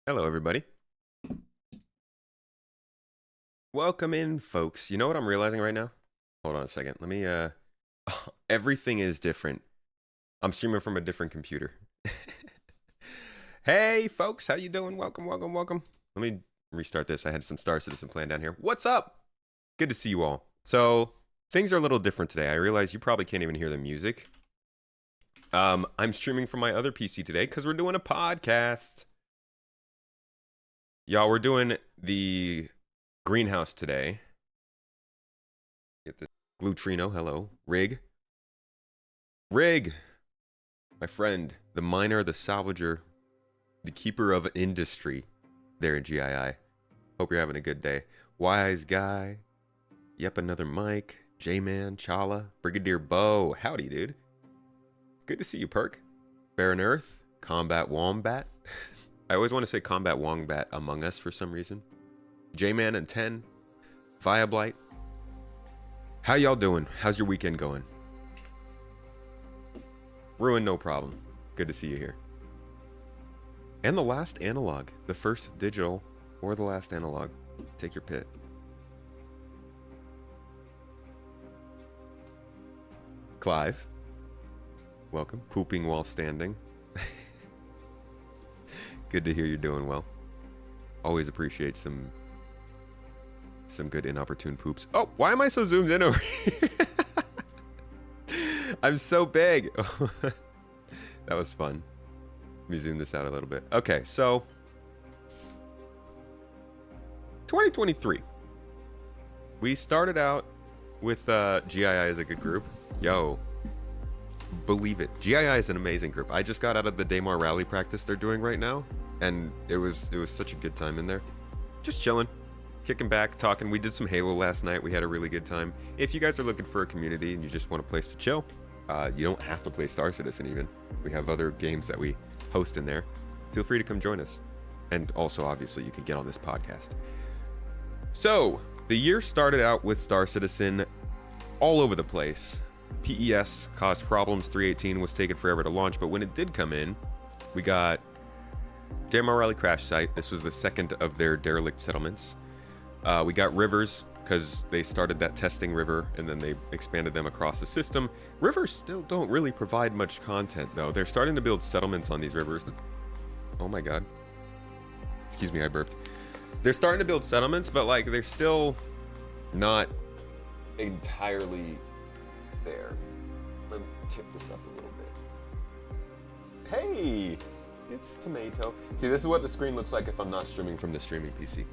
Hello, everybody. Welcome in, folks. You know what I'm realizing right now? Hold on a second. Let me, everything is different. I'm streaming from a different computer. Hey, folks. How you doing? Welcome, welcome, welcome. Let me restart this. I had some Star Citizen planned down here. What's up? Good to see you all. So, things are a little different today. I realize you probably can't even hear the music. I'm streaming from my other PC today because we're doing a podcast. Y'all, we're doing the greenhouse today. Get this. Glutrino, hello. Rig. My friend. The miner, the salvager, the keeper of industry there in GII. Hope you're having a good day. Wise Guy. Yep, another Mike. J-Man, Chala, Brigadier Bo. Howdy, dude. Good to see you, Perk. Baron Earth. Combat Wombat. I always want to say Combat Wombat Among Us for some reason. J-Man and 10. Viablight. How y'all doing? How's your weekend going? Ruin, no problem. Good to see you here. And the last analog. The first digital or the last analog. Take your pick. Clive. Welcome. Pooping while standing. Good to hear you're doing well. Always appreciate some good inopportune poops. Oh, why am I so zoomed in over here? I'm so big. That was fun. Let me zoom this out a little bit. Okay, so 2023. We started out with GII as a good group. Yo, believe it. GII is an amazing group. I just got out of the Daymar rally practice they're doing right now, and it was such a good time in there. Just chilling, kicking back, talking. We did some Halo last night. We had a really good time. If you guys are looking for a community and you just want a place to chill, you don't have to play Star Citizen even. We have other games that we host in there. Feel free to come join us. And also, obviously, you can get on this podcast. So, the year started out with Star Citizen all over the place. PES caused problems. 3.18 was taking forever to launch, but when it did come in, we got Daymar Rally Crash Site. This was the second of their derelict settlements. We got rivers, because they started that testing river, and then they expanded them across the system. Rivers still don't really provide much content, though. They're starting to build settlements on these rivers. Oh my god. Excuse me, I burped. They're starting to build settlements, but like they're still not entirely there. Let me tip this up a little bit. Hey, it's Tomato. See, this is what the screen looks like if I'm not streaming from the streaming PC.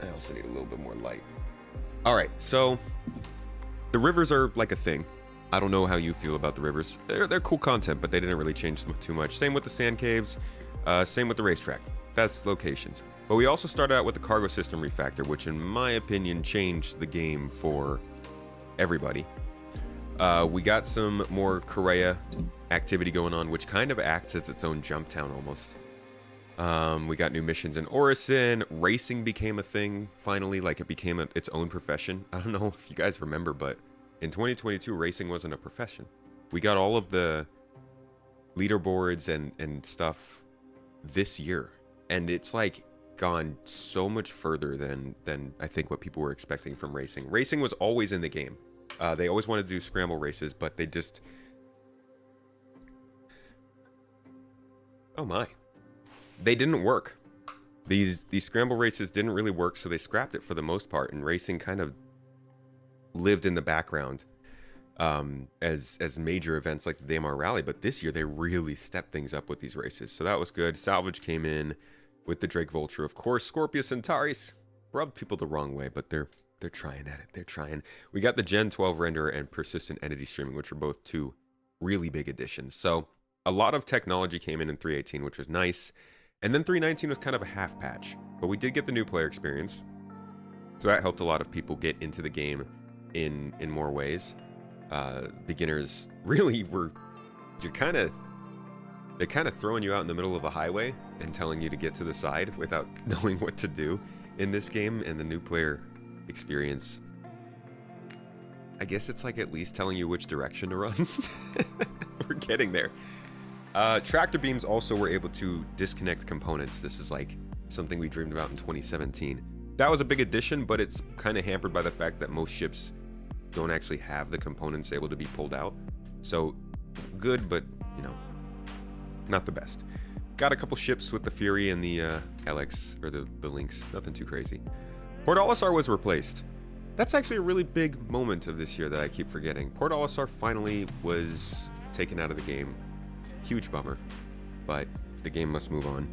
I also need a little bit more light. All right, so the rivers are like a thing. I don't know how you feel about the rivers. They're cool content, but they didn't really change too much. Same with the sand caves. Same with the racetrack. That's locations. But we also started out with the cargo system refactor, which in my opinion changed the game for everybody. We got some more Korea activity going on, which kind of acts as its own jump town almost. We got new missions in Orison. Racing became a thing finally, like it became its own profession. I don't know if you guys remember, but in 2022, racing wasn't a profession. We got all of the leaderboards and stuff this year, and it's like gone so much further than I think what people were expecting from racing. Racing was always in the game. They always wanted to do scramble races, but they just... Oh my. They didn't work. These scramble races didn't really work, so they scrapped it for the most part, and racing kind of lived in the background as major events like the Daymar Rally. But this year, they really stepped things up with these races, so that was good. Salvage came in with the Drake Vulture, of course. Scorpius Centaurus rubbed people the wrong way, but they're trying at it. They're trying. We got the Gen 12 renderer and persistent entity streaming, which are both two really big additions. So a lot of technology came in 3.18, which was nice. And then 3.19 was kind of a half patch, but we did get the new player experience. So that helped a lot of people get into the game in more ways. Beginners really they're kind of throwing you out in the middle of a highway and telling you to get to the side without knowing what to do in this game. And the new player experience, I guess it's like at least telling you which direction to run. We're getting there. Tractor beams also were able to disconnect components. This is like something we dreamed about in 2017. That was a big addition, but it's kind of hampered by the fact that most ships don't actually have the components able to be pulled out. So good, but you know, not the best. Got a couple ships with the Fury and the LX, or the Lynx. Nothing too crazy. Port Olisar was replaced. That's actually a really big moment of this year that I keep forgetting. Port Olisar finally was taken out of the game. Huge bummer, but the game must move on.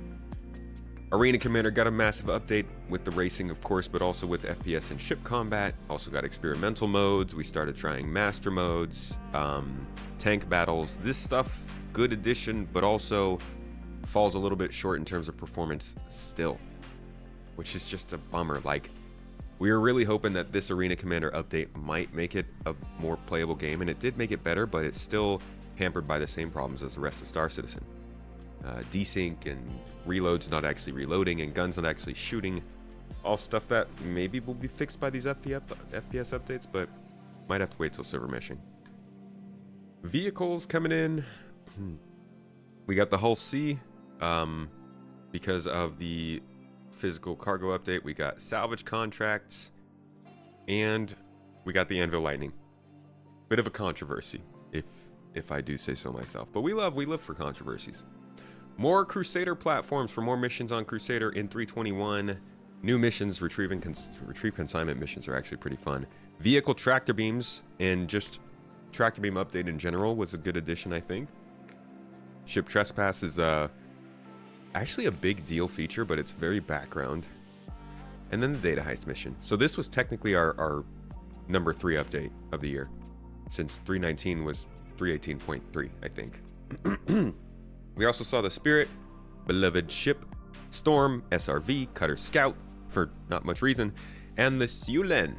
Arena Commander got a massive update with the racing, of course, but also with FPS and ship combat. Also got experimental modes. We started trying master modes, tank battles. This stuff, good addition, but also falls a little bit short in terms of performance still, which is just a bummer. Like, we were really hoping that this Arena Commander update might make it a more playable game, and it did make it better, but it's still hampered by the same problems as the rest of Star Citizen. Desync and reloads not actually reloading and guns not actually shooting. All stuff that maybe will be fixed by these FPS updates, but might have to wait till silver meshing. Vehicles coming in. We got the Hull C because of the physical cargo update. We got salvage contracts, and we got the Anvil Lightning. Bit of a controversy, if I do say so myself, but we live for controversies. More Crusader platforms for more missions on Crusader in 321. New missions, retrieve consignment missions are actually pretty fun. Vehicle tractor beams and just tractor beam update in general was a good addition, I think. Ship trespass is actually a big deal feature, but it's very background. And then the data heist mission. So this was technically our number 3 update of the year, since 319 was 318.3, I think. We also saw the Spirit, Beloved Ship, Storm, SRV, Cutter Scout, for not much reason, and the Siulen,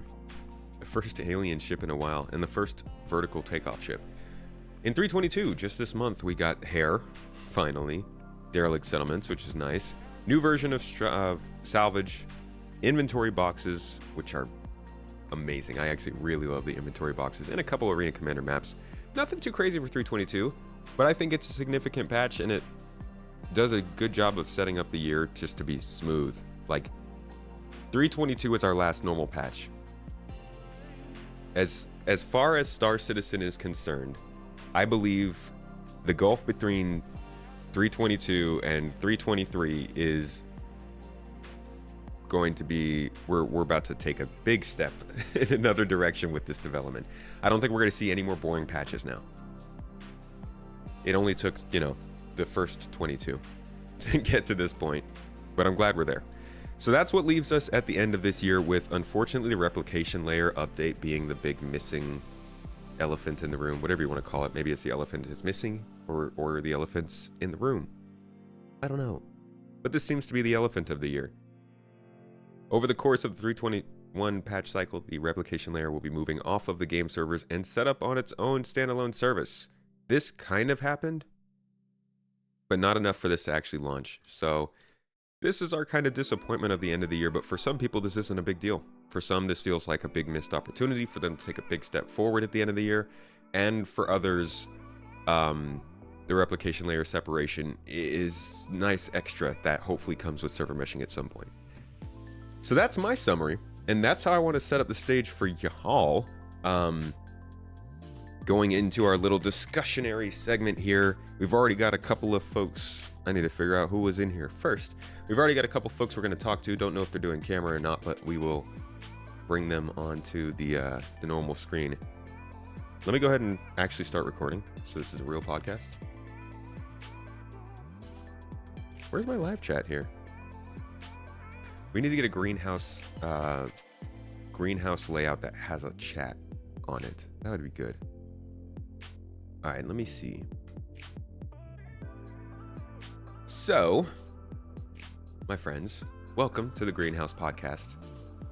the first alien ship in a while, and the first vertical takeoff ship. In 322, just this month, we got Hare, finally, Derelict Settlements, which is nice, new version of Salvage, inventory boxes, which are amazing. I actually really love the inventory boxes, and a couple Arena Commander maps. Nothing too crazy for 322, but I think it's a significant patch, and it does a good job of setting up the year just to be smooth. Like, 322 is our last normal patch. As far as Star Citizen is concerned, I believe the gulf between 322 and 323 is going to be, we're about to take a big step in another direction with this development. I don't think we're going to see any more boring patches now. It only took, the first 22 to get to this point, but I'm glad we're there. So that's what leaves us at the end of this year with, unfortunately, the replication layer update being the big missing elephant in the room, whatever you want to call it. Maybe it's the elephant is missing, or the elephant's in the room. I don't know. but this seems to be the elephant of the year. Over the course of the 3.21 patch cycle, the replication layer will be moving off of the game servers and set up on its own standalone service. This kind of happened, but not enough for this to actually launch. So this is our kind of disappointment of the end of the year, but for some people this isn't a big deal. For some this feels like a big missed opportunity for them to take a big step forward at the end of the year, and for others, the replication layer separation is nice extra that hopefully comes with server meshing at some point. So that's my summary, and that's how I want to set up the stage for y'all. Going into our little discussionary segment here, we've already got a couple of folks. I need to figure out who was in here first. We've already got a couple folks we're going to talk to. Don't know if they're doing camera or not, but we will bring them onto the normal screen. Let me go ahead and actually start recording. So this is a real podcast. Where's my live chat here? We need to get a greenhouse layout that has a chat on it. That would be good. All right, let me see. So, my friends, welcome to the Greenhouse Podcast.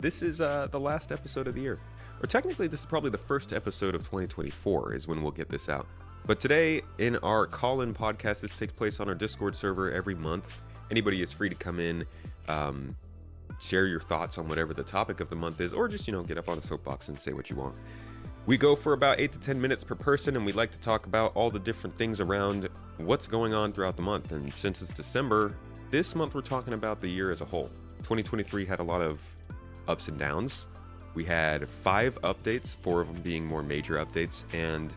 This is the last episode of the year. Or technically, this is probably the first episode of 2024 is when we'll get this out. But today, in our call-in podcast, this takes place on our Discord server every month. Anybody is free to come in, share your thoughts on whatever the topic of the month is, or just, get up on a soapbox and say what you want. We go for about 8 to 10 minutes per person, and we like to talk about all the different things around what's going on throughout the month. And since it's December, this month we're talking about the year as a whole. 2023 had a lot of ups and downs. We had 5 updates, 4 of them being more major updates, and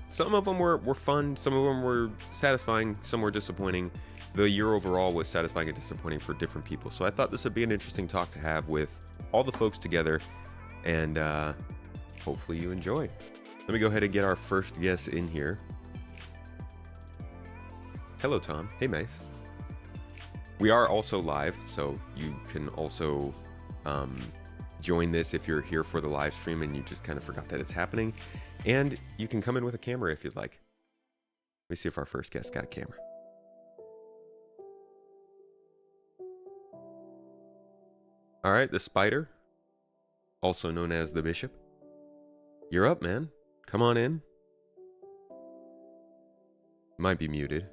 some of them were fun, some of them were satisfying, some were disappointing. The year overall was satisfying and disappointing for different people. So I thought this would be an interesting talk to have with all the folks together, and hopefully you enjoy. Let me go ahead and get our first guest in here. Hello, Tom. Hey, Mace. We are also live, so you can also join this if you're here for the live stream and you just kind of forgot that it's happening. And you can come in with a camera if you'd like. Let me see if our first guest got a camera. All right, the Spider, also known as the Bishop. You're up, man. Come on in. Might be muted.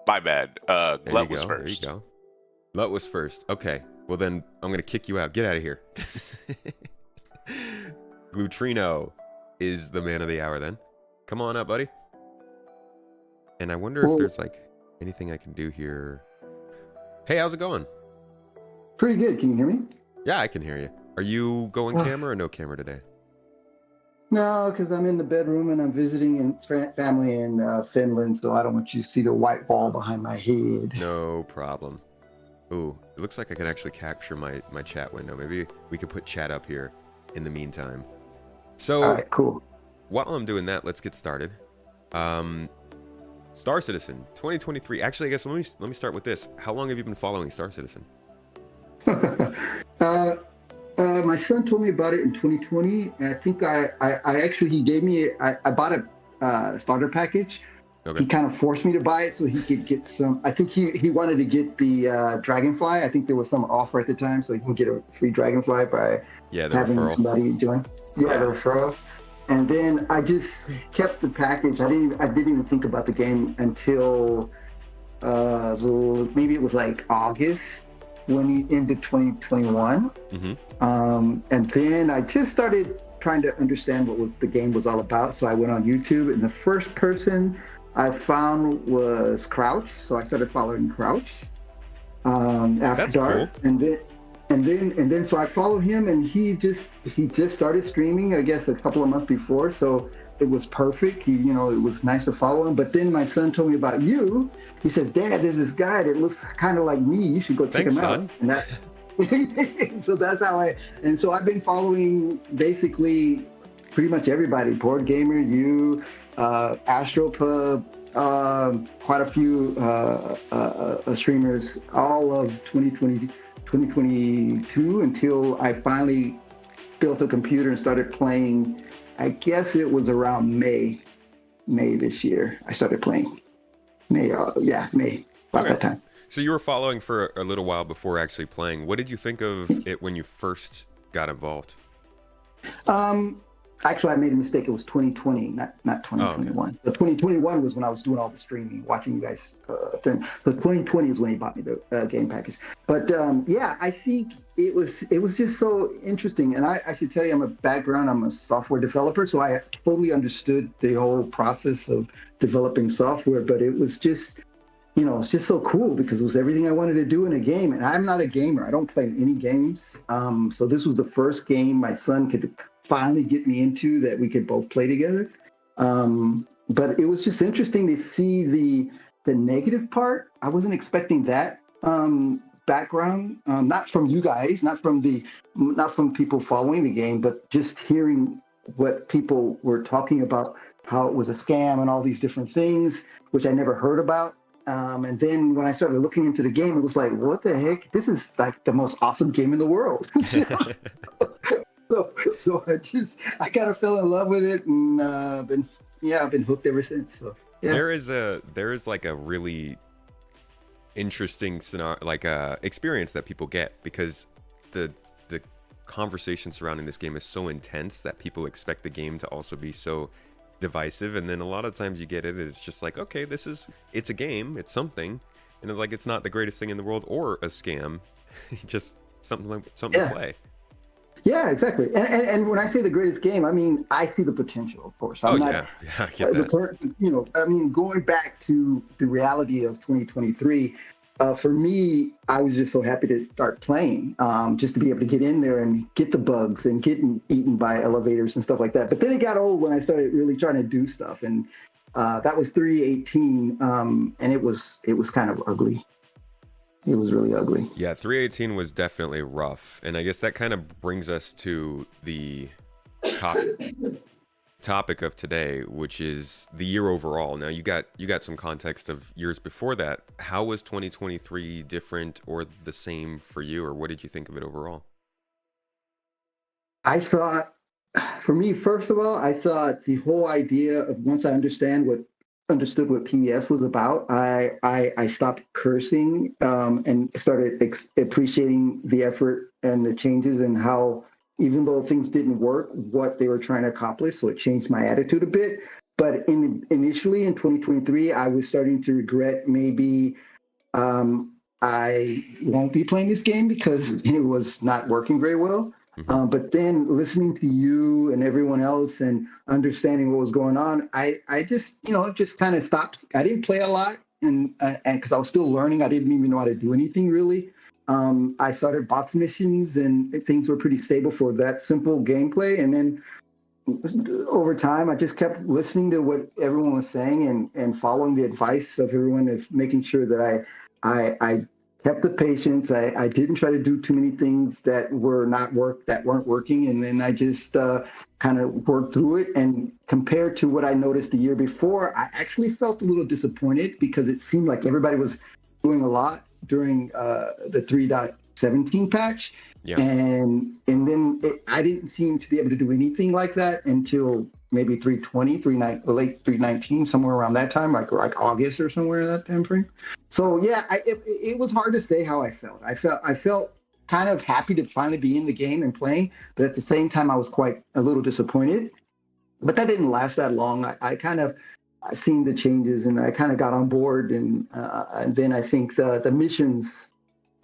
My bad. Glut was There you first. go. Glut was first. Okay. Well, then I'm going to kick you out. Get out of here. Glutrino is the man of the hour then. Come on up, buddy. And I wonder if there's anything I can do here. Hey, how's it going? Pretty good. Can you hear me? Yeah, I can hear you. Are you going camera or no camera today? No, because I'm in the bedroom and I'm visiting family in Finland, so I don't want you to see the white ball behind my head. No problem. Ooh, it looks like I can actually capture my chat window. Maybe we could put chat up here in the meantime. So, all right, cool. While I'm doing that, let's get started. Star Citizen 2023. Actually, I guess let me start with this. How long have you been following Star Citizen? My son told me about it in 2020. And I think I actually, he gave me, I bought a starter package. Okay. He kind of forced me to buy it so he could get some, I think he wanted to get the Dragonfly. I think there was some offer at the time, so he can get a free Dragonfly by having referral. Somebody join. Yeah, the referral. And then I just kept the package. I didn't even think about the game until maybe it was like August when he ended 2021. Mm-hmm. And then I just started trying to understand what the game was all about. So I went on YouTube, and the first person I found was Crouch. So I started following Crouch after That's dark, cool. and then so I followed him, and he just started streaming, I guess, a couple of months before. So it was perfect. It was nice to follow him. But then my son told me about you. He says, "Dad, there's this guy that looks kind of like me. You should go check him out." And that, so that's how so I've been following basically pretty much everybody. Board Gamer, you, Astropub, quite a few streamers, all of 2022 until I finally built a computer and started playing. I guess it was around May this year I started playing. May, about that time. So you were following for a little while before actually playing. What did you think of it when you first got involved? Actually, I made a mistake. It was 2020, not 2021. Oh, okay. So 2021 was when I was doing all the streaming, watching you guys. So 2020 is when he bought me the game package. But yeah, I think it was just so interesting. And I should tell you, I'm a software developer, so I totally understood the whole process of developing software. But it was just, it's just so cool because it was everything I wanted to do in a game. And I'm not a gamer. I don't play any games. So this was the first game my son could finally get me into that we could both play together. But it was just interesting to see the negative part. I wasn't expecting that background, not from you guys, not from people following the game, but just hearing what people were talking about, how it was a scam and all these different things, which I never heard about. And then when I started looking into the game, it was like, what the heck? This is like the most awesome game in the world. So I kind of fell in love with it, and I've been hooked ever since. So yeah. There is like a really interesting scenario, like experience that people get, because the conversation surrounding this game is so intense that people expect the game to also be so divisive, and then a lot of times you get it, it's just like, okay, it's a game, it's something, and it's like, it's not the greatest thing in the world or a scam, just something to play. Yeah, exactly. And when I say the greatest game, I mean, I see the potential, of course. I get that. Going back to the reality of 2023, for me, I was just so happy to start playing, just to be able to get in there and get the bugs and getting eaten by elevators and stuff like that. But then it got old when I started really trying to do stuff. And that was 318, and it was kind of ugly. It was really ugly. Yeah, 318 was definitely rough. And I guess that kind of brings us to the topic of today, which is the year overall. Now, you got some context of years before that. How was 2023 different or the same for you, or what did you think of it overall? I thought, for me, first of all, I thought the whole idea of once I understood what PBS was about, I stopped cursing and started appreciating the effort and the changes and how, even though things didn't work, what they were trying to accomplish. So it changed my attitude a bit. But initially in 2023, I was starting to regret maybe I won't be playing this game because it was not working very well. But then listening to you and everyone else and understanding what was going on, I just kind of stopped. I didn't play a lot, and because I was still learning, I didn't even know how to do anything really. I started box missions, and things were pretty stable for that simple gameplay. And then over time, I just kept listening to what everyone was saying and following the advice of everyone, of making sure that I kept the patience. I didn't try to do too many things that weren't working, and then I just kind of worked through it. And compared to what I noticed the year before, I actually felt a little disappointed because it seemed like everybody was doing a lot during the 3.17 patch, and then I didn't seem to be able to do anything like that until maybe 3.20, late 3.19, somewhere around that time, like August or somewhere in that time frame. So yeah, it was hard to say how I felt. I felt kind of happy to finally be in the game and playing, but at the same time, I was quite a little disappointed. But that didn't last that long. I kind of seen the changes, and I kind of got on board, and then I think the missions.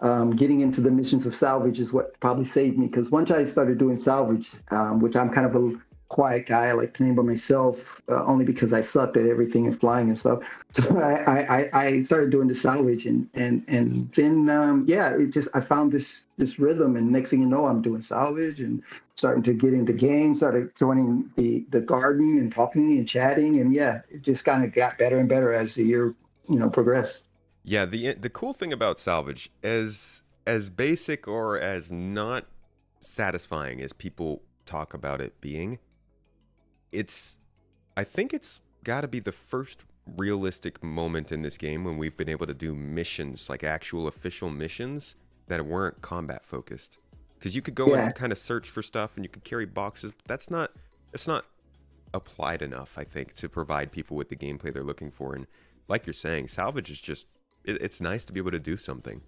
Getting into the missions of salvage is what probably saved me, because once I started doing salvage, which I'm kind of a quiet guy, I like playing by myself, only because I sucked at everything and flying and stuff. So I started doing the salvage, and then I found this rhythm, and next thing you know, I'm doing salvage and starting to get into games, started joining the garden and talking and chatting, and it just kind of got better and better as the year progressed. Yeah, the cool thing about salvage, as basic or as not satisfying as people talk about it being, I think it's got to be the first realistic moment in this game when we've been able to do missions, like actual official missions that weren't combat focused. Because you could go and kind of search for stuff, and you could carry boxes, but it's not applied enough, I think, to provide people with the gameplay they're looking for. And like you're saying, salvage is just it's nice to be able to do something.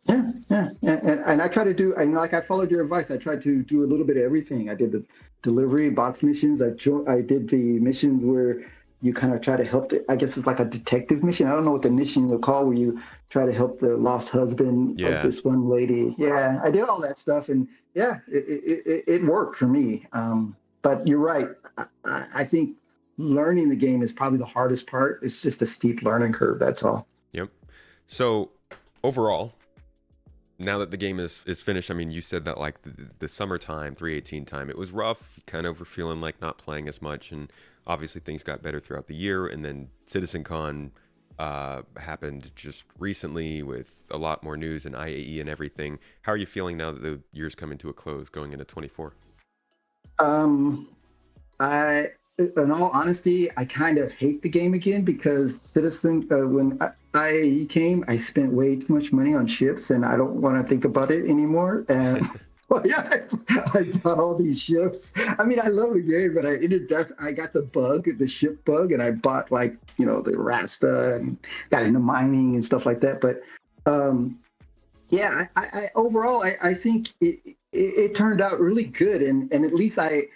Yeah, and I try to do. And like I followed your advice. I tried to do a little bit of everything. I did the delivery box missions. I did the missions where you kind of try to help. I guess it's like a detective mission. I don't know what the mission you'll call where you try to help the lost husband of this one lady. Yeah, I did all that stuff, and yeah, it worked for me. But you're right. I think learning the game is probably the hardest part. It's just a steep learning curve. That's all. Yep. So overall, now that the game is finished, I mean, you said that like the summertime, 318 time, it was rough. You kind of were feeling like not playing as much, and obviously things got better throughout the year. And then CitizenCon happened just recently with a lot more news and IAE and everything. How are you feeling now that the year's coming to a close, going into 24? In all honesty, I kind of hate the game again because when IAE came, I spent way too much money on ships, and I don't want to think about it anymore. And well, yeah, I bought all these ships. I mean, I love the game, but I got the ship bug, and I bought the Rasta and got into mining and stuff like that. But yeah, I overall, I think it turned out really good, and at least I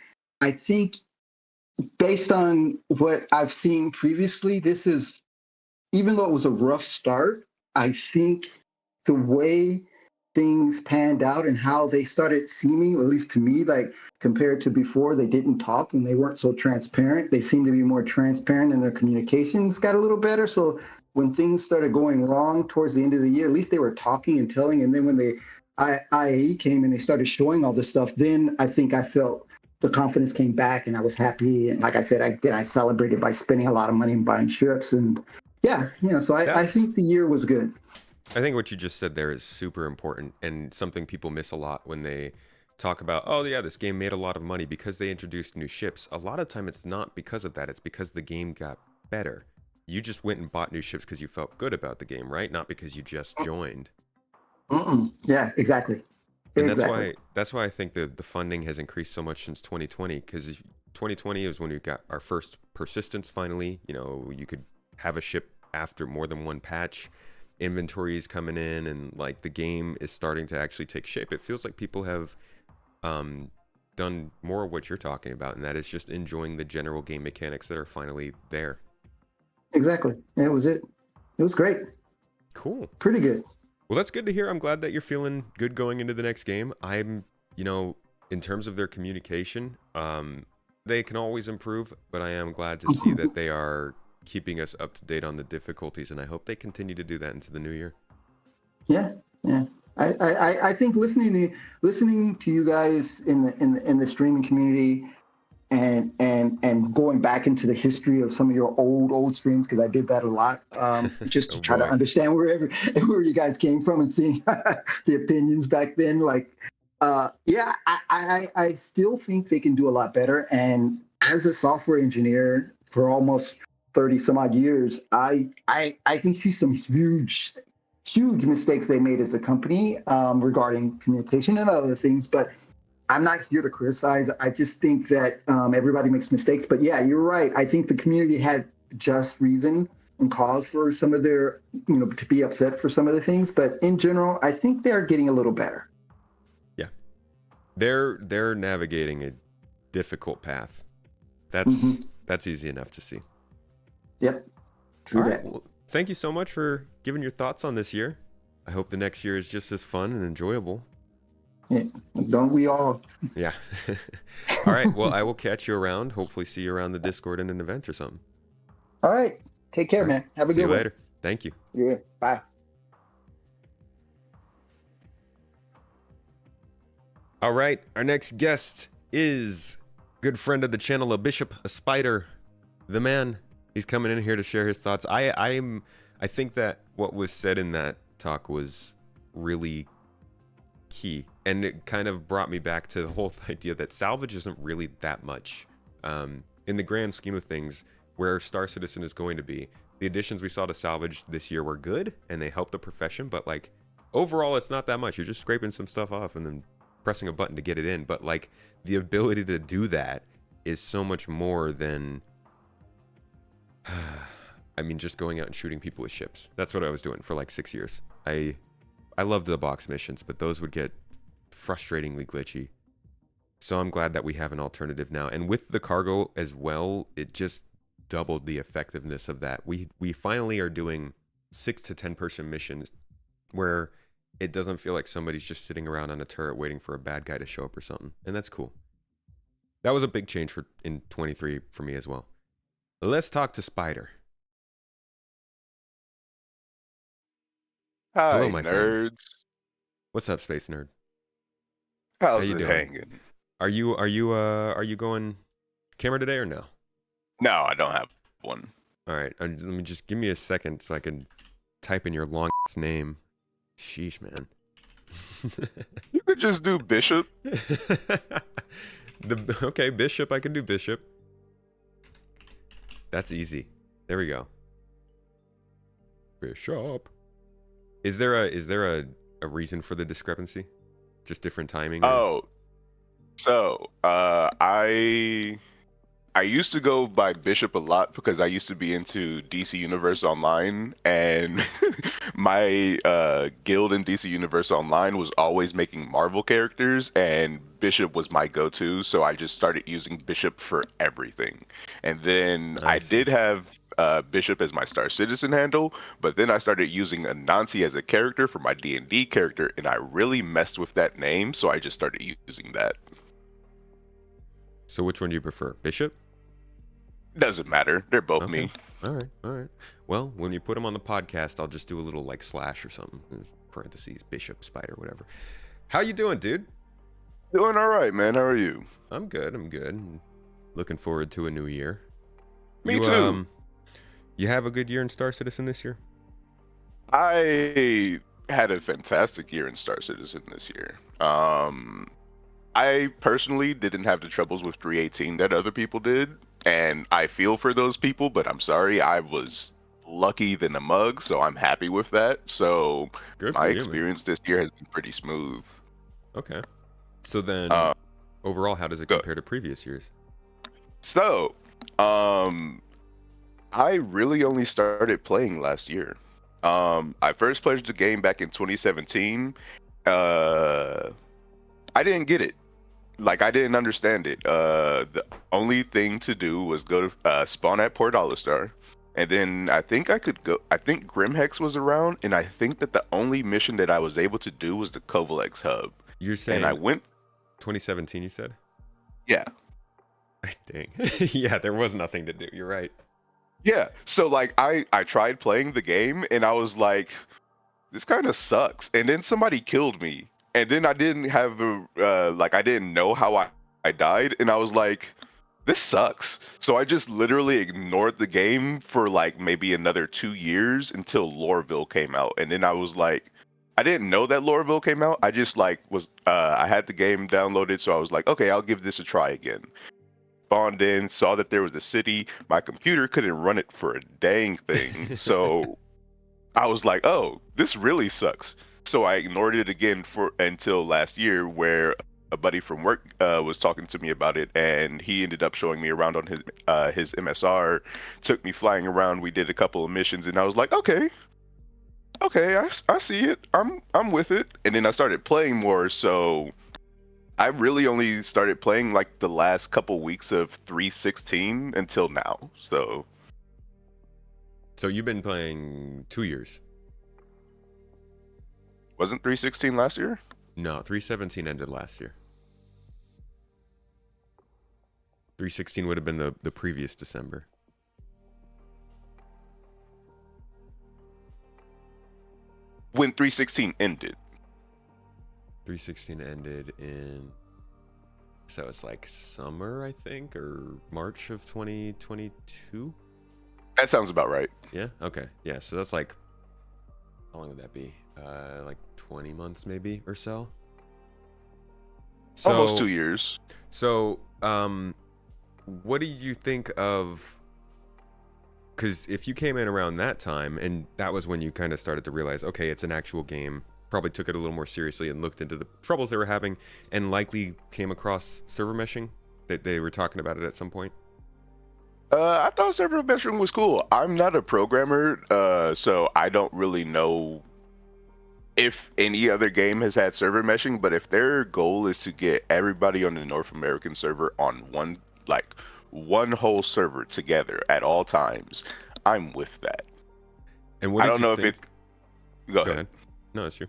think based on what I've seen previously, this is, even though it was a rough start, I think the way things panned out and how they started seeming, at least to me, like compared to before, they didn't talk and they weren't so transparent. They seemed to be more transparent, and their communications got a little better. So when things started going wrong towards the end of the year, at least they were talking and telling. And then when IAE came and they started showing all this stuff, then I think I felt the confidence came back and I was happy. And like I said, I celebrated by spending a lot of money and buying ships. And so I think the year was good. I think what you just said there is super important, and something people miss a lot when they talk about, oh yeah, this game made a lot of money because they introduced new ships. A lot of time it's not because of that. It's because the game got better. You just went and bought new ships because you felt good about the game, right? Not because you just joined. Yeah, exactly. And that's why I think the funding has increased so much since 2020, because 2020 is when we got our first persistence finally. You could have a ship after more than one patch. Inventory is coming in, and like the game is starting to actually take shape. It feels like people have done more of what you're talking about, and that is just enjoying the general game mechanics that are finally there. Exactly. Yeah, it was great. Cool. Pretty good. Well, that's good to hear. I'm glad that you're feeling good going into the next game. I'm, in terms of their communication, they can always improve, but I am glad to see that they are keeping us up to date on the difficulties, and I hope they continue to do that into the new year. Yeah. I think listening to you guys in the streaming community and going back into the history of some of your old streams, because I did that a lot, just to try to understand where you guys came from and seeing the opinions back then. I still think they can do a lot better. And as a software engineer for almost 30 some odd years, I can see some huge mistakes they made as a company regarding communication and other things. But I'm not here to criticize. I just think that everybody makes mistakes. But yeah, you're right. I think the community had just reason and cause for some of their, to be upset for some of the things. But in general, I think they're getting a little better. Yeah. They're navigating a difficult path. That's easy enough to see. Yep. All right. Well, thank you so much for giving your thoughts on this year. I hope the next year is just as fun and enjoyable. Yeah, don't we all? Yeah. All right. Well, I will catch you around. Hopefully see you around the Discord in an event or something. All right. Take care, man. Have a good one. See you later. Thank you. Yeah. Bye. All right. Our next guest is good friend of the channel, a bishop, a spider, the man. He's coming in here to share his thoughts. I think that what was said in that talk was really key, and it kind of brought me back to the whole idea that salvage isn't really that much in the grand scheme of things where Star Citizen is going to be. The additions we saw to salvage this year were good and they helped the profession, but like overall it's not that much. You're just scraping some stuff off and then pressing a button to get it in, but like the ability to do that is so much more than I mean, just going out and shooting people with ships. That's what I was doing for like 6 years. I loved the box missions, but those would get frustratingly glitchy. So I'm glad that we have an alternative now. And with the cargo as well, it just doubled the effectiveness of that. We finally are doing 6 to 10 person missions where it doesn't feel like somebody's just sitting around on a turret waiting for a bad guy to show up or something. And that's cool. That was a big change in 23 for me as well. Let's talk to Spider. Hi, Hello, my nerds. friend. What's up, Space Nerd? How's How you it doing? hanging? Are you going camera today or no? No, I don't have one. All right, let me just give me a second so I can type in your long name. Sheesh, man. You could just do Bishop. Okay, Bishop. I can do Bishop. That's easy. There we go. Bishop. Is there a reason for the discrepancy? Just different timing? Oh, so I used to go by Bishop a lot because I used to be into DC Universe Online, and my guild in DC Universe Online was always making Marvel characters, and Bishop was my go-to, so I just started using Bishop for everything. And then I did have Bishop as my Star Citizen handle, but then I started using Anansi as a character for my D&D character, and I really messed with that name, so I just started using that. So which one do you prefer? Bishop? Doesn't matter. They're both me. All right. Well, when you put them on the podcast, I'll just do a little like slash or something. Parentheses, Bishop, Spider, whatever. How you doing, dude? Doing all right, man. How are you? I'm good. Looking forward to a new year. Me too. You have a good year in Star Citizen this year? I had a fantastic year in Star Citizen this year. I personally didn't have the troubles with 318 that other people did, and I feel for those people, but I'm sorry, I was lucky than a mug, so I'm happy with that. So my experience this year has been pretty smooth. Okay. So then, overall, how does it compare to previous years? So, I really only started playing last year. I first played the game back in 2017. I didn't get it. Like, I didn't understand it. The only thing to do was go to spawn at Port Olistar, and then I think I think Grimhex was around, and I think that the only mission that I was able to do was the Kovalex hub. You're saying? And I went 2017. You said? Yeah. Dang. Yeah, there was nothing to do. You're right. Yeah. So like, I tried playing the game, and I was like, this kind of sucks. And then somebody killed me. And then I didn't have I didn't know how I died, and I was like, this sucks. So I just literally ignored the game for like maybe another 2 years until Lorville came out, and then I was like, I didn't know that Lorville came out. I just like was I had the game downloaded, so I was like, okay, I'll give this a try again. Spawned in, saw that there was a city. My computer couldn't run it for a dang thing, so I was like, oh, this really sucks. So I ignored it again until last year, where a buddy from work was talking to me about it, and he ended up showing me around on his MSR, took me flying around. We did a couple of missions, and I was like, okay, I see it. I'm with it. And then I started playing more. So I really only started playing like the last couple weeks of 3.16 until now. So you've been playing 2 years. Wasn't 3.16 last year? No, 3.17 ended last year. 3.16 would have been the previous December. When 3.16 ended. 3.16 ended in... So it's like summer, I think, or March of 2022? That sounds about right. Yeah? Okay. Yeah, so that's like... How long would that be? Like 20 months maybe or so? Almost 2 years. So, what did you think of... Because if you came in around that time, and that was when you kind of started to realize, okay, it's an actual game, probably took it a little more seriously and looked into the troubles they were having, and likely came across server meshing, that they were talking about it at some point? I thought server meshing was cool. I'm not a programmer, so I don't really know if any other game has had server meshing, but if their goal is to get everybody on the North American server on one whole server together at all times, I'm with that. And what I did don't you know think? if it. Go Go ahead. ahead. No, it's you.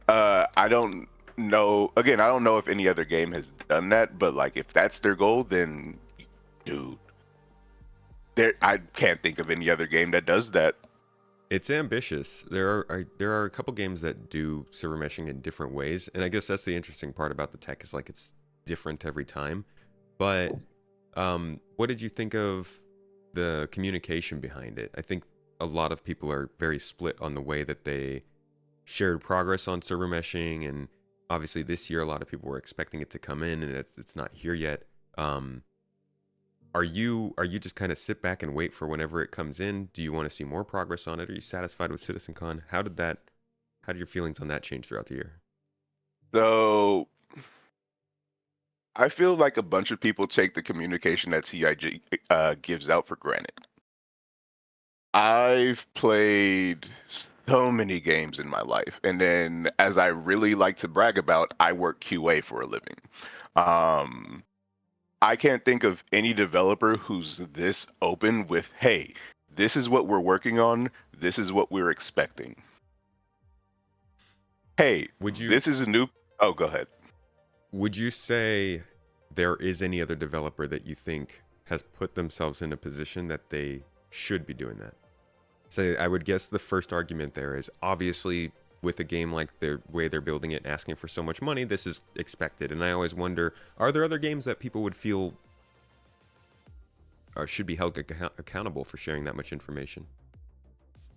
I don't know. Again, I don't know if any other game has done that, but like if that's their goal, then dude, I can't think of any other game that does that. It's ambitious. There are a couple games that do server meshing in different ways, and I guess that's the interesting part about the tech is like it's different every time. But what did you think of the communication behind it? I think a lot of people are very split on the way that they shared progress on server meshing, and obviously this year a lot of people were expecting it to come in, and it's not here yet. Um, are you just kind of sit back and wait for whenever it comes in? Do you want to see more progress on it? Are you satisfied with CitizenCon? How did your feelings on that change throughout the year? So I feel like a bunch of people take the communication that CIG gives out for granted. I've played so many games in my life, and then as I really like to brag about, I work QA for a living. Um, I can't think of any developer who's this open with, hey, this is what we're working on, this is what we're expecting. Hey, Would you this is a new. Oh, go ahead. would you say there is any other developer that you think has put themselves in a position that they should be doing that? So I would guess the first argument there is obviously with a game like the way they're building it and asking for so much money, this is expected. And I always wonder, are there other games that people would feel or should be held accountable for sharing that much information?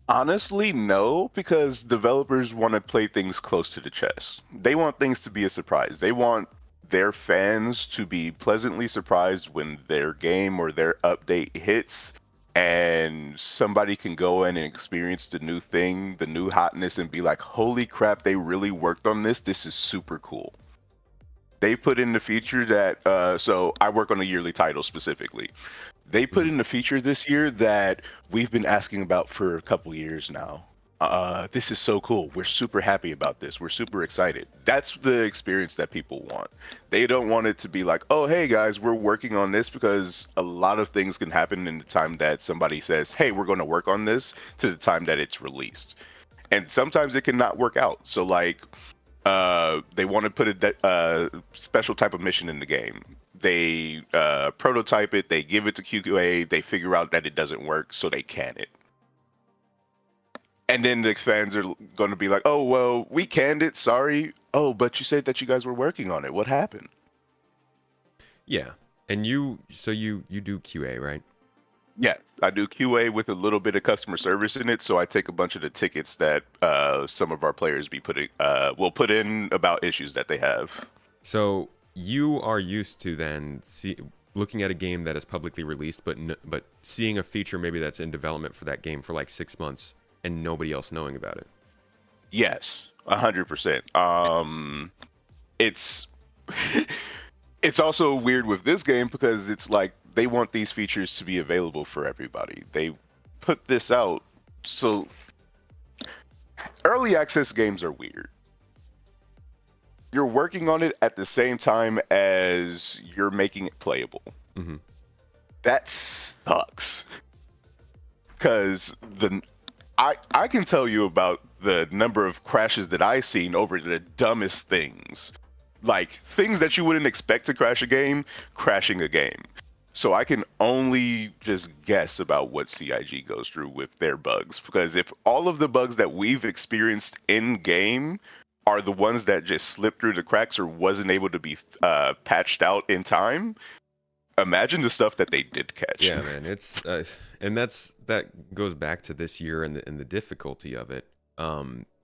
Honestly, no, because developers want to play things close to the chest. They want things to be a surprise. They want their fans to be pleasantly surprised when their game or their update hits and somebody can go in and experience the new thing, the new hotness, and be like, holy crap, they really worked on this. This is super cool. They put in the feature that, so I work on a yearly title specifically. They put in a feature this year that we've been asking about for a couple years now. This is so cool. We're super happy about this. We're super excited. That's the experience that people want. They don't want it to be like, oh, hey guys, we're working on this, because a lot of things can happen in the time that somebody says, hey, we're going to work on this, to the time that it's released. And sometimes it cannot work out. So like, they want to put a special type of mission in the game. They prototype it, they give it to QA, they figure out that it doesn't work, so they can it. And then the fans are going to be like, oh, well, we canned it, sorry. Oh, but you said that you guys were working on it. What happened? Yeah. And you do QA, right? Yeah, I do QA with a little bit of customer service in it, so I take a bunch of the tickets that some of our players will put in about issues that they have. So you are used to then looking at a game that is publicly released, but seeing a feature maybe that's in development for that game for like 6 months and nobody else knowing about it. Yes, 100%. It's it's also weird with this game because it's like they want these features to be available for everybody. They put this out, so early access games are weird. You're working on it at the same time as you're making it playable. Mm-hmm. That sucks. Because I can tell you about the number of crashes that I've seen over the dumbest things. Like things that you wouldn't expect to crash a game, crashing a game. So I can only just guess about what CIG goes through with their bugs. Because if all of the bugs that we've experienced in game are the ones that just slipped through the cracks or wasn't able to be patched out in time, imagine the stuff that they did catch. Yeah, man, it's and that goes back to this year and the difficulty of it.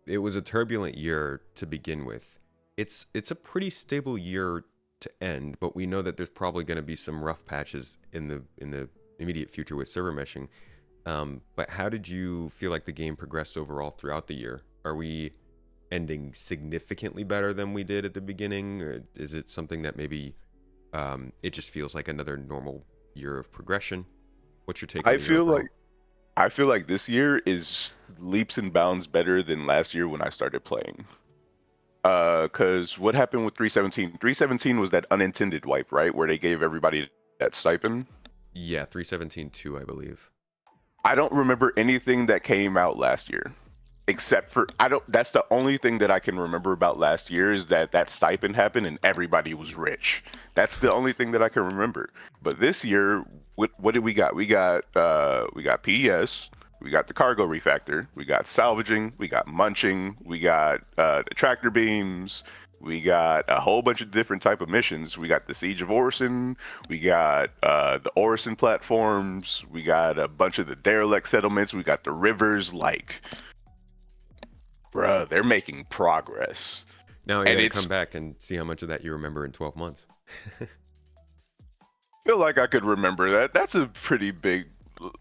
It was a turbulent year to begin with. It's a pretty stable year to end, but we know that there's probably going to be some rough patches in the immediate future with server meshing. But how did you feel like the game progressed overall throughout the year? Are we ending significantly better than we did at the beginning, or is it something that maybe it just feels like another normal year of progression? What's your take on I the year feel overall? like I feel like this year is leaps and bounds better than last year when I started playing. Because what happened with 317? 317 was that unintended wipe, right? Where they gave everybody that stipend. Yeah, 317-2, I believe. I don't remember anything that came out last year, except for I don't. That's the only thing that I can remember about last year is that stipend happened and everybody was rich. That's the only thing that I can remember. But this year, what did we got? We got PES. We got the cargo refactor. We got salvaging. We got munching. We got the tractor beams. We got a whole bunch of different type of missions. We got the Siege of Orison. We got the Orison platforms. We got a bunch of the derelict settlements. We got the rivers. Like, bruh, they're making progress. Now you And got to it's come back and see how much of that you remember in 12 months. feel like I could remember that. That's a pretty big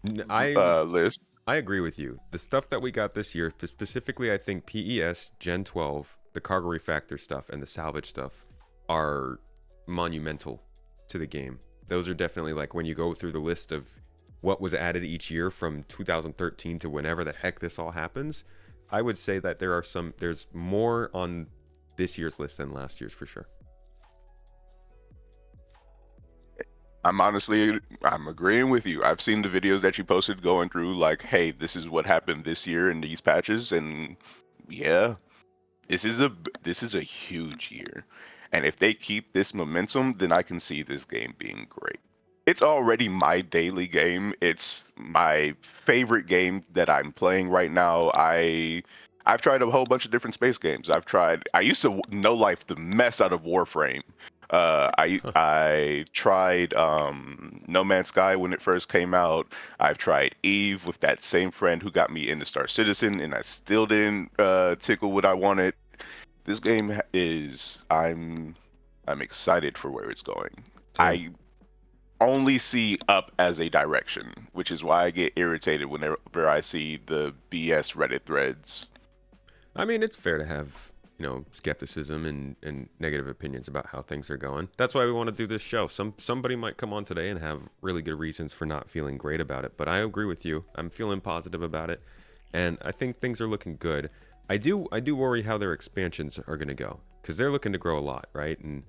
list. I agree with you. The stuff that we got this year, specifically, I think PES, Gen 12, the cargo refactor stuff, and the salvage stuff are monumental to the game. Those are definitely like when you go through the list of what was added each year from 2013 to whenever the heck this all happens. I would say that there's more on this year's list than last year's for sure. I'm agreeing with you. I've seen the videos that you posted going through like, hey, this is what happened this year in these patches, and yeah, this is a huge year. And if they keep this momentum, then I can see this game being great. It's already my daily game. It's my favorite game that I'm playing right now. I've tried a whole bunch of different space games. I used to no life the mess out of Warframe. I tried No Man's Sky when it first came out. I've tried Eve with that same friend who got me into Star Citizen, and I still didn't tickle what I wanted. This game is I'm excited for where it's going. I only see up as a direction, which is why I get irritated whenever I see the BS Reddit threads. I mean, it's fair to have, skepticism and negative opinions about how things are going. That's why we want to do this show. Somebody might come on today and have really good reasons for not feeling great about it, but I agree with you. I'm feeling positive about it, and I think things are looking good. I do worry how their expansions are going to go, because they're looking to grow a lot, right? And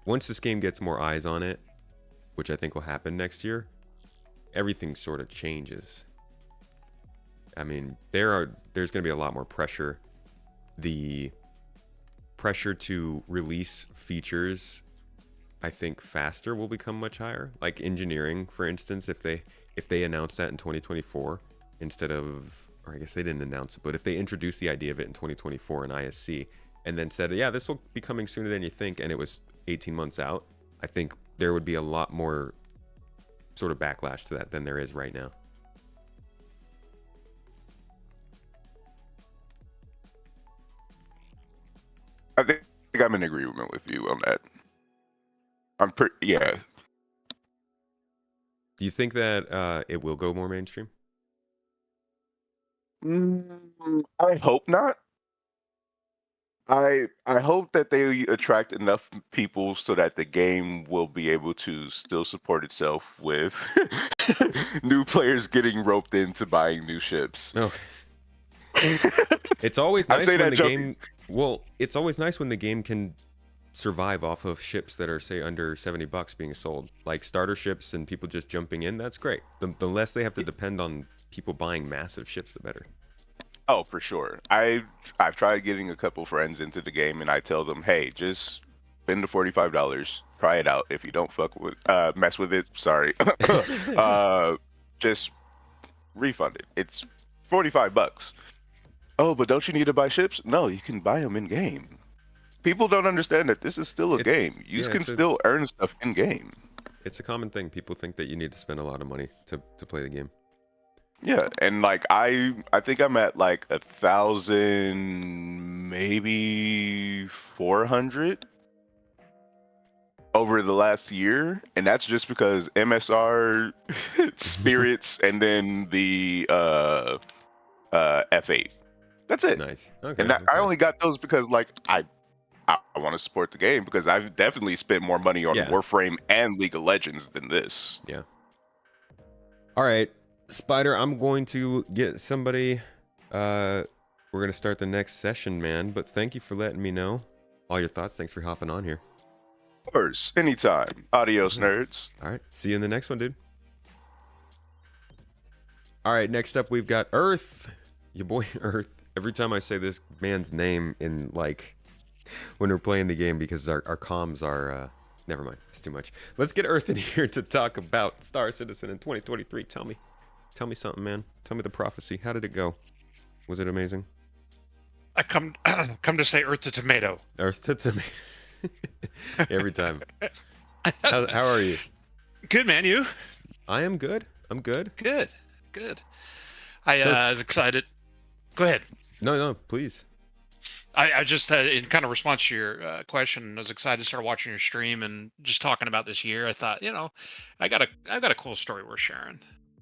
once this game gets more eyes on it, which I think will happen next year, everything sort of changes. I mean, there's going to be a lot more pressure. The pressure to release features, I think, faster will become much higher. Like engineering, for instance, if they announce that in 2024 instead of, or I guess they didn't announce it, but if they introduced the idea of it in 2024 in ISC and then said, yeah, this will be coming sooner than you think, and it was 18 months out, I think there would be a lot more sort of backlash to that than there is right now. I think I'm in agreement with you on that. Yeah. Do you think that it will go more mainstream? I hope not. I hope that they attract enough people so that the game will be able to still support itself with new players getting roped into buying new ships. Okay. It's always nice when the game. Well, it's always nice when the game can survive off of ships that are, say, under $70 being sold, like starter ships and people just jumping in. That's great. The less they have to depend on people buying massive ships, the better. Oh, for sure. I've tried getting a couple friends into the game, and I tell them, hey, just spend the $45, try it out. If you don't mess with it, sorry, just refund it. It's $45. Oh, but don't you need to buy ships? No, you can buy them in game. People don't understand that this is still a game. You can still earn stuff in game. It's a common thing. People think that you need to spend a lot of money to play the game. Yeah, and like I think I'm at like 1,000, maybe 400 over the last year, and that's just because MSR, spirits, and then the F8. That's it. Nice. Okay. And I only got those because like I want to support the game, because I've definitely spent more money on Warframe and League of Legends than this. Yeah. All right, Spider, I'm going to get somebody. We're going to start the next session, man. But thank you for letting me know all your thoughts. Thanks for hopping on here. Of course, anytime. Adios, nerds. All right, see you in the next one, dude. All right, next up we've got Earth. Your boy Earth. Every time I say this man's name in, like, when we're playing the game, because our comms are, never mind, it's too much. Let's get Earth in here to talk about Star Citizen in 2023. Tell me something, man. Tell me the prophecy. How did it go? Was it amazing? I come to say Earth to Tomato. Earth to Tomato. Every time. How are you? Good, man. You? I am good. I'm good. Good. I was excited. Go ahead. No, please. I just, in kind of response to your question, I was excited to start watching your stream and just talking about this year. I thought, I've got a cool story worth sharing.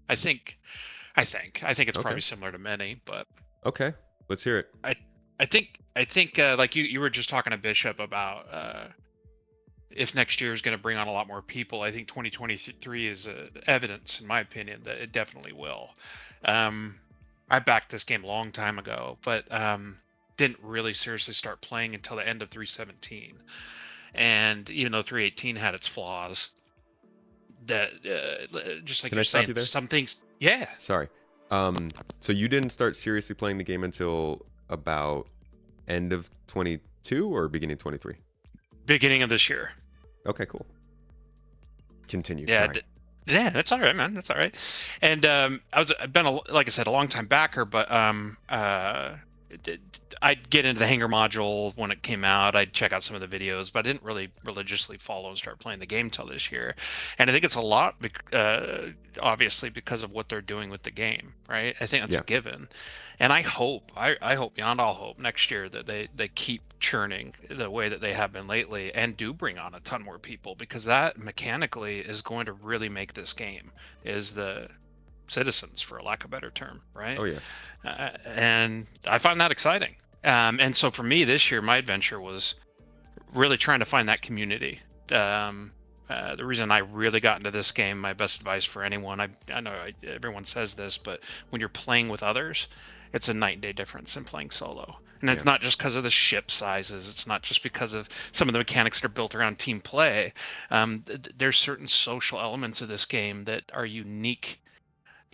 I think it's probably similar to many, but okay, let's hear it. I think like you were just talking to Bishop about if next year is going to bring on a lot more people. I think 2023 is evidence, in my opinion, that it definitely will. I backed this game a long time ago, but didn't really seriously start playing until the end of 3.17. And even though 3.18 had its flaws, that just like Can you're I stop saying, you there? some things. Yeah. Sorry. So you didn't start seriously playing the game until about end of 22 or beginning 23? Beginning of this year. Okay, cool. Continue. Yeah. Sorry. Yeah, that's all right, man. That's all right. And I've been like I said, a long time backer, but I'd get into the Hanger module when it came out. I'd check out some of the videos, but I didn't really religiously follow and start playing the game till this year. And I think it's a lot, obviously, because of what they're doing with the game, right? I think that's a given. And I hope beyond all hope next year that they keep churning the way that they have been lately and do bring on a ton more people, because that mechanically is going to really make this game, is the citizens, for a lack of a better term, right? Oh yeah. And I find that exciting. And so for me this year, my adventure was really trying to find that community. The reason I really got into this game, my best advice for anyone, I know everyone says this, but when you're playing with others, it's a night and day difference in playing solo. And it's not just because of the ship sizes. It's not just because of some of the mechanics that are built around team play. There's certain social elements of this game that are unique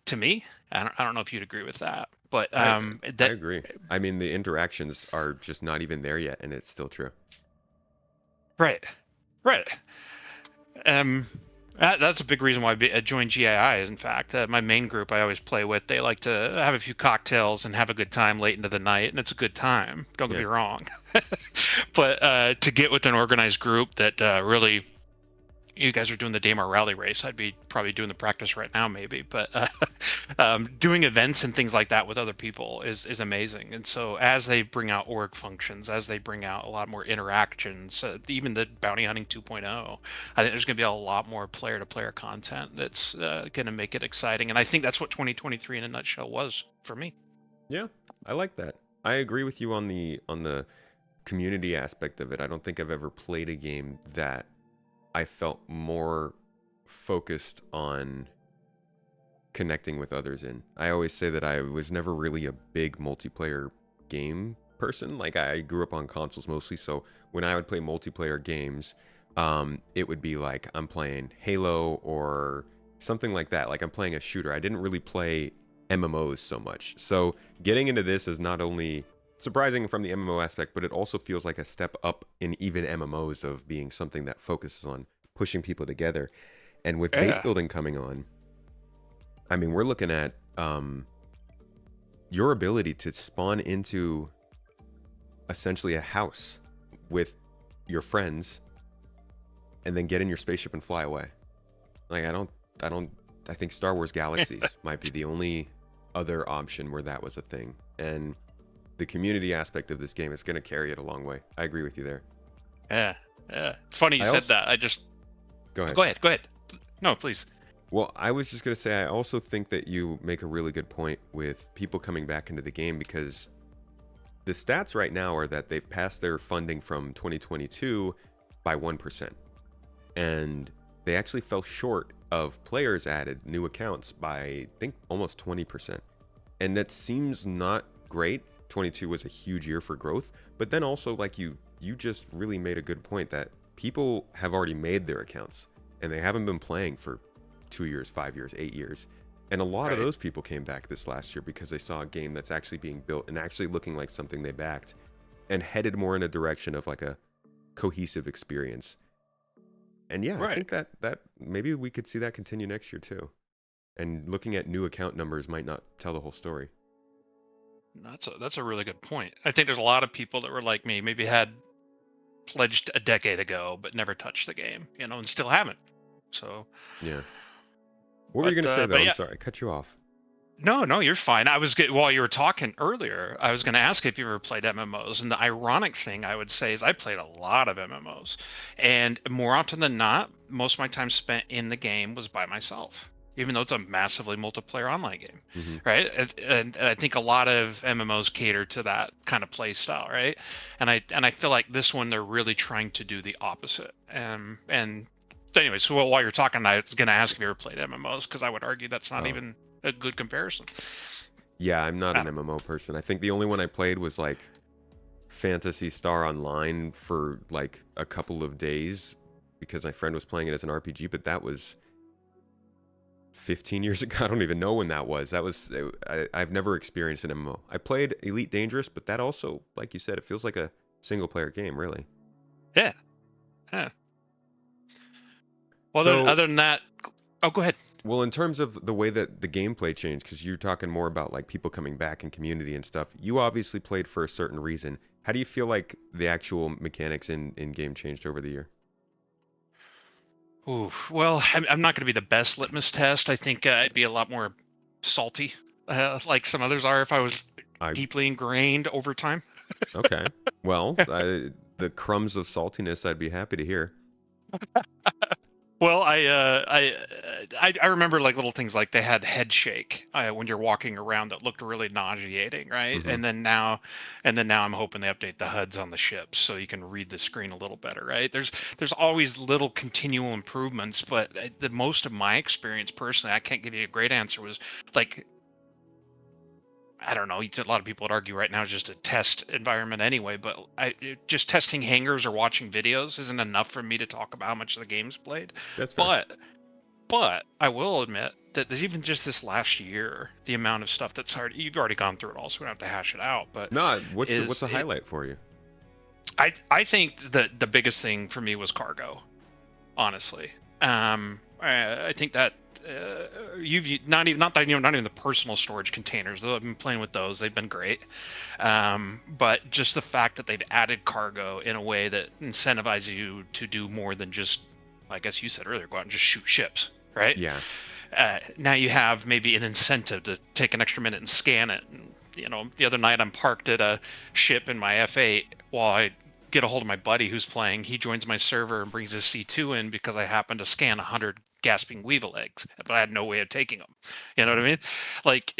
to me. I don't know if you'd agree with that, but I agree. I mean, the interactions are just not even there yet, and it's still true. Right. That's a big reason why I joined GII. In fact, my main group I always play with, they like to have a few cocktails and have a good time late into the night, and it's a good time. Don't get me wrong. But to get with an organized group that really, you guys are doing the Daymar Rally race, I'd be probably doing the practice right now maybe, but doing events and things like that with other people is amazing. And so as they bring out org functions, as they bring out a lot more interactions, even the Bounty Hunting 2.0, I think there's going to be a lot more player-to-player content that's going to make it exciting. And I think that's what 2023 in a nutshell was for me. Yeah, I like that. I agree with you on the community aspect of it. I don't think I've ever played a game that I felt more focused on connecting with others in. I always say that I was never really a big multiplayer game person. Like, I grew up on consoles mostly, so when I would play multiplayer games, it would be like I'm playing Halo or something like that. Like I'm playing a shooter. I didn't really play MMOs so much. So getting into this is not only surprising from the MMO aspect, but it also feels like a step up in even MMOs of being something that focuses on pushing people together. And with base building coming on, I mean, we're looking at your ability to spawn into essentially a house with your friends and then get in your spaceship and fly away. Like, I think Star Wars Galaxies might be the only other option where that was a thing. And the community aspect of this game is going to carry it a long way. I agree with you there. Yeah. It's funny you said that. Go ahead. Go ahead. No, please. Well, I was just going to say, I also think that you make a really good point with people coming back into the game, because the stats right now are that they've passed their funding from 2022 by 1%. And they actually fell short of players added, new accounts, by I think almost 20%. And that seems not great. 22 was a huge year for growth, but then also, like, you just really made a good point that people have already made their accounts and they haven't been playing for 2 years, 5 years, 8 years. And a lot of those people came back this last year because they saw a game that's actually being built and actually looking like something they backed and headed more in a direction of like a cohesive experience. And yeah, I think that maybe we could see that continue next year too. And looking at new account numbers might not tell the whole story. That's a really good point. I think there's a lot of people that were like me, maybe had pledged a decade ago but never touched the game, and still haven't. So yeah. What were you gonna say though? I'm sorry, I cut you off. No, you're fine. While you were talking earlier, I was going to ask if you ever played MMOs, and the ironic thing I would say is I played a lot of MMOs, and more often than not, most of my time spent in the game was by myself, even though it's a massively multiplayer online game, right? And I think a lot of MMOs cater to that kind of play style, right? And I feel like this one they're really trying to do the opposite. And anyway, so while you're talking, I was going to ask if you ever played MMOs, because I would argue that's not even a good comparison. Yeah, I'm not an MMO person. I think the only one I played was like Phantasy Star Online for like a couple of days because my friend was playing it as an RPG, but that was 15 years ago. I don't even know when that was. I've never experienced an MMO. I played Elite Dangerous, but that also, like you said, it feels like a single player game, really. Yeah. Well, so, other than that, go ahead. Well, in terms of the way that the gameplay changed, because you're talking more about like people coming back in community and stuff, you obviously played for a certain reason. How do you feel like the actual mechanics in game changed over the year? Ooh, well, I'm not going to be the best litmus test. I think it'd be a lot more salty, like some others are, if I was deeply ingrained over time. Okay. Well, the crumbs of saltiness, I'd be happy to hear. Well, I remember like little things like they had head shake when you're walking around that looked really nauseating, right? Mm-hmm. And then now I'm hoping they update the HUDs on the ships so you can read the screen a little better, right? There's always little continual improvements, but the most of my experience personally, I can't give you a great answer, was like, I don't know. A lot of people would argue right now is just a test environment anyway, but just testing hangars or watching videos isn't enough for me to talk about how much the game's played. That's fair. But I will admit that even just this last year, the amount of stuff you've already gone through it all, so we don't have to hash it out. But no, what's a highlight for you? I think that the biggest thing for me was cargo, honestly. I think that you've not even the personal storage containers, though I've been playing with those, they've been great, but just the fact that they've added cargo in a way that incentivizes you to do more than just, I guess you said earlier, go out and just shoot ships, right? Yeah. Now you have maybe an incentive to take an extra minute and scan it. And, the other night I'm parked at a ship in my F8 while I get a hold of my buddy who's playing. He joins my server and brings his C2 in because I happened to scan 100 gasping weevil eggs, but I had no way of taking them. You know what I mean? Like,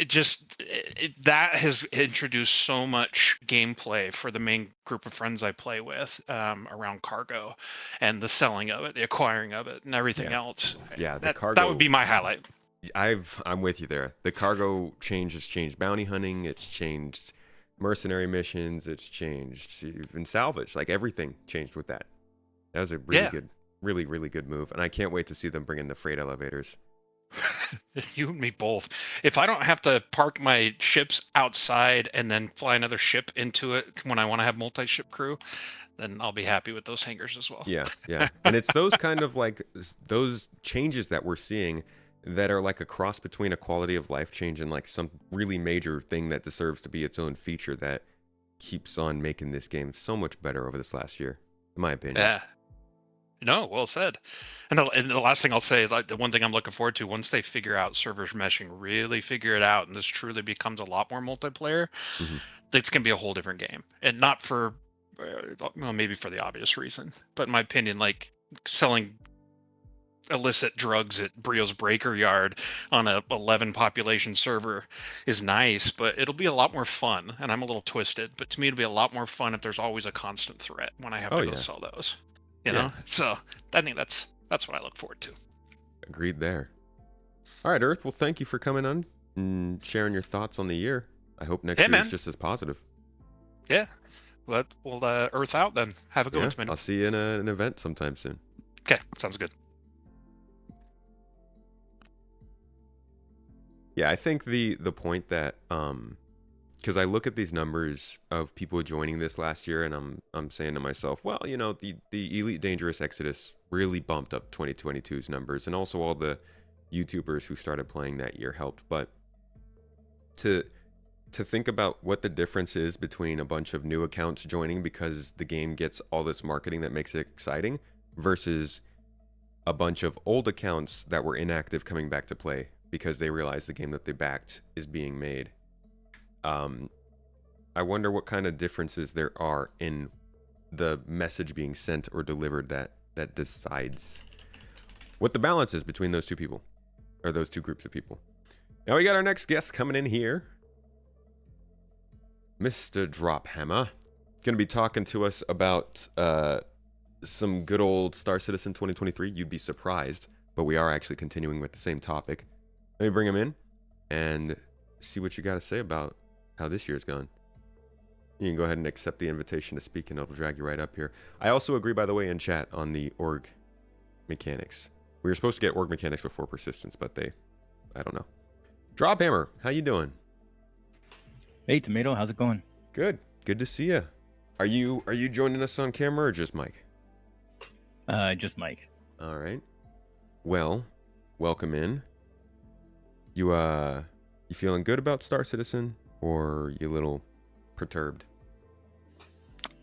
that has introduced so much gameplay for the main group of friends I play with around cargo and the selling of it, the acquiring of it, and everything else. Yeah, cargo, that would be my highlight. I'm with you there. The cargo change has changed bounty hunting. It's changed mercenary missions. It's changed even salvage. Like, everything changed with that. That was a really good. Really, really good move, and I can't wait to see them bring in the freight elevators. You and me both. If I don't have to park my ships outside and then fly another ship into it when I want to have multi-ship crew, then I'll be happy with those hangars as well. Yeah. And it's those kind of like those changes that we're seeing that are like a cross between a quality of life change and like some really major thing that deserves to be its own feature that keeps on making this game so much better over this last year, in my opinion. Yeah. No, well said. And the last thing I'll say, like, the one thing I'm looking forward to, once they figure out servers meshing, really figure it out, and this truly becomes a lot more multiplayer, it's going to be a whole different game. And not for, well, maybe for the obvious reason, but in my opinion, like, selling illicit drugs at Brio's Breaker Yard on a 11 population server is nice, but it'll be a lot more fun. And I'm a little twisted, but to me, it'll be a lot more fun if there's always a constant threat when I have to go sell those. You know, so I think that's what I look forward to. Agreed there. All right, Earth. Well, thank you for coming on and sharing your thoughts on the year. I hope next year is just as positive. Yeah. We'll Earth out then. Have a good one, Tomato. I'll see you in an event sometime soon. Okay, sounds good. Yeah, I think the point that because I look at these numbers of people joining this last year, and I'm saying to myself, well, you know, the Elite Dangerous Exodus really bumped up 2022's numbers, and also all the YouTubers who started playing that year helped. But to think about what the difference is between a bunch of new accounts joining because the game gets all this marketing that makes it exciting versus a bunch of old accounts that were inactive coming back to play because they realize the game that they backed is being made. I wonder what kind of differences there are in the message being sent or delivered that decides what the balance is between those two people, or those two groups of people. Now we got our next guest coming in here, Mr. Drophammer, going to be talking to us about some good old Star Citizen 2023. You'd be surprised, but we are actually continuing with the same topic. Let me bring him in and see what you got to say about how this year's gone. You can go ahead and accept the invitation to speak, and it'll drag you right up here. I also agree, by the way, in chat on the org mechanics. We were supposed to get org mechanics before persistence, but I don't know. Drophammer, how you doing? Hey, Tomato, how's it going? Good. Good to see you. Are you joining us on camera or just Mike? Just Mike. All right. Well, welcome in. You feeling good about Star Citizen, or you a little perturbed?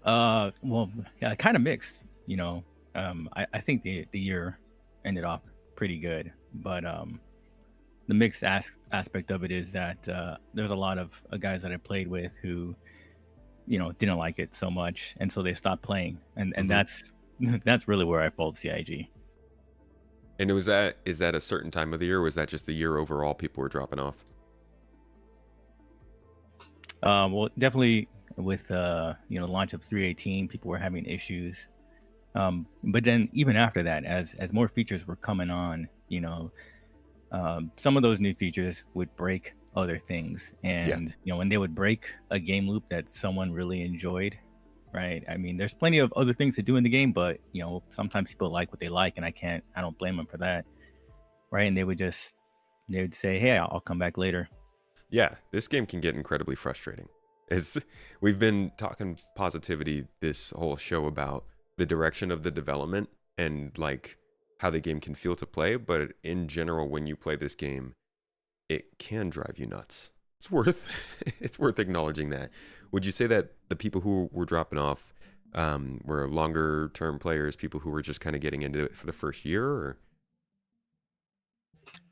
Well, yeah, kind of mixed. You know, I think the year ended off pretty good, but the mixed aspect of it is that there's a lot of guys that I played with who, you know, didn't like it so much, and so they stopped playing, and that's really where I fault CIG. And is that a certain time of the year, or was that just the year overall people were dropping off? Well, definitely with the launch of 3.18, people were having issues. But then even after that, as more features were coming on, you know, some of those new features would break other things, and you know, when they would break a game loop that someone really enjoyed, right? I mean, there's plenty of other things to do in the game, but you know, sometimes people like what they like, and I don't blame them for that, right? And they would say, hey, I'll come back later. Yeah, this game can get incredibly frustrating. We've been talking positivity this whole show about the direction of the development and like how the game can feel to play, but in general, when you play this game, it can drive you nuts. It's worth acknowledging that. Would you say that the people who were dropping off were longer term players, people who were just kind of getting into it for the first year, or?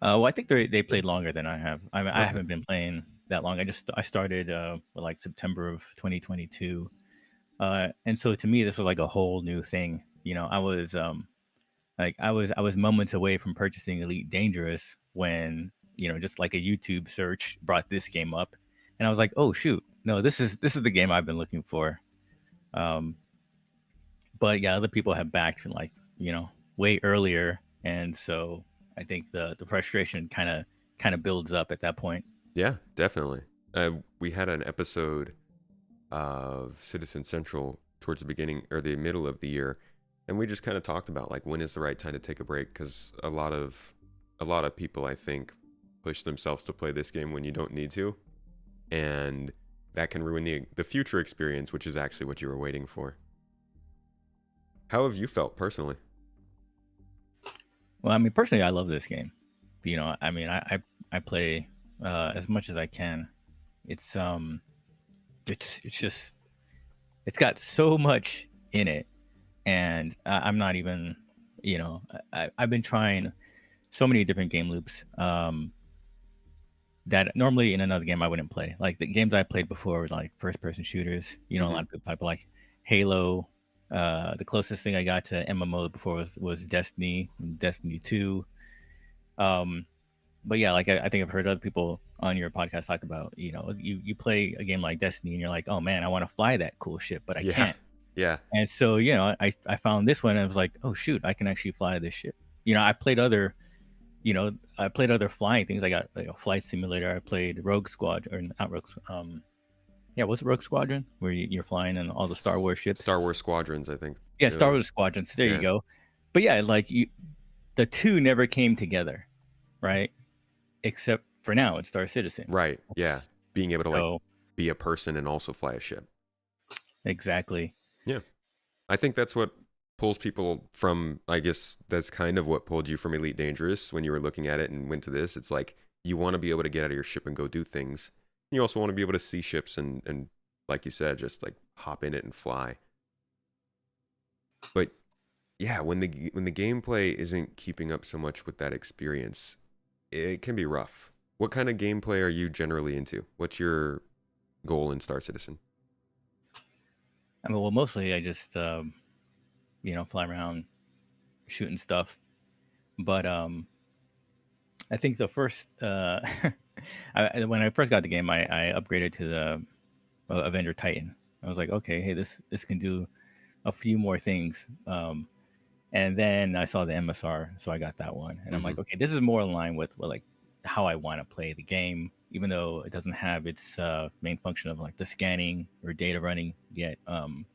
Well, I think they played longer than I have. I mean, I haven't been playing that long. I started like September of 2022, and so to me, this was like a whole new thing. You know, I was moments away from purchasing Elite Dangerous when, you know, just like a YouTube search brought this game up, and I was like, oh shoot, no, this is the game I've been looking for. But yeah, other people have backed like, you know, way earlier, and so I think the frustration kind of builds up at that point. Yeah, definitely. We had an episode of Citizen Central towards the beginning or the middle of the year, and we just kind of talked about like when is the right time to take a break, because a lot of people, I think, push themselves to play this game when you don't need to, and that can ruin the future experience, which is actually what you were waiting for. How have you felt personally? Well, I mean, personally, I love this game. You know, I mean, I play as much as I can. It's just, it's got so much in it, and I'm not even, you know, I've been trying so many different game loops that normally in another game I wouldn't play. Like the games I played before were like first person shooters. You know, a lot of people like Halo. The closest thing I got to MMO before was Destiny 2. But yeah, like I think I've heard other people on your podcast talk about, you know, you play a game like Destiny and you're like, oh man, I want to fly that cool ship, but I can't. Yeah. And so, you know, I found this one and I was like, oh shoot, I can actually fly this ship. You know, I played other I played other flying things. I got like a flight simulator. I played Rogue Squadron, or not Rogue. Yeah, what's Rogue Squadron? Where you're flying in all the Star Wars ships. Star Wars Squadrons, I think. Yeah, Star Wars Squadrons. There you go. But yeah, like the two never came together, right? Except for now, it's Star Citizen. Right. Yeah, being able to like be a person and also fly a ship. Exactly. Yeah, I think that's what pulls people from. I guess that's kind of what pulled you from Elite Dangerous when you were looking at it and went to this. It's like you want to be able to get out of your ship and go do things. You also want to be able to see ships and like you said, just like hop in it and fly. But yeah, when the gameplay isn't keeping up so much with that experience, it can be rough. What kind of gameplay are you generally into? What's your goal in Star Citizen? I mean, well, mostly I just fly around shooting stuff. But I think the first when I first got the game, I upgraded to the Avenger Titan. I was like, okay, hey, this can do a few more things. And then I saw the MSR, so I got that one, and I'm like, okay, this is more in line with like how I want to play the game, even though it doesn't have its main function of like the scanning or data running yet.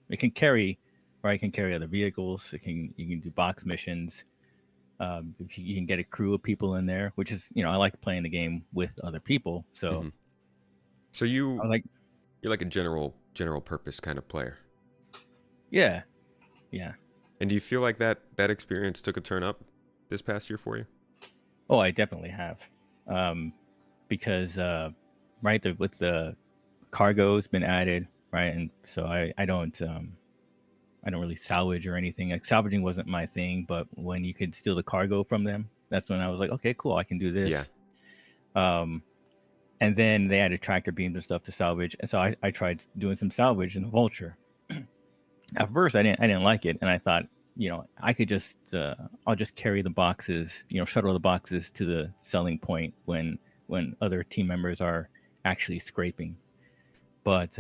It can carry, or I can carry other vehicles. You can do box missions. You can get a crew of people in there, which is, I like playing the game with other people. So, so you're like a general purpose kind of player. Yeah. And do you feel like that experience took a turn up this past year for you? Oh, I definitely have. Because with the cargo's been added, right? And so I don't really salvage or anything. Like salvaging wasn't my thing, but when you could steal the cargo from them, that's when I was like, okay, cool, I can do this. Yeah. And then they added tractor beams and stuff to salvage, and so I tried doing some salvage in the Vulture. At first, I didn't like it, and I thought, I could just I'll just carry the boxes, shuttle the boxes to the selling point when other team members are actually scraping. But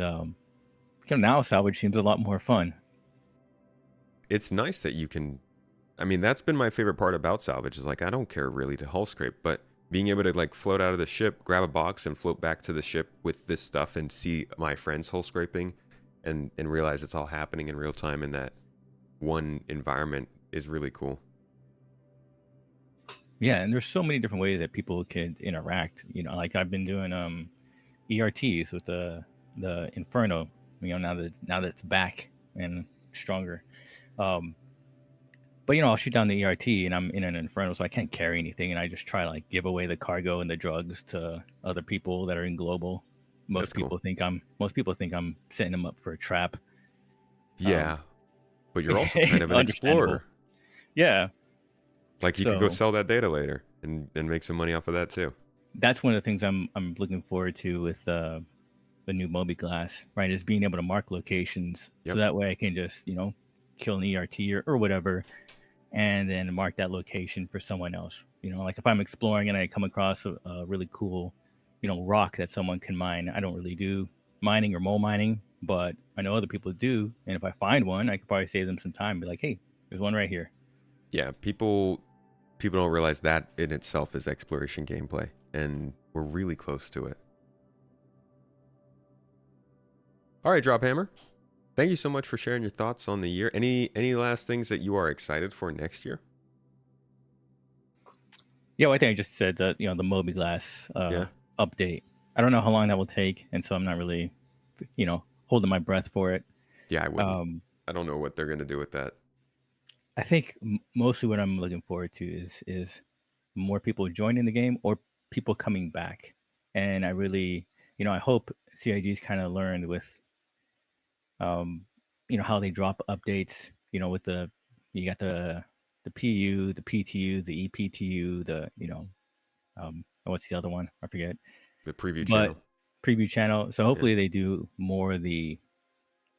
now salvage seems a lot more fun. It's nice that you can. I mean, that's been my favorite part about salvage. Is like I don't care really to hull scrape, but being able to like float out of the ship, grab a box, and float back to the ship with this stuff, and see my friends hull scraping, and realize it's all happening in real time in that one environment is really cool. Yeah, and there's so many different ways that people could interact. Like I've been doing ERTs with the Inferno. Now that it's back and stronger. But I'll shoot down the ERT and I'm in an Inferno, so I can't carry anything, and I just try to like give away the cargo and the drugs to other people that are in global. Most people think I'm setting them up for a trap. Yeah, but you're also kind of an explorer. Yeah, like you could go sell that data later and make some money off of that too. That's one of the things I'm looking forward to with the new Moby Glass, right? Is being able to mark locations, so that way I can just kill an ERT or whatever, and then mark that location for someone else. Like if I'm exploring and I come across a really cool, rock that someone can mine. I don't really do mining or mole mining, but I know other people do. And if I find one, I could probably save them some time. Be like, hey, there's one right here. Yeah, people don't realize that in itself is exploration gameplay, and we're really close to it. All right, Drophammer. Thank you so much for sharing your thoughts on the year. Any last things that you are excited for next year? Yeah, well, I think I just said that, the Moby Glass update. I don't know how long that will take, and so I'm not really, holding my breath for it. Yeah, I wouldn't. I don't know what they're going to do with that. I think mostly what I'm looking forward to is more people joining the game or people coming back. And I really, I hope CIG's kind of learned with, how they drop updates, with you got the PU, the PTU, the EPTU, what's the other one? I forget. The preview channel. So hopefully they do more of the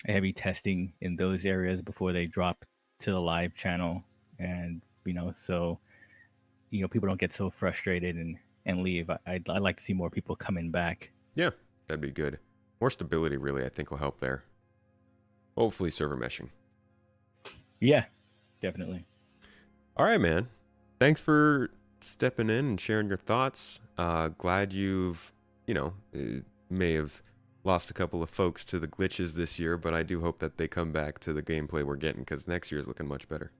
heavy testing in those areas before they drop to the live channel, and so people don't get so frustrated and leave. I'd like to see more people coming back. Yeah, that'd be good. More stability really, I think, will help there. Hopefully server meshing. Yeah, definitely. All right, man. Thanks for stepping in and sharing your thoughts. Glad you've, may have lost a couple of folks to the glitches this year, but I do hope that they come back to the gameplay we're getting, because next year is looking much better.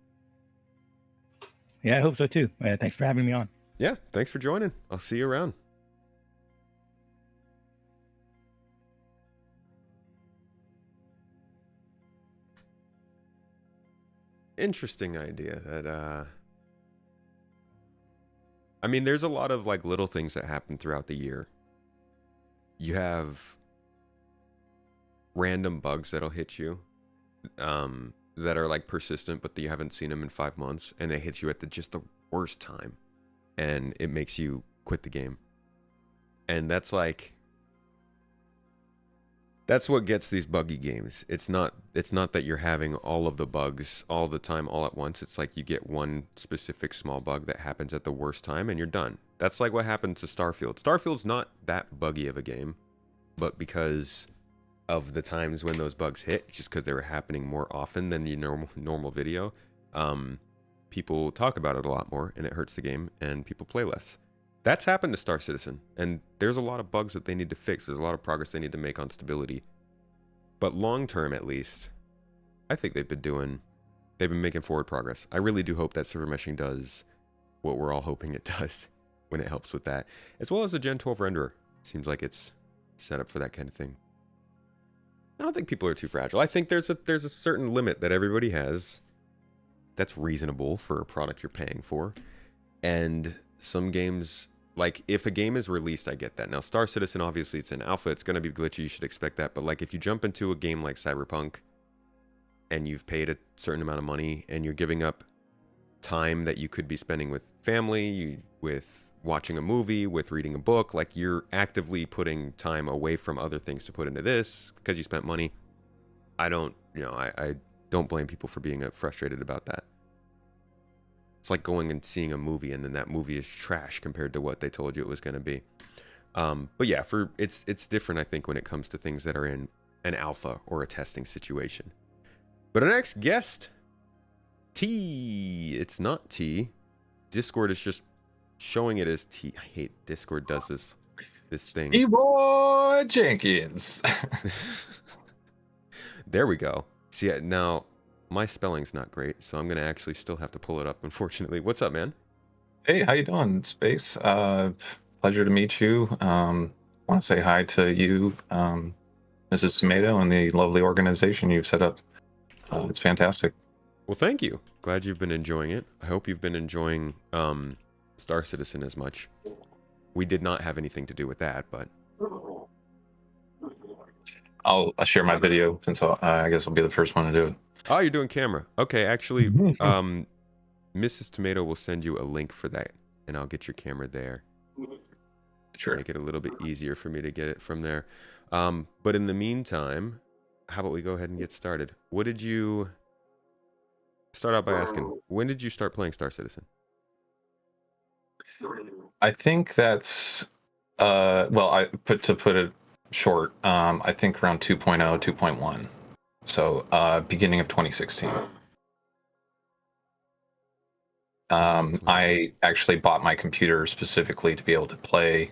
Yeah, I hope so too. Thanks for having me on. Yeah, thanks for joining. I'll see you around. Interesting idea that I mean, there's a lot of like little things that happen throughout the year. You have random bugs that'll hit you that are like persistent, but you haven't seen them in 5 months, and they hit you at just the worst time, and it makes you quit the game. And that's what gets these buggy games. It's not that you're having all of the bugs all the time all at once. It's like you get one specific small bug that happens at the worst time and you're done. That's like what happened to Starfield. Starfield's not that buggy of a game, but because of the times when those bugs hit, just because they were happening more often than your normal video, people talk about it a lot more, and it hurts the game, and people play less. That's happened to Star Citizen, and there's a lot of bugs that they need to fix. There's a lot of progress they need to make on stability. But long term, at least, I think they've been making forward progress. I really do hope that server meshing does what we're all hoping it does when it helps with that, as well as the Gen 12 renderer. Seems like it's set up for that kind of thing. I don't think people are too fragile. I think there's a certain limit that everybody has that's reasonable for a product you're paying for, and some games, like if a game is released, I get that. Now, Star Citizen, obviously, it's an alpha. It's going to be glitchy. You should expect that. But like if you jump into a game like Cyberpunk and you've paid a certain amount of money and you're giving up time that you could be spending with family, with watching a movie, with reading a book, like you're actively putting time away from other things to put into this because you spent money. I don't blame people for being frustrated about that. It's like going and seeing a movie and then that movie is trash compared to what they told you it was going to be. But yeah, it's different, I think, when it comes to things that are in an alpha or a testing situation. But our next guest, T. It's not T. Discord is just showing it as T. I hate Discord does this thing. E-boy Jenkins. There we go. See, now my spelling's not great, so I'm going to actually still have to pull it up, unfortunately. What's up, man? Hey, how you doing, Space? Pleasure to meet you. Want to say hi to you, Mrs. Tomato, and the lovely organization you've set up. It's fantastic. Well, thank you. Glad you've been enjoying it. I hope you've been enjoying Star Citizen as much. We did not have anything to do with that, but... I'll share my video since I guess I'll be the first one to do it. Oh, you're doing camera. Okay, actually, Mrs. Tomato will send you a link for that, and I'll get your camera there. Sure. Make it a little bit easier for me to get it from there. But in the meantime, how about we go ahead and get started? What did you... Start out by asking, when did you start playing Star Citizen? I think that's... well, to put it short, I think around 2.0, 2.1. So, beginning of 2016. I actually bought my computer specifically to be able to play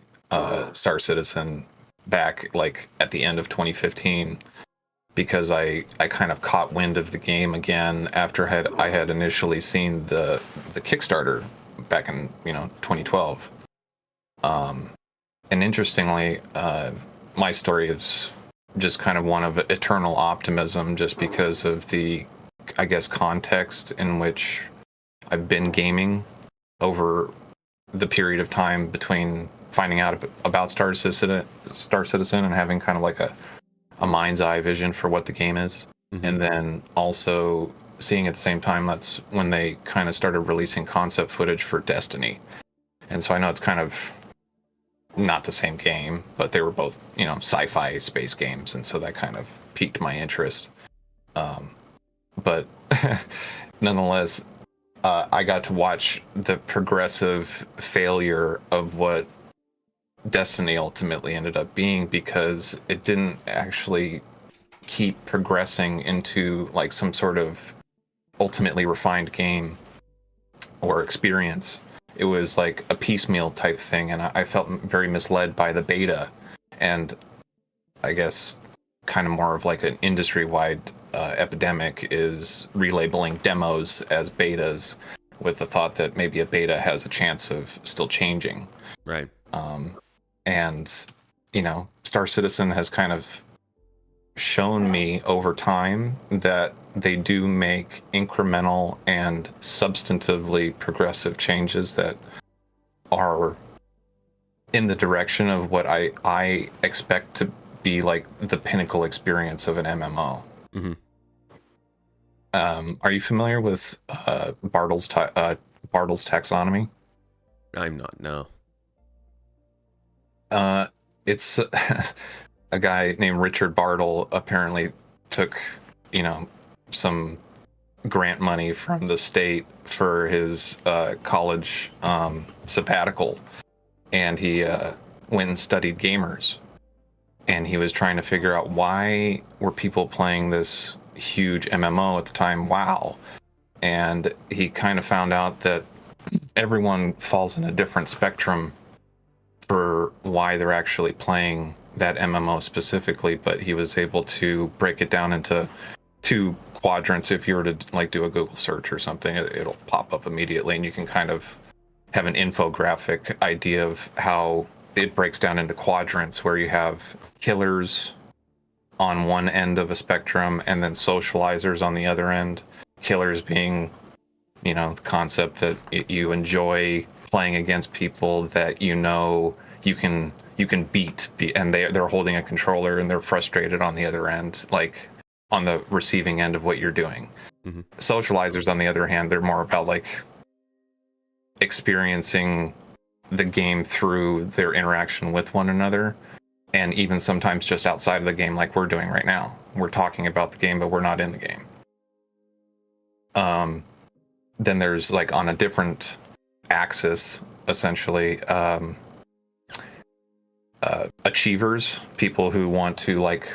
Star Citizen back like at the end of 2015 because I kind of caught wind of the game again after I had initially seen the Kickstarter back in 2012. And interestingly, my story is just kind of one of eternal optimism just because of the, I guess, context in which I've been gaming over the period of time between finding out about Star Citizen and having kind of like a mind's eye vision for what the game is. Mm-hmm. And then also seeing at the same time, that's when they kind of started releasing concept footage for Destiny. And so I know it's kind of not the same game, but they were both, sci-fi space games, and so that kind of piqued my interest. But nonetheless, I got to watch the progressive failure of what Destiny ultimately ended up being because it didn't actually keep progressing into like some sort of ultimately refined game or experience. it was like a piecemeal type thing, and I felt very misled by the beta, and I guess kind of more of like an industry-wide epidemic is relabeling demos as betas with the thought that maybe a beta has a chance of still changing. Right. And, you know, Star Citizen has kind of shown me over time that they do make incremental and substantively progressive changes that are in the direction of what I expect to be like the pinnacle experience of an MMO. Mm-hmm. Are you familiar with Bartle's taxonomy? I'm not. No. It's a guy named Richard Bartle apparently took, you know, some grant money from the state for his college sabbatical, and he went and studied gamers, and he was trying to figure out why were people playing this huge MMO at the time, WoW, and he kind of found out that everyone falls in a different spectrum for why they're actually playing that MMO specifically, but he was able to break it down into 2 quadrants. If you were to like do a Google search or something, it'll pop up immediately, and you can kind of have an infographic idea of how it breaks down into quadrants, where you have killers on one end of a spectrum and then socializers on the other end. Killers being, you know, the concept that you enjoy playing against people that you know you can beat, and they're holding a controller and they're frustrated on the other end, like on the receiving end of what you're doing. Mm-hmm. Socializers, on the other hand, they're more about like experiencing the game through their interaction with one another, and even sometimes just outside of the game, like we're doing right now. We're talking about the game, but we're not in the game. Then there's like on a different axis, essentially, achievers, people who want to like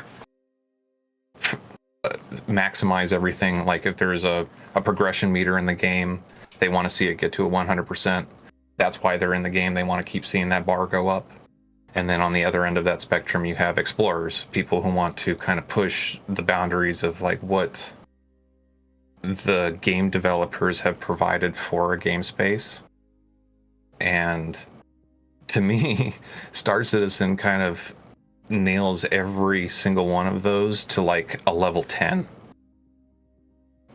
maximize everything. Like if there's a progression meter in the game, they want to see it get to a 100%. That's why they're in the game. They want to keep seeing that bar go up. And then on the other end of that spectrum, you have explorers, people who want to kind of push the boundaries of like what the game developers have provided for a game space. And to me, Star Citizen kind of nails every single one of those to like a level 10.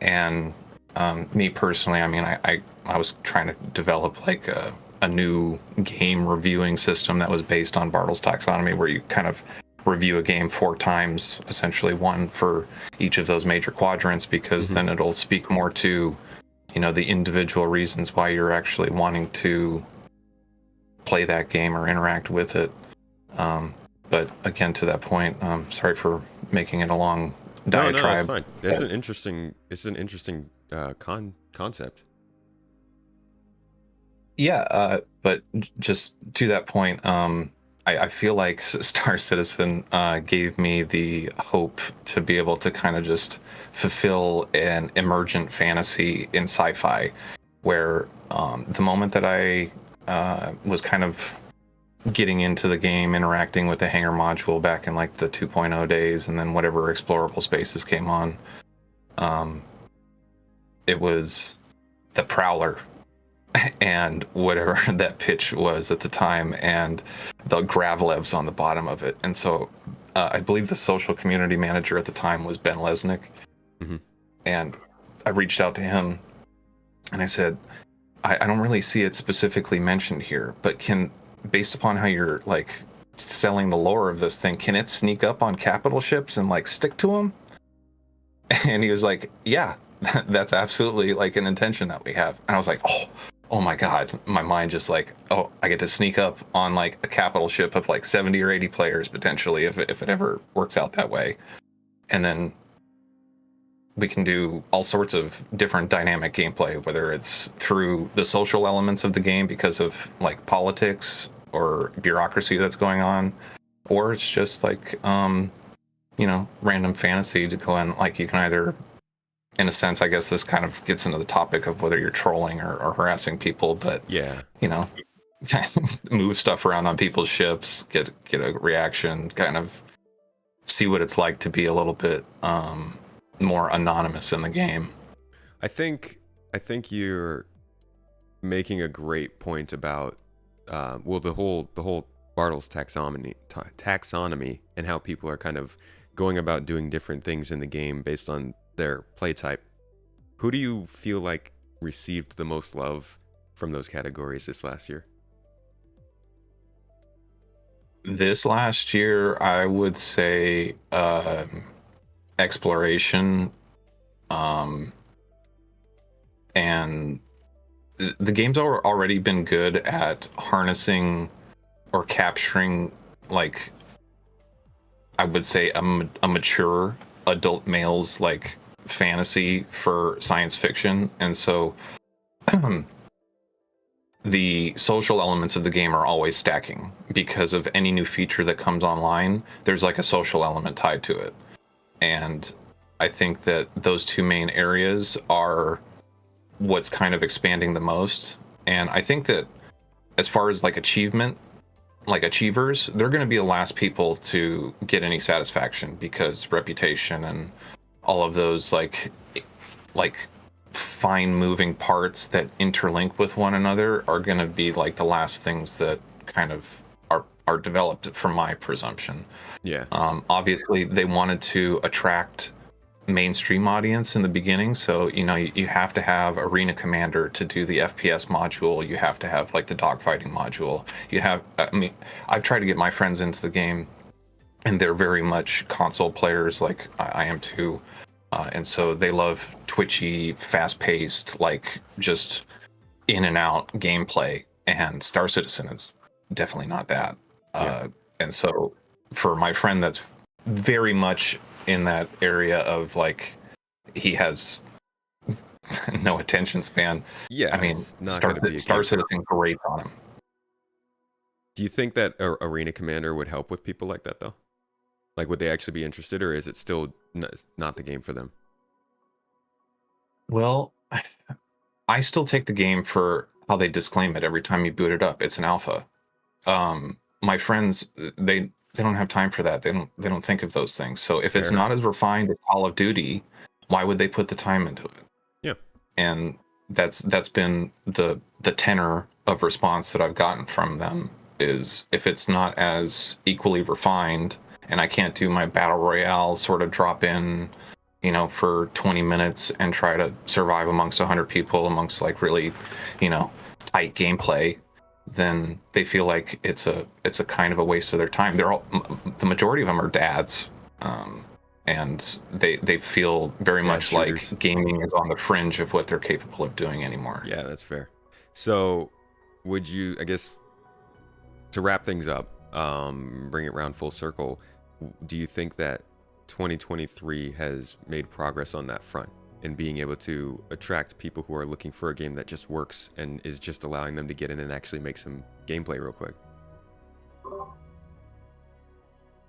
And me personally, I mean, I was trying to develop like a new game reviewing system that was based on Bartle's taxonomy, where you kind of review a game 4 times, essentially 1 for each of those major quadrants, because then it'll speak more to, you know, the individual reasons why you're actually wanting to play that game or interact with it. But again, to that point, sorry for making it a long diatribe. No, it's fine. It's an interesting concept. Yeah, but just to that point, I feel like Star Citizen gave me the hope to be able to kind of just fulfill an emergent fantasy in sci-fi, where the moment that I was kind of getting into the game, interacting with the hangar module back in like the 2.0 days, and then whatever explorable spaces came on, it was the Prowler and whatever that pitch was at the time, and the Gravlevs on the bottom of it. And so I believe the social community manager at the time was Ben Lesnick. And I reached out to him and I said, I don't really see it specifically mentioned here, but based upon how you're like selling the lore of this thing, can it sneak up on capital ships and like stick to them? And he was like, yeah, that's absolutely like an intention that we have. And I was like, oh my God, my mind just like, oh, I get to sneak up on like a capital ship of like 70 or 80 players potentially if it ever works out that way. And then we can do all sorts of different dynamic gameplay, whether it's through the social elements of the game because of like politics or bureaucracy that's going on, or it's just like, you know, random fantasy to go in. Like you can either in a sense, I guess this kind of gets into the topic of whether you're trolling or harassing people, but yeah, you know, move stuff around on people's ships, get a reaction, kind of see what it's like to be a little bit more anonymous in the game. I think you're making a great point about well, the whole Bartle's taxonomy and how people are kind of going about doing different things in the game based on their play type. Who do you feel like received the most love from those categories this last year? This last year, I would say exploration, and the game's already been good at harnessing or capturing, like, I would say a mature adult male's like fantasy for science fiction, and so the social elements of the game are always stacking because of any new feature that comes online. There's like a social element tied to it, and I think that those two main areas are what's kind of expanding the most. And I think that as far as like achievement, like achievers, they're going to be the last people to get any satisfaction, because reputation and all of those like fine moving parts that interlink with one another are going to be like the last things that kind of are developed, from my presumption. Yeah. Obviously they wanted to attract mainstream audience in the beginning, so you have to have Arena Commander to do the FPS module, you have to have like the dogfighting module, you have, I mean, I've tried to get my friends into the game and they're very much console players, like I am too, and so they love twitchy, fast-paced, like just in and out gameplay, and Star Citizen is definitely not that. Yeah. And so for my friend that's very much in that area of like, he has no attention span. Yeah. I mean, Star Citizen grates on him. Do you think that Arena Commander would help with people like that though? Like, would they actually be interested, or is it still not the game for them? Well, I still take the game for how they disclaim it every time you boot it up. It's an alpha. My friends, they don't have time for that. They don't think of those things. So if it's not as refined as Call of Duty, why would they put the time into it? Yeah. And that's been the tenor of response that I've gotten from them, is if it's not as equally refined, and I can't do my battle royale sort of drop in, for 20 minutes and try to survive amongst 100 people amongst like really, tight gameplay, then they feel like it's a kind of a waste of their time. They're all, the majority of them are dads, and they feel very much shooters. Like gaming is on the fringe of what they're capable of doing anymore. Yeah, that's fair. So would you, I guess, to wrap things up, bring it around full circle, do you think that 2023 has made progress on that front in being able to attract people who are looking for a game that just works and is just allowing them to get in and actually make some gameplay real quick?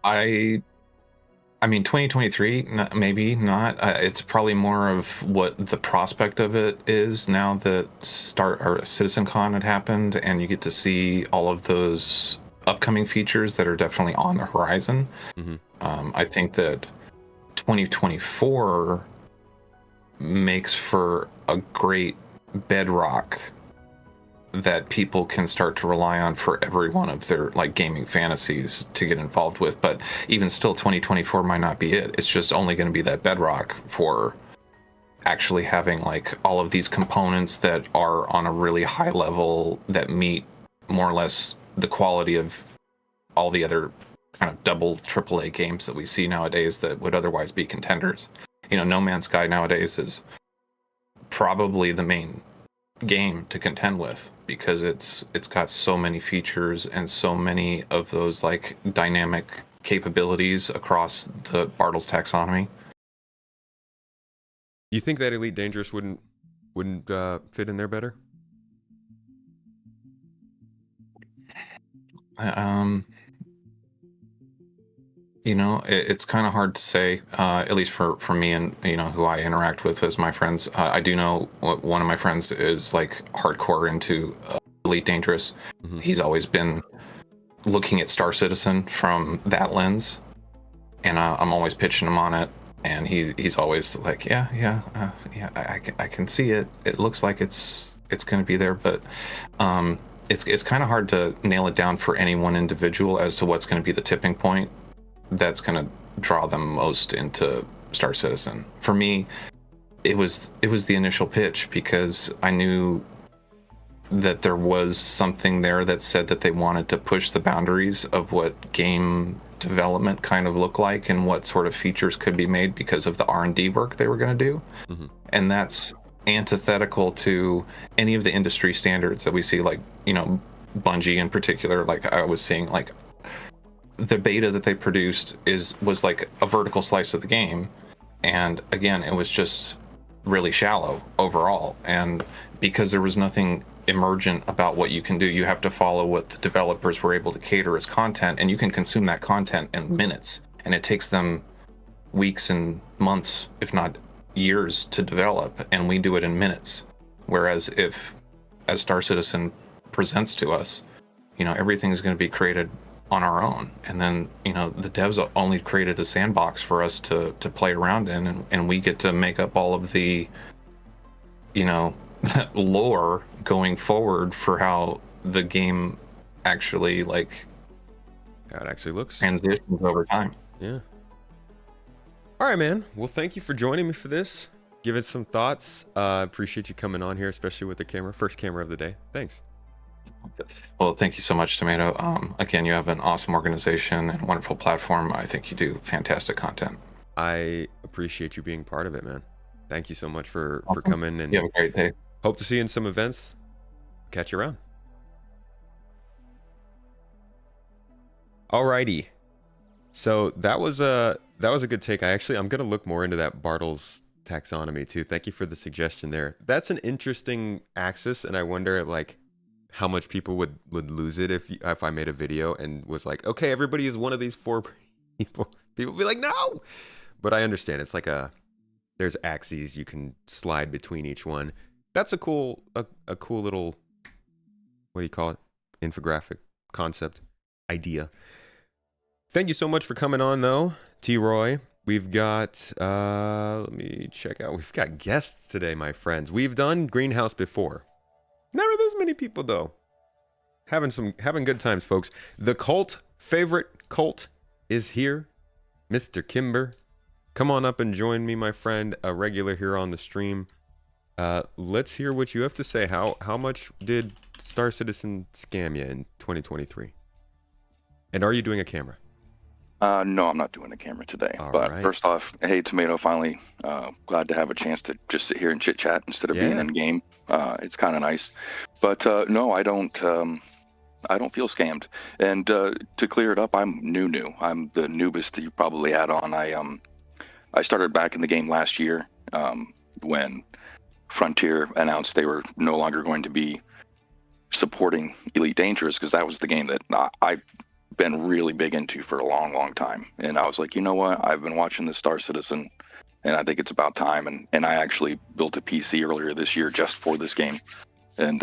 I mean, 2023, maybe not. It's probably more of what the prospect of it is now that CitizenCon had happened, and you get to see all of those upcoming features that are definitely on the horizon. Mm-hmm. I think that 2024 makes for a great bedrock that people can start to rely on for every one of their like gaming fantasies to get involved with. But even still, 2024 might not be it. It's just only going to be that bedrock for actually having like all of these components that are on a really high level that meet more or less the quality of all the other kind of double AAA games that we see nowadays that would otherwise be contenders. No Man's Sky nowadays is probably the main game to contend with, because it's got so many features and so many of those like dynamic capabilities across the Bartle's taxonomy. You think that Elite Dangerous wouldn't fit in there better? It's kind of hard to say, at least for me and, who I interact with as my friends. I do know one of my friends is like hardcore into Elite Dangerous. Mm-hmm. He's always been looking at Star Citizen from that lens, and I'm always pitching him on it. And he's always like, yeah, I can see it. It looks like it's going to be there, but it's kind of hard to nail it down for any one individual as to what's going to be the tipping point that's going to draw them most into Star Citizen. For me, it was the initial pitch, because I knew that there was something there that said that they wanted to push the boundaries of what game development kind of looked like and what sort of features could be made because of the R&D work they were going to do. Mm-hmm. And that's antithetical to any of the industry standards that we see, like, Bungie in particular. Like, I was seeing, like, the beta that they produced was like a vertical slice of the game, and again, it was just really shallow overall. And because there was nothing emergent about what you can do, you have to follow what the developers were able to cater as content, and you can consume that content in minutes, and it takes them weeks and months, if not years, to develop, and we do it in minutes. Whereas as Star Citizen presents to us, everything is going to be created on our own, and then the devs only created a sandbox for us to play around in, and we get to make up all of the lore going forward for how the game actually how it actually looks, transitions over time. Yeah. All right, man. Well, thank you for joining me for this. Give it some thoughts. Appreciate you coming on here, especially with the first camera of the day. Thanks. Well, thank you so much, Tomato. Again, you have an awesome organization and wonderful platform. I think you do fantastic content. I appreciate you being part of it, man. Thank you so much for Awesome. coming, and You have a great day. hope to see you in some events. Catch you around. Alrighty. So that was a good take. I'm gonna look more into that Bartle's taxonomy too. Thank you for the suggestion there. That's an interesting axis, and I wonder how much people would lose it if I made a video and was like, okay, everybody is one of these 4 people. People would be like, no. But I understand, it's like there's axes you can slide between each one. That's a cool little, what do you call it? Infographic concept idea. Thank you so much for coming on, though, T-Roy. We've got, let me check out. We've got guests today, my friends. We've done Greenhouse before. Never this many people, though. Having good times, folks. The favorite cult is here. Mr. Kimber. Come on up and join me, my friend, a regular here on the stream. Let's hear what you have to say. How much did Star Citizen scam you in 2023? And are you doing a camera? No, I'm not doing a camera today. All but right. First off, hey, Tomato, finally glad to have a chance to just sit here and chit chat instead of being in game. It's kind of nice. But no, I don't feel scammed. And to clear it up, I'm new. I'm the noobest that you probably had on. I started back in the game last year when Frontier announced they were no longer going to be supporting Elite Dangerous, because that was the game that I've been really big into for a long time. And I was like, you know what? I've been watching the Star Citizen, and I think it's about time. And I actually built a PC earlier this year just for this game. And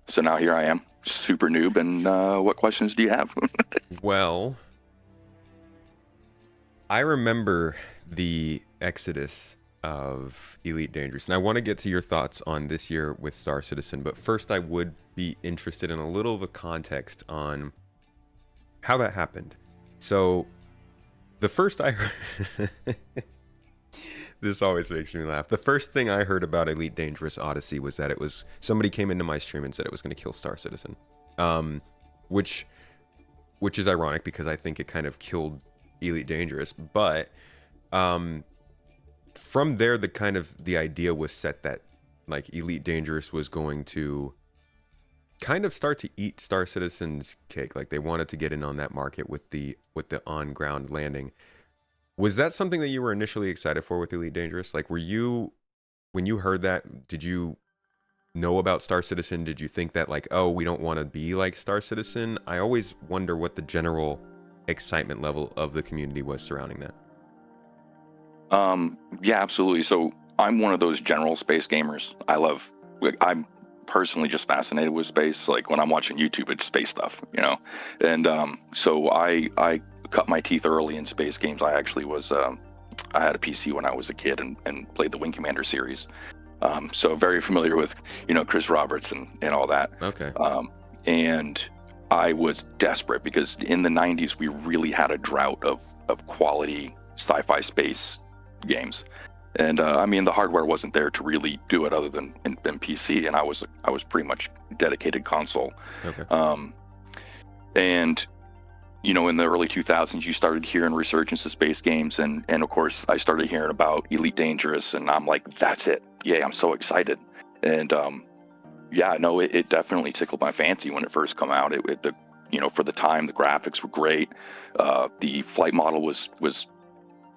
so now here I am, super noob. And what questions do you have? Well, I remember the exodus of Elite Dangerous, and I want to get to your thoughts on this year with Star Citizen, but first I would be interested in a little of a context on how that happened. So the first I heard this always makes me laugh. The first thing I heard about Elite Dangerous Odyssey was that somebody came into my stream and said it was going to kill Star Citizen, which is ironic because I think it kind of killed Elite Dangerous. But from there, the idea was set that Elite Dangerous was going to kind of start to eat Star Citizen's cake. They wanted to get in on that market with the on ground landing. Was that something that you were initially excited for with Elite Dangerous? Were you, when you heard that, did you know about Star Citizen? Did you think that oh, we don't want to be like Star Citizen? I always wonder what the general excitement level of the community was surrounding that? Yeah, absolutely. So I'm one of those general space gamers. I'm personally just fascinated with space. Like when I'm watching YouTube, it's space stuff, you know. And so I cut my teeth early in space games. I actually was I had a PC when I was a kid and played the Wing Commander series. So very familiar with, you know, Chris Roberts and all that. Okay. And I was desperate because in the 90s we really had a drought of quality sci-fi space games, and I mean the hardware wasn't there to really do it other than in PC, and I was pretty much dedicated console. Okay. And you know, in the early 2000s you started hearing resurgence of space games, and of course I started hearing about Elite Dangerous, and I'm like, that's it, yeah, I'm so excited. And yeah, no, it definitely tickled my fancy when it first come out. You know, for the time, the graphics were great. The flight model was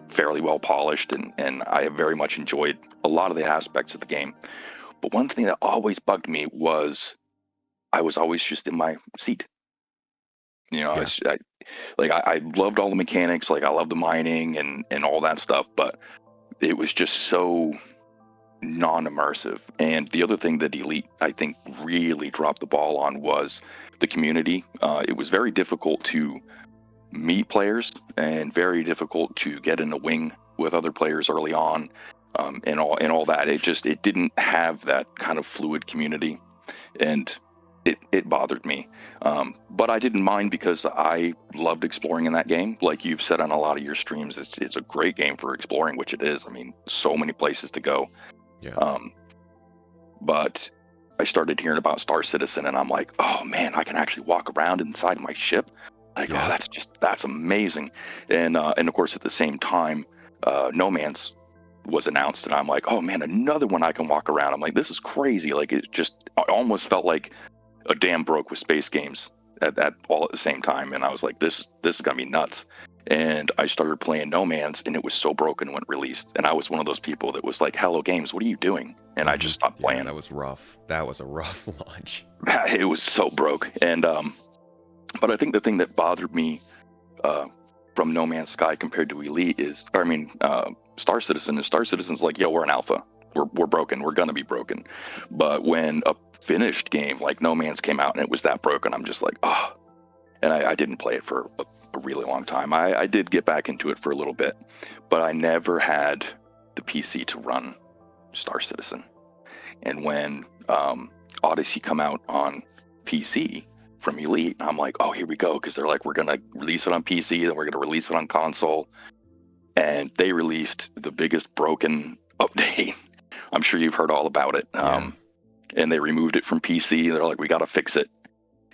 fairly well polished, and I very much enjoyed a lot of the aspects of the game. But one thing that always bugged me was I was always just in my seat. You know, Yeah. I loved all the mechanics, like I loved the mining and all that stuff, but it was just so non-immersive. And the other thing that Elite, I think, really dropped the ball on was the community. It was very difficult to meet players and very difficult to get in a wing with other players early on, and all that. It didn't have that kind of fluid community, and it bothered me. But I didn't mind because I loved exploring in that game. Like you've said on a lot of your streams, it's a great game for exploring, which it is. I mean, so many places to go. Yeah. But I started hearing about Star Citizen, and I'm like, oh man, I can actually walk around inside my ship. Like, Yeah. oh, that's amazing. And of course, at the same time, No Man's was announced, and I'm like, oh man, another one I can walk around. I'm like, this is crazy. Like, it almost felt like a dam broke with space games at all at the same time. And I was like, this is gonna be nuts. And I started playing No Man's, and it was so broken when it released. And I was one of those people that was like, Hello Games, what are you doing? And I just stopped playing. That was rough. That was a rough launch. It was so broke. And but I think the thing that bothered me from No Man's Sky compared to Elite is, Star Citizen is Star Citizen's like, yo, we're an alpha. We're broken. We're gonna be broken. But when a finished game like No Man's came out and it was that broken, I'm just like, oh. And I didn't play it for a really long time. I did get back into it for a little bit, but I never had the PC to run Star Citizen. And when Odyssey come out on PC from Elite, I'm like, oh, here we go, because they're like, we're gonna release it on PC, then we're gonna release it on console. And they released the biggest broken update. I'm sure you've heard all about it. Yeah. And they removed it from PC. They're like, we got to fix it.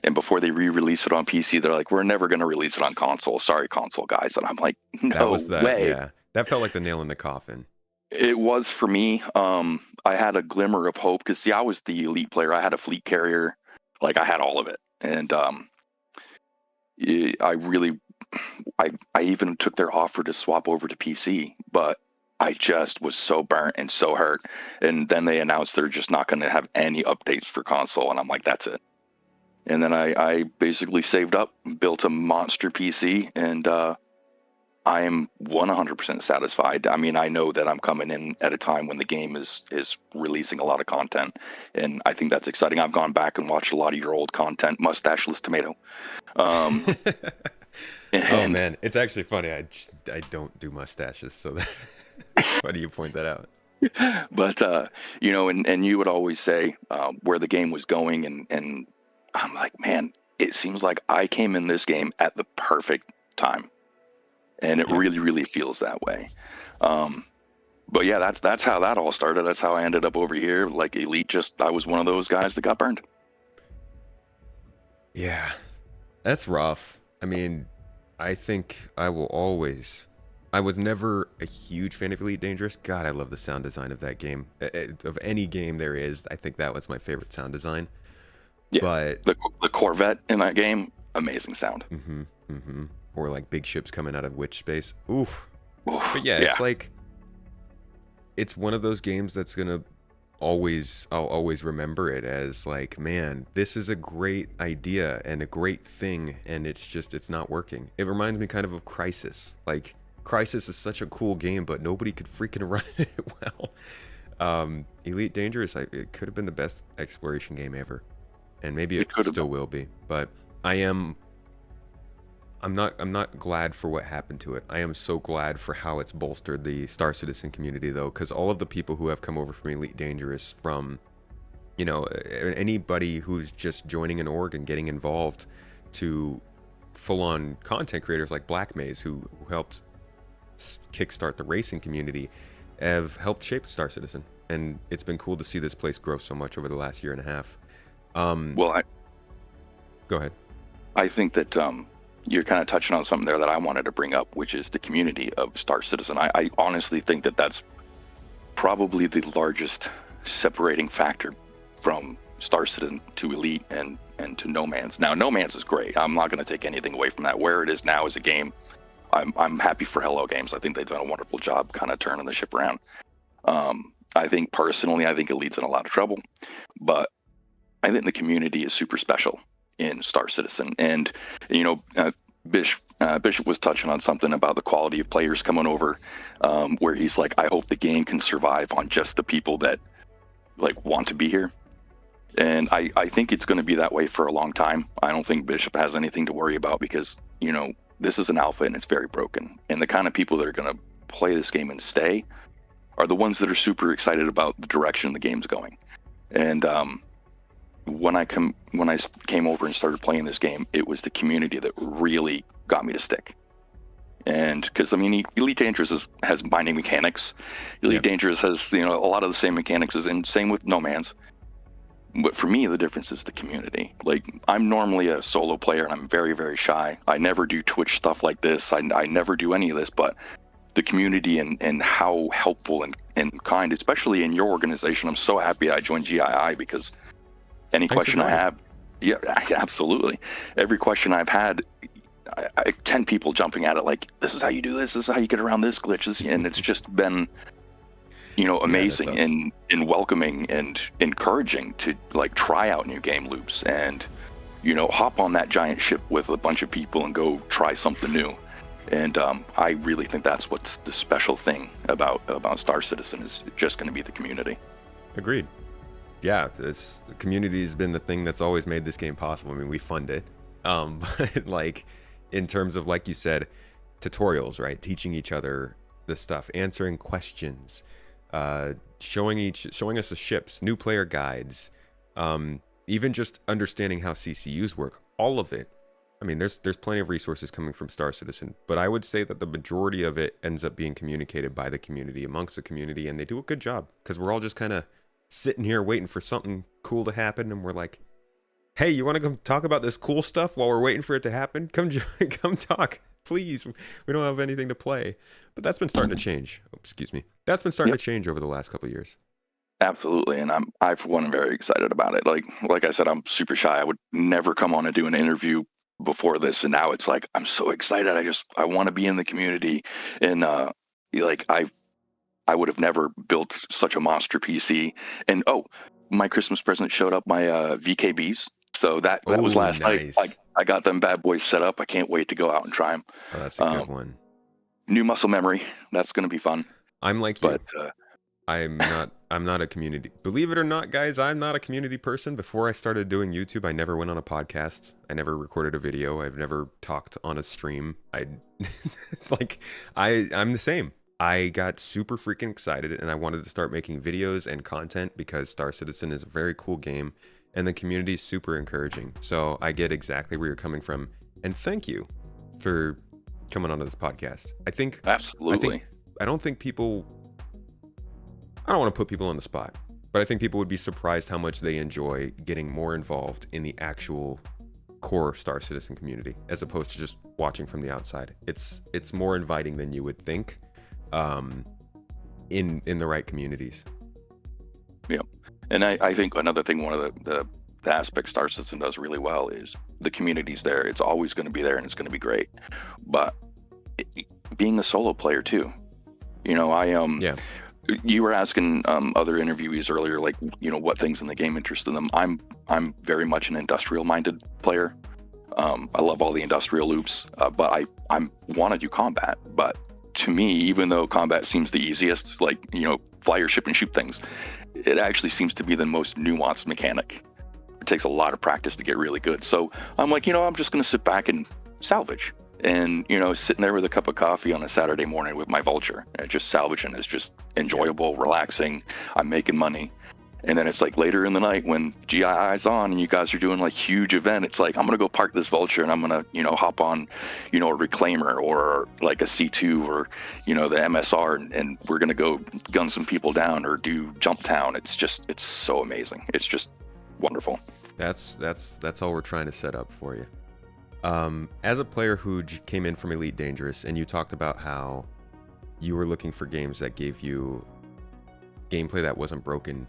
And before they re-release it on PC, they're like, we're never going to release it on console. Sorry, console guys. And I'm like, no way. Yeah, that felt like the nail in the coffin. It was for me. I had a glimmer of hope because, see, I was the Elite player. I had a fleet carrier. Like, I had all of it. And I even took their offer to swap over to PC, but I just was so burnt and so hurt. And then they announced they're just not going to have any updates for console. And I'm like, that's it. And then I basically saved up, built a monster PC, and I am 100% satisfied. I mean, I know that I'm coming in at a time when the game is releasing a lot of content, and I think that's exciting. I've gone back and watched a lot of your old content, Mustacheless Tomato. Oh man, it's actually funny. I don't do mustaches, so that's funny you point that out. But you know, and you would always say where the game was going, and I'm like, man, it seems like I came in this game at the perfect time, and it really, really feels that way. But yeah, that's how that all started. That's how I ended up over here. Like Elite, I was one of those guys that got burned. Yeah, that's rough. I mean, I think I was never a huge fan of Elite Dangerous. God, I love the sound design of that game. Of any game there is, I think that was my favorite sound design. Yeah, but the Corvette in that game, amazing sound. Or like big ships coming out of witch space. Oof. But yeah, it's like, it's one of those games that's gonna I'll always remember it as like, man, this is a great idea and a great thing, and it's not working. It reminds me kind of Crysis. Like, Crysis is such a cool game, but nobody could freaking run it well. Elite Dangerous, it could have been the best exploration game ever, and maybe it still will be. But I'm not glad for what happened to it. I am so glad for how it's bolstered the Star Citizen community, though, because all of the people who have come over from Elite Dangerous, from, you know, anybody who's just joining an org and getting involved, to full-on content creators like Black Maze, who helped kickstart the racing community, have helped shape Star Citizen, and it's been cool to see this place grow so much over the last year and a half. Go ahead. I think that you're kind of touching on something there that I wanted to bring up, which is the community of Star Citizen. I honestly think that that's probably the largest separating factor from Star Citizen to Elite and to No Man's. Now, No Man's is great. I'm not going to take anything away from that. Where it is now as a game, I'm happy for Hello Games. I think they've done a wonderful job kind of turning the ship around. I think personally, I think Elite's in a lot of trouble, but I think the community is super special in Star Citizen. And, you know, Bishop was touching on something about the quality of players coming over, where he's like, I hope the game can survive on just the people that like want to be here. And I think it's going to be that way for a long time. I don't think Bishop has anything to worry about, because, you know, this is an alpha and it's very broken. And the kind of people that are going to play this game and stay are the ones that are super excited about the direction the game's going. And when I came over and started playing this game, it was the community that really got me to stick. And because, I mean, Elite Dangerous has binding mechanics. Elite Dangerous has, you know, a lot of the same mechanics as, and same with No Man's. But for me, the difference is the community. Like, I'm normally a solo player and I'm very, very shy. I never do Twitch stuff like this. I never do any of this, but the community and how helpful and kind, especially in your organization. I'm so happy I joined GII, because any question I have, absolutely. Every question I've had, I 10 people jumping at it like, this is how you do this is how you get around this glitch. And it's just been, you know, amazing and welcoming and encouraging to like try out new game loops and, you know, hop on that giant ship with a bunch of people and go try something new. And I really think that's what's the special thing about Star Citizen, is just going to be the community. Agreed. Yeah, the community has been the thing that's always made this game possible. I mean, we fund it, but like, in terms of, like you said, tutorials, right? Teaching each other the stuff, answering questions, showing us the ships, new player guides, even just understanding how CCUs work. All of it. I mean, there's plenty of resources coming from Star Citizen, but I would say that the majority of it ends up being communicated by the community, amongst the community, and they do a good job, because we're all just kind of sitting here waiting for something cool to happen, and we're like, hey, you want to come talk about this cool stuff while we're waiting for it to happen? Come talk, please. We don't have anything to play. But that's been starting to change. Oh, excuse me. That's been starting to change over the last couple of years. Absolutely, and I for one am very excited about it. Like I said, I'm super shy. I would never come on and do an interview before this, and now it's like I'm so excited. I want to be in the community, and like I would have never built such a monster PC. And my Christmas present showed up my VKBs. So that was last night. I got them bad boys set up. I can't wait to go out and try them. Oh, that's a good one. New muscle memory. That's going to be fun. I'm like you. But I'm not a community. Believe it or not, guys, I'm not a community person. Before I started doing YouTube, I never went on a podcast. I never recorded a video. I've never talked on a stream. I'm the same. I got super freaking excited, and I wanted to start making videos and content because Star Citizen is a very cool game, and the community is super encouraging. So I get exactly where you're coming from, and thank you for coming onto this podcast. Absolutely. I don't want to put people on the spot, but I think people would be surprised how much they enjoy getting more involved in the actual core Star Citizen community, as opposed to just watching from the outside. It's more inviting than you would think. In the right communities. Yeah, and I think another thing, one of the aspects Star Citizen does really well is the community's there. It's always going to be there, and it's going to be great. But being a solo player too, you know, you were asking other interviewees earlier, like, you know, what things in the game interested them. I'm very much an industrial minded player. I love all the industrial loops, but I want to do combat. But to me, even though combat seems the easiest, like, you know, fly your ship and shoot things, it actually seems to be the most nuanced mechanic. It takes a lot of practice to get really good. So I'm like, you know, I'm just going to sit back and salvage. And, you know, sitting there with a cup of coffee on a Saturday morning with my vulture, and just salvaging is just enjoyable, relaxing. I'm making money. And then it's like later in the night when GII is on and you guys are doing like huge event, it's like, I'm going to go park this vulture and I'm going to, you know, hop on, you know, a reclaimer or like a C2 or, you know, the MSR, and we're going to go gun some people down or do jump town. It's so amazing. It's just wonderful. That's all we're trying to set up for you. As a player who came in from Elite Dangerous, and you talked about how you were looking for games that gave you gameplay that wasn't broken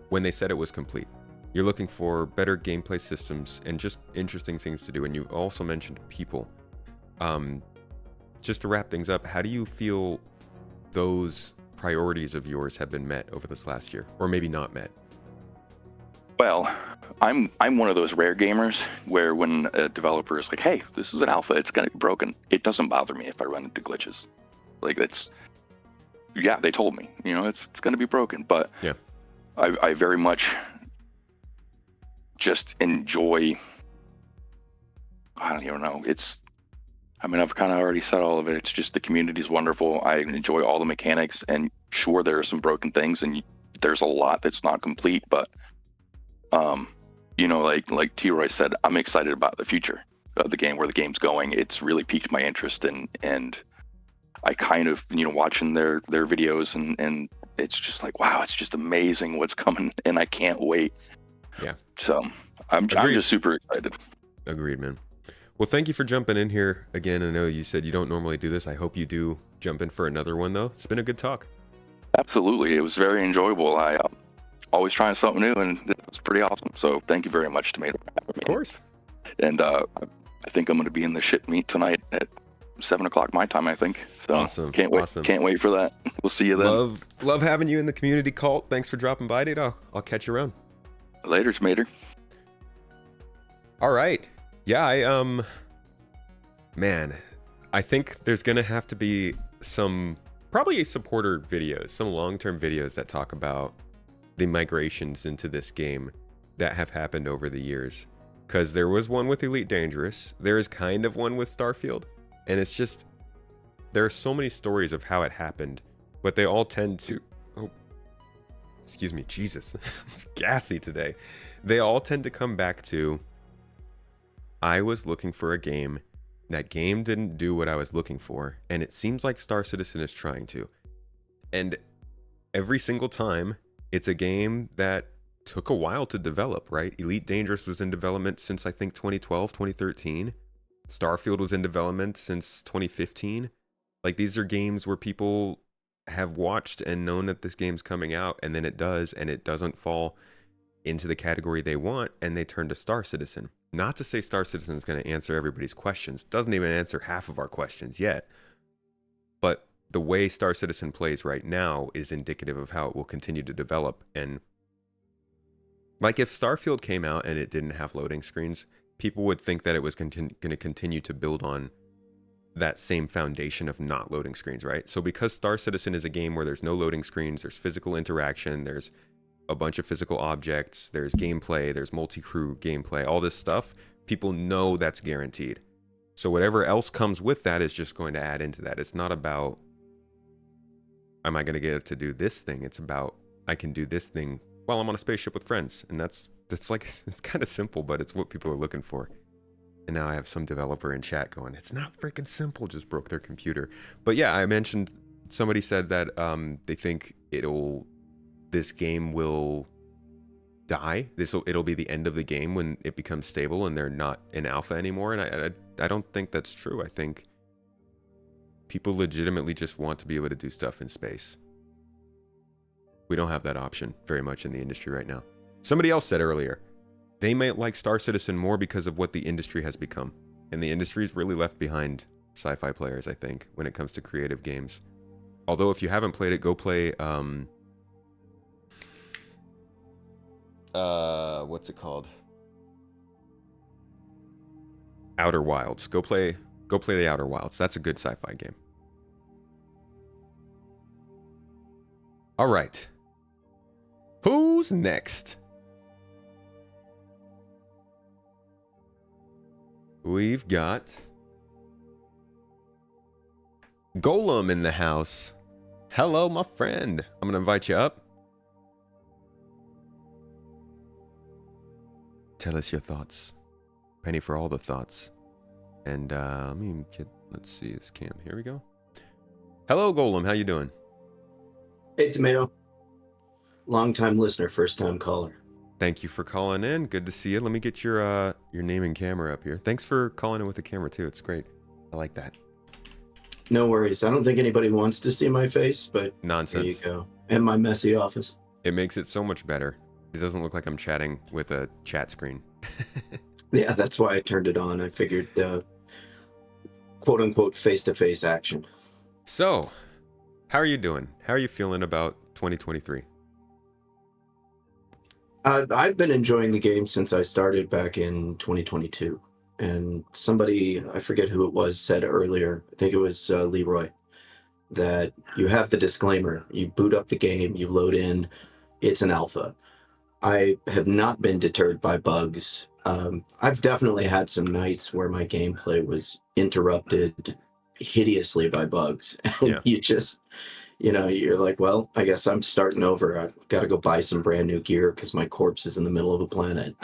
when they said it was complete. You're looking for better gameplay systems and just interesting things to do, and you also mentioned people. Just to wrap things up, how do you feel those priorities of yours have been met over this last year, or maybe not met? Well, I'm one of those rare gamers where when a developer is like, hey, this is an alpha, it's going to be broken, it doesn't bother me if I run into glitches. Like, yeah, they told me, you know, it's going to be broken. But yeah, I very much just enjoy, I don't even know, I've kind of already said all of it. It's just the community is wonderful. I enjoy all the mechanics, and sure, there are some broken things, and there's a lot that's not complete, but you know, like T-Roy said, I'm excited about the future of the game, where the game's going. It's really piqued my interest, and I kind of, you know, watching their videos, and it's just like, wow, it's just amazing what's coming, and I can't wait. Yeah. So I'm just super excited. Agreed, man. Well, thank you for jumping in here again. I know you said you don't normally do this. I hope you do jump in for another one, though. It's been a good talk. Absolutely. It was very enjoyable. I always trying something new, and it's pretty awesome. So thank you very much, Tomato. Of course. And I think I'm going to be in the shit meet tonight at 7:00 my time, I think. So awesome. Can't wait. Awesome. Can't wait for that. We'll see you then. Love having you in the community cult. Thanks for dropping by, dude. I'll catch you around. Later, Tomato. All right. Yeah, man, I think there's gonna have to be probably supporter videos, some long-term videos that talk about the migrations into this game that have happened over the years. Because there was one with Elite Dangerous, there is kind of one with Starfield, and it's just, there are so many stories of how it happened, but they all tend to, excuse me, Jesus, gassy today. They all tend to come back to, I was looking for a game, that game didn't do what I was looking for, and it seems like Star Citizen is trying to. And every single time, it's a game that took a while to develop, right? Elite Dangerous was in development since, I think, 2012, 2013. Starfield was in development since 2015. Like, these are games where people have watched and known that this game's coming out, and then it does, and it doesn't fall into the category they want, and they turn to Star Citizen. Not to say Star Citizen is going to answer everybody's questions. Doesn't even answer half of our questions yet. But the way Star Citizen plays right now is indicative of how it will continue to develop. And like, if Starfield came out and it didn't have loading screens, people would think that it was going to continue to build on that same foundation of not loading screens, right? So because Star Citizen is a game where there's no loading screens, there's physical interaction, there's a bunch of physical objects, there's gameplay, there's multi-crew gameplay, all this stuff, people know that's guaranteed. So whatever else comes with that is just going to add into that. It's not about, am I going to get to do this thing? It's about, I can do this thing while I'm on a spaceship with friends. And that's like, it's kind of simple, but it's what people are looking for. And now I have some developer in chat going, it's not freaking simple, just broke their computer. But yeah, I mentioned, somebody said that they think this game will die. It'll be the end of the game when it becomes stable and they're not in alpha anymore. And I don't think that's true. I think people legitimately just want to be able to do stuff in space. We don't have that option very much in the industry right now. Somebody else said earlier, they might like Star Citizen more because of what the industry has become. And the industry's really left behind sci-fi players, I think, when it comes to creative games. Although if you haven't played it, go play what's it called? Outer Wilds. Go play the Outer Wilds. That's a good sci-fi game. All right. Who's next? We've got Golem in the house. Hello, my friend. I'm going to invite you up. Tell us your thoughts. Penny for all the thoughts. And let's see his cam. Here we go. Hello, Golem. How you doing? Hey, Tomato. Long-time listener, first-time caller. Thank you for calling in. Good to see you. Let me get your name and camera up here. Thanks for calling in with the camera too. It's great. I like that. No worries. I don't think anybody wants to see my face, but nonsense. There you go. And my messy office. It makes it so much better. It doesn't look like I'm chatting with a chat screen. Yeah, that's why I turned it on. I figured, quote-unquote, face-to-face action. So, how are you doing? How are you feeling about 2023? I've been enjoying the game since I started back in 2022. And somebody, I forget who it was, said earlier, I think it was Leroy, that you have the disclaimer. You boot up the game, you load in, it's an alpha. I have not been deterred by bugs. I've definitely had some nights where my gameplay was interrupted hideously by bugs. And you just... you're like, well, I guess I'm starting over. I've got to go buy some brand new gear because my corpse is in the middle of a planet.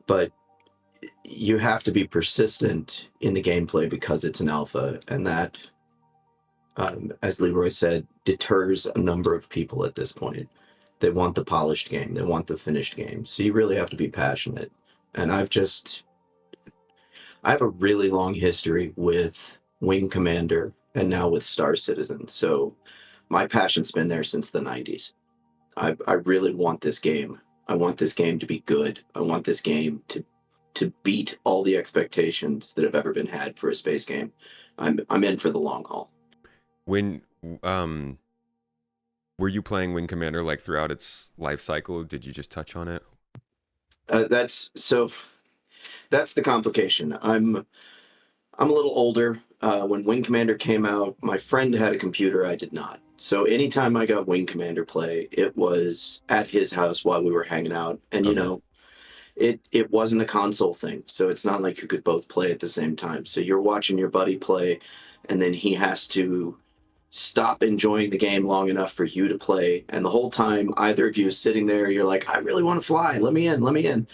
But you have to be persistent in the gameplay because it's an alpha, and that, as Leroy said, deters a number of people at this point. They want the polished game. They want the finished game. So you really have to be passionate. And I have a really long history with Wing Commander and now with Star Citizen. So my passion's been there since the 90s. I really want this game. I want this game to be good. I want this game to beat all the expectations that have ever been had for a space game. I'm in for the long haul. When were you playing Wing Commander like throughout its life cycle? Did you just touch on it? That's the complication. I'm a little older. When Wing Commander came out, my friend had a computer, I did not. So anytime I got Wing Commander play, it was at his house while we were hanging out. And, it wasn't a console thing. So it's not like you could both play at the same time. So you're watching your buddy play, and then he has to stop enjoying the game long enough for you to play. And the whole time, either of you is sitting there, you're like, I really want to fly. Let me in.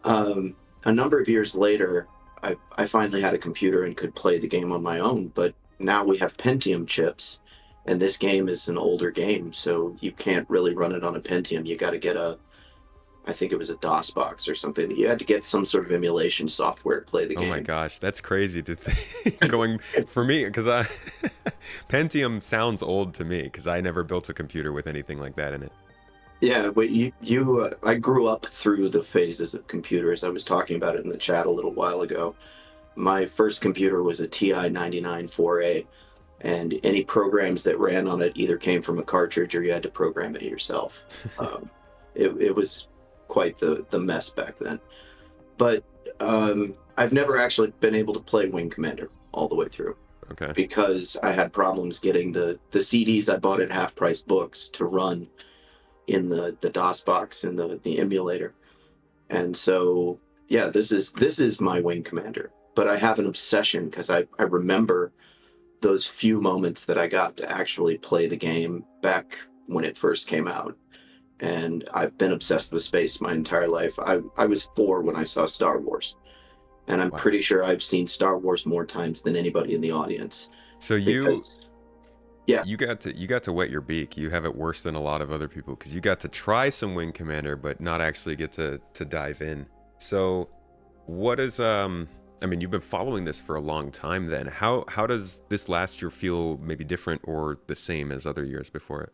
A number of years later, I finally had a computer and could play the game on my own, but now we have Pentium chips, and this game is an older game, so you can't really run it on a Pentium. You got to get I think it was a DOS box or something. You had to get some sort of emulation software to play the game. Oh my gosh, that's crazy to think. Going for me, because Pentium sounds old to me, because I never built a computer with anything like that in it. Yeah, but I grew up through the phases of computers. I was talking about it in the chat a little while ago. My first computer was a TI-99 4A, and any programs that ran on it either came from a cartridge or you had to program it yourself. It was quite the mess back then. But I've never actually been able to play Wing Commander all the way through. Okay. Because I had problems getting the CDs I bought at half-price books to run in the DOS box and the emulator. And so, yeah, this is my Wing Commander. But I have an obsession because I remember those few moments that I got to actually play the game back when it first came out. And I've been obsessed with space my entire life. I was 4 when I saw Star Wars. And I'm pretty sure I've seen Star Wars more times than anybody in the audience. So you got to wet your beak. You have it worse than a lot of other people because you got to try some Wing Commander, but not actually get to dive in. So, what is you've been following this for a long time. Then how does this last year feel maybe different or the same as other years before it?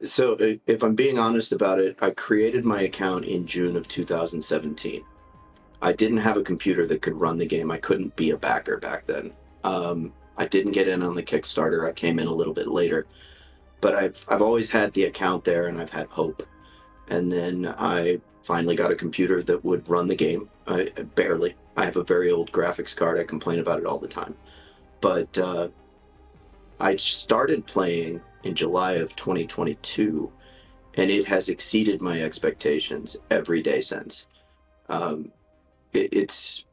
So, if I'm being honest about it, I created my account in June of 2017. I didn't have a computer that could run the game. I couldn't be a backer back then. I didn't get in on the Kickstarter. I came in a little bit later, but I've always had the account there, and I've had hope. And then I finally got a computer that would run the game. Barely. I have a very old graphics card. I complain about it all the time. But I started playing in July of 2022, and it has exceeded my expectations every day since. It's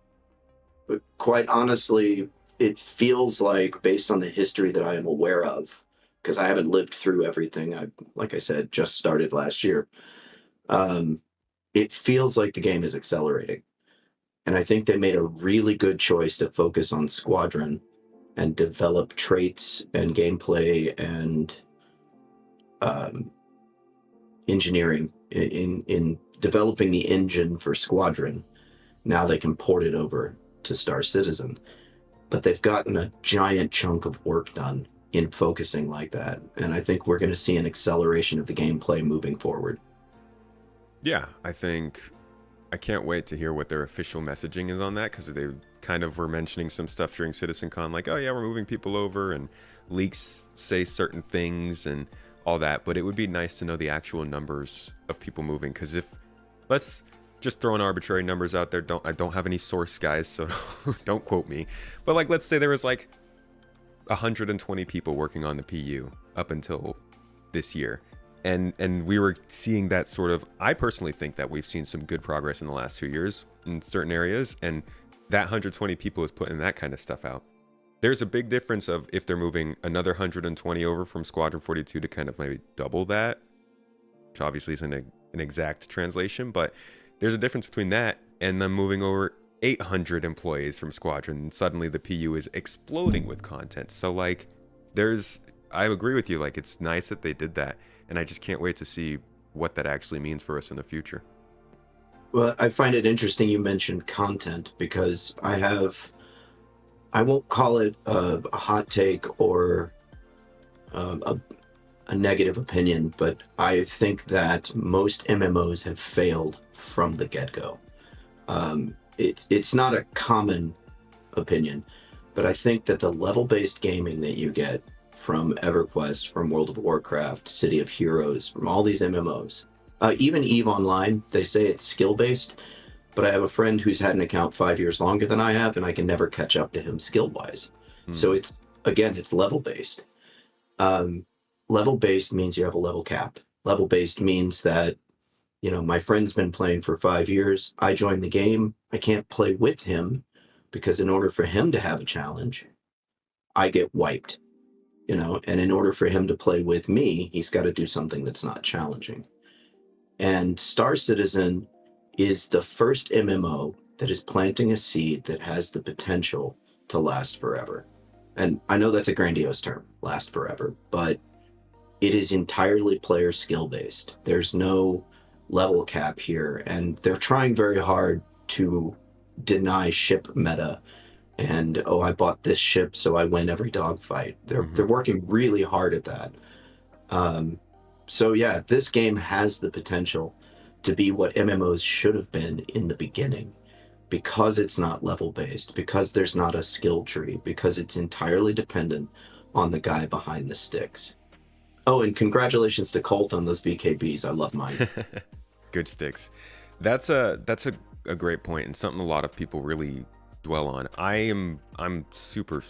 quite honestly, it feels like, based on the history that I am aware of, because I haven't lived through everything. Like I said, just started last year. It feels like the game is accelerating. And I think they made a really good choice to focus on Squadron and develop traits and gameplay and engineering in developing the engine for Squadron. Now they can port it over to Star Citizen. But they've gotten a giant chunk of work done in focusing like that. And I think we're going to see an acceleration of the gameplay moving forward. Yeah, I can't wait to hear what their official messaging is on that, because they kind of were mentioning some stuff during CitizenCon, like, oh yeah, we're moving people over, and leaks say certain things and all that. But it would be nice to know the actual numbers of people moving, because if, let's just throwing arbitrary numbers out there, I don't have any source, guys, so don't quote me. But like, let's say there was like 120 people working on the PU up until this year. And we were seeing that sort of, I personally think that we've seen some good progress in the last 2 years in certain areas, and that 120 people is putting that kind of stuff out. There's a big difference of if they're moving another 120 over from Squadron 42 to kind of maybe double that, which obviously isn't an exact translation, but there's a difference between that and them moving over 800 employees from Squadron, and suddenly the PU is exploding with content. So like, I agree with you, like, it's nice that they did that, and I just can't wait to see what that actually means for us in the future. Well, I find it interesting you mentioned content, because I won't call it a hot take or a negative opinion, but I think that most MMOs have failed from the get-go. It's not a common opinion, but I think that the level-based gaming that you get from EverQuest, from World of Warcraft, City of Heroes, from all these MMOs, even EVE Online, they say it's skill-based, but I have a friend who's had an account 5 years longer than I have, and I can never catch up to him skill-wise. So it's level-based. Level-based means you have a level cap. Level-based means that, my friend's been playing for 5 years. I joined the game. I can't play with him because in order for him to have a challenge, I get wiped, and in order for him to play with me, he's got to do something that's not challenging. And Star Citizen is the first MMO that is planting a seed that has the potential to last forever. And I know that's a grandiose term, last forever, but it is entirely player skill based. There's no level cap here, and they're trying very hard to deny ship meta and, oh, I bought this ship so I win every dogfight. They're working really hard at that. So yeah, this game has the potential to be what MMOs should have been in the beginning, because it's not level based, because there's not a skill tree, because it's entirely dependent on the guy behind the sticks. Oh, and congratulations to Colt on those VKBs. I love mine. Good sticks. That's a great point, and something a lot of people really dwell on. I'm super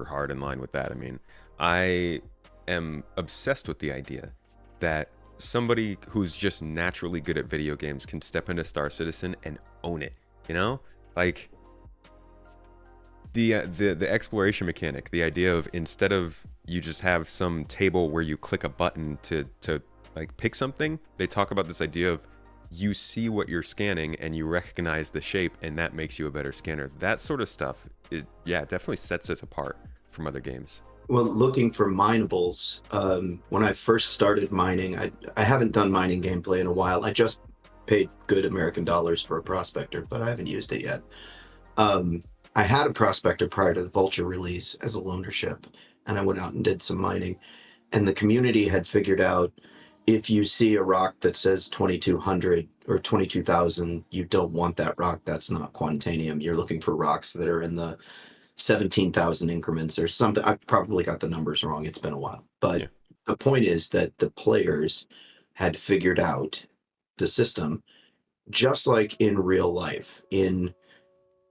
hard in line with that. I mean, I am obsessed with the idea that somebody who's just naturally good at video games can step into Star Citizen and own it. Like the exploration mechanic, the idea of, instead of you just have some table where you click a button to like pick something, they talk about this idea of you see what you're scanning and you recognize the shape, and that makes you a better scanner. That sort of stuff, it definitely sets it apart from other games. Well, looking for minables, when I first started mining, I haven't done mining gameplay in a while. I just paid good American dollars for a prospector, but I haven't used it yet. I had a prospector prior to the Vulture release as a loaner ship, and I went out and did some mining. And the community had figured out, if you see a rock that says 2200 or 22,000, you don't want that rock. That's not Quantanium. You're looking for rocks that are in the 17,000 increments or something. I probably got the numbers wrong. It's been a while. But the point is that the players had figured out the system, just like in real life, in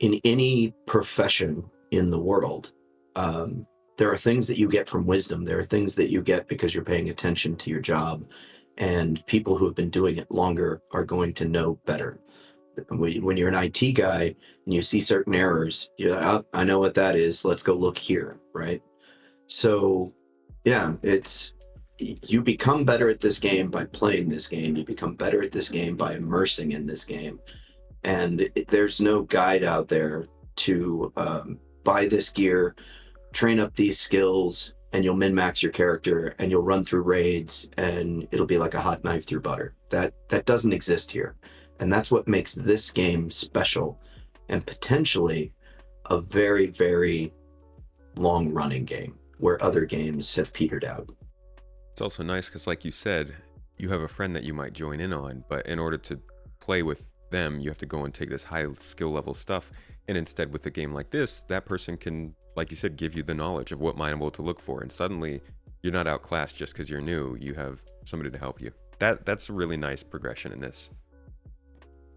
any profession in the world. There are things that you get from wisdom. There are things that you get because you're paying attention to your job, and people who have been doing it longer are going to know better. When you're an IT guy and you see certain errors, you're like, oh, I know what that is. Let's go look here, right? So, yeah, you become better at this game by playing this game. You become better at this game by immersing in this game. And there's no guide out there to buy this gear, train up these skills, and you'll min-max your character, and you'll run through raids, and it'll be like a hot knife through butter. That doesn't exist here. And that's what makes this game special and potentially a very, very long-running game where other games have petered out. It's also nice because, like you said, you have a friend that you might join in on, but in order to play with them, you have to go and take this high skill level stuff. And instead, with a game like this, that person can, like you said, give you the knowledge of what mineable to look for. And suddenly, you're not outclassed just because you're new. You have somebody to help you. That's a really nice progression in this.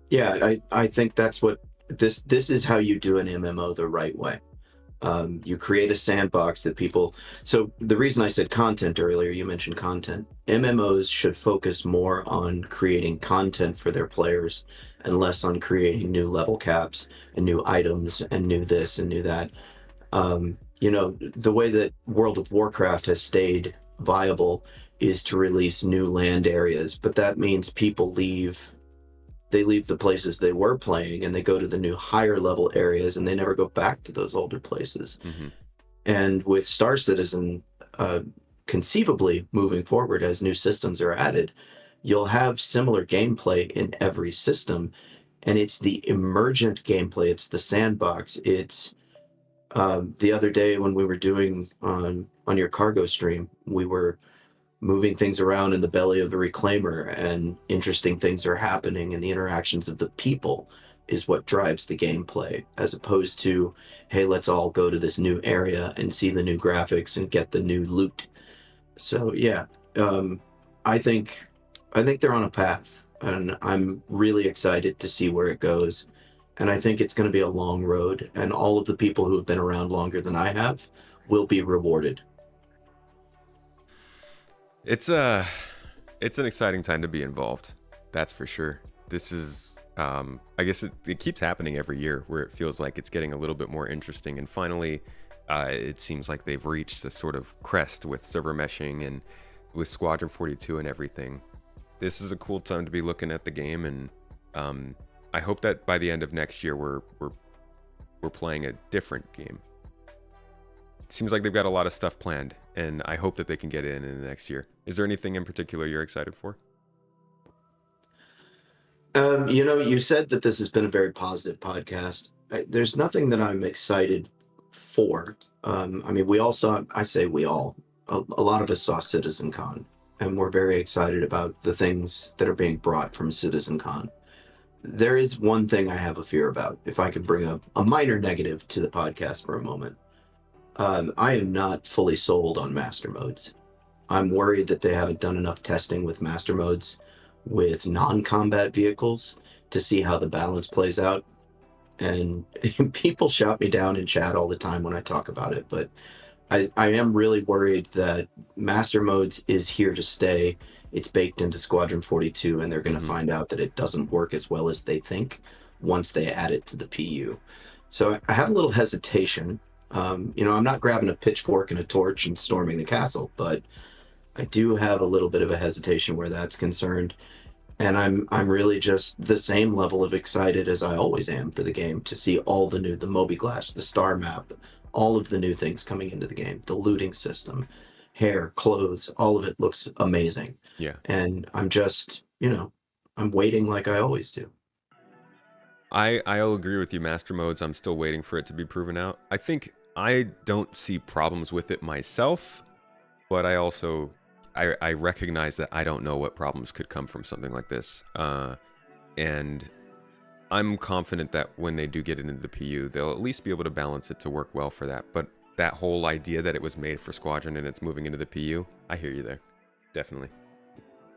Yeah, I think that's what this is how you do an MMO the right way. You create a sandbox that people. So the reason I said content earlier, you mentioned content. MMOs should focus more on creating content for their players and less on creating new level caps and new items and new this and new that. The way that World of Warcraft has stayed viable is to release new land areas, but that means people leave the places they were playing and they go to the new higher level areas and they never go back to those older places. Mm-hmm. And with Star Citizen, conceivably moving forward as new systems are added, you'll have similar gameplay in every system. And it's the emergent gameplay. It's the sandbox. It's the other day when we were doing on your cargo stream, we were moving things around in the belly of the reclaimer and interesting things are happening, and the interactions of the people is what drives the gameplay, as opposed to, hey, let's all go to this new area and see the new graphics and get the new loot. So yeah, I think they're on a path, and I'm really excited to see where it goes. And I think it's going to be a long road, and all of the people who have been around longer than I have will be rewarded. It's an exciting time to be involved. That's for sure. This is, I guess it keeps happening every year where it feels like it's getting a little bit more interesting. And finally, it seems like they've reached a sort of crest with server meshing and with Squadron 42 and everything. This is a cool time to be looking at the game, and I hope that by the end of next year we're playing a different game. It seems like they've got a lot of stuff planned, and I hope that they can get in the next year. Is there anything in particular you're excited for? You said that this has been a very positive podcast. There's nothing that I'm excited for. We all saw, I say we all, a lot of us saw CitizenCon, and we're very excited about the things that are being brought from CitizenCon. There is one thing I have a fear about, if I could bring up a minor negative to the podcast for a moment. I am not fully sold on master modes. I'm worried that they haven't done enough testing with master modes with non-combat vehicles to see how the balance plays out. And people shout me down in chat all the time when I talk about it, but I am really worried that master modes is here to stay. It's baked into Squadron 42, and they're going to find out that it doesn't work as well as they think once they add it to the PU. So I have a little hesitation. I'm not grabbing a pitchfork and a torch and storming the castle, but I do have a little bit of a hesitation where that's concerned. And I'm really just the same level of excited as I always am for the game to see all the new, the Moby-Glass, the star map, all of the new things coming into the game, the looting system, hair, clothes, all of it looks amazing. Yeah. And I'm just, I'm waiting like I always do. I'll agree with you. Master modes, I'm still waiting for it to be proven out. I think I don't see problems with it myself, but I also I recognize that I don't know what problems could come from something like this. And I'm confident that when they do get it into the PU, they'll at least be able to balance it to work well for that. But that whole idea that it was made for Squadron and it's moving into the PU, I hear you there. Definitely.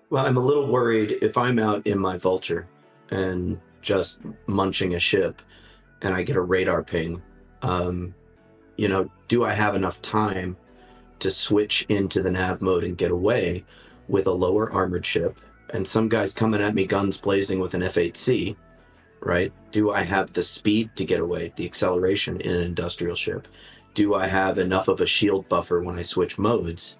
Well, I'm a little worried if I'm out in my Vulture and just munching a ship and I get a radar ping, do I have enough time to switch into the nav mode and get away with a lower armored ship? And some guy's coming at me guns blazing with an F-8C, right? Do I have the speed to get away, the acceleration in an industrial ship? Do I have enough of a shield buffer when I switch modes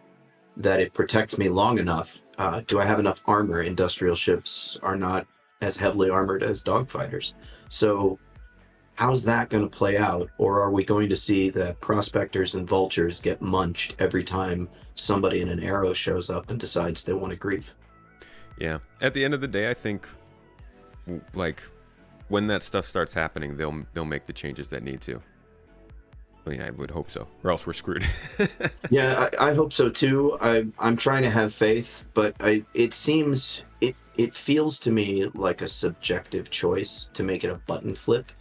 that it protects me long enough? Do I have enough armor? Industrial ships are not as heavily armored as dogfighters. So how's that going to play out? Or are we going to see that prospectors and vultures get munched every time somebody in an arrow shows up and decides they want to grief? Yeah. At the end of the day, I think, like, when that stuff starts happening, they'll make the changes that need to. I mean, I would hope so, or else we're screwed. Yeah, I hope so too. I'm trying to have faith, but it feels to me like a subjective choice to make it a button flip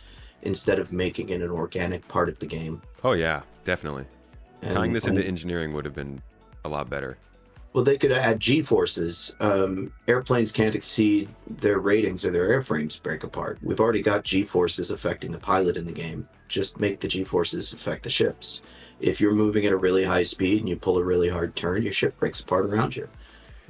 instead of making it an organic part of the game. Oh yeah, definitely. Tying this into engineering would have been a lot better. Well, they could add G-forces. Airplanes can't exceed their ratings or their airframes break apart. We've already got G-forces affecting the pilot in the game. Just make the G-forces affect the ships. If you're moving at a really high speed and you pull a really hard turn, your ship breaks apart around you.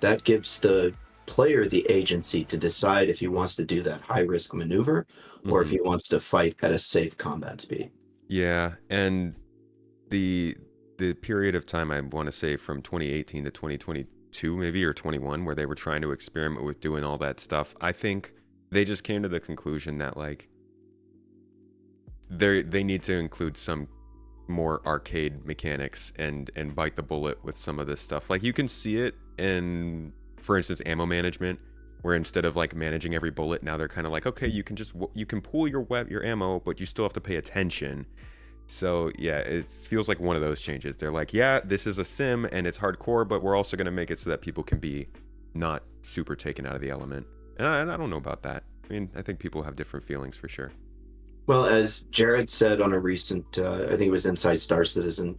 That gives the player the agency to decide if he wants to do that high-risk maneuver or if he wants to fight at a safe combat speed. Yeah, and the period of time, I want to say from 2018 to 2022 maybe, or 21, where they were trying to experiment with doing all that stuff, I think they just came to the conclusion that, like, they need to include some more arcade mechanics and bite the bullet with some of this stuff. Like, you can see it in, for instance, ammo management, where instead of like managing every bullet, now they're kind of like, okay, you can pull your ammo, but you still have to pay attention. So yeah, it feels like one of those changes. They're like, yeah, this is a sim and it's hardcore, but we're also going to make it so that people can be not super taken out of the element. And I don't know about that. I mean, I think people have different feelings for sure. Well, as Jared said on a recent, I think it was Inside Star Citizen,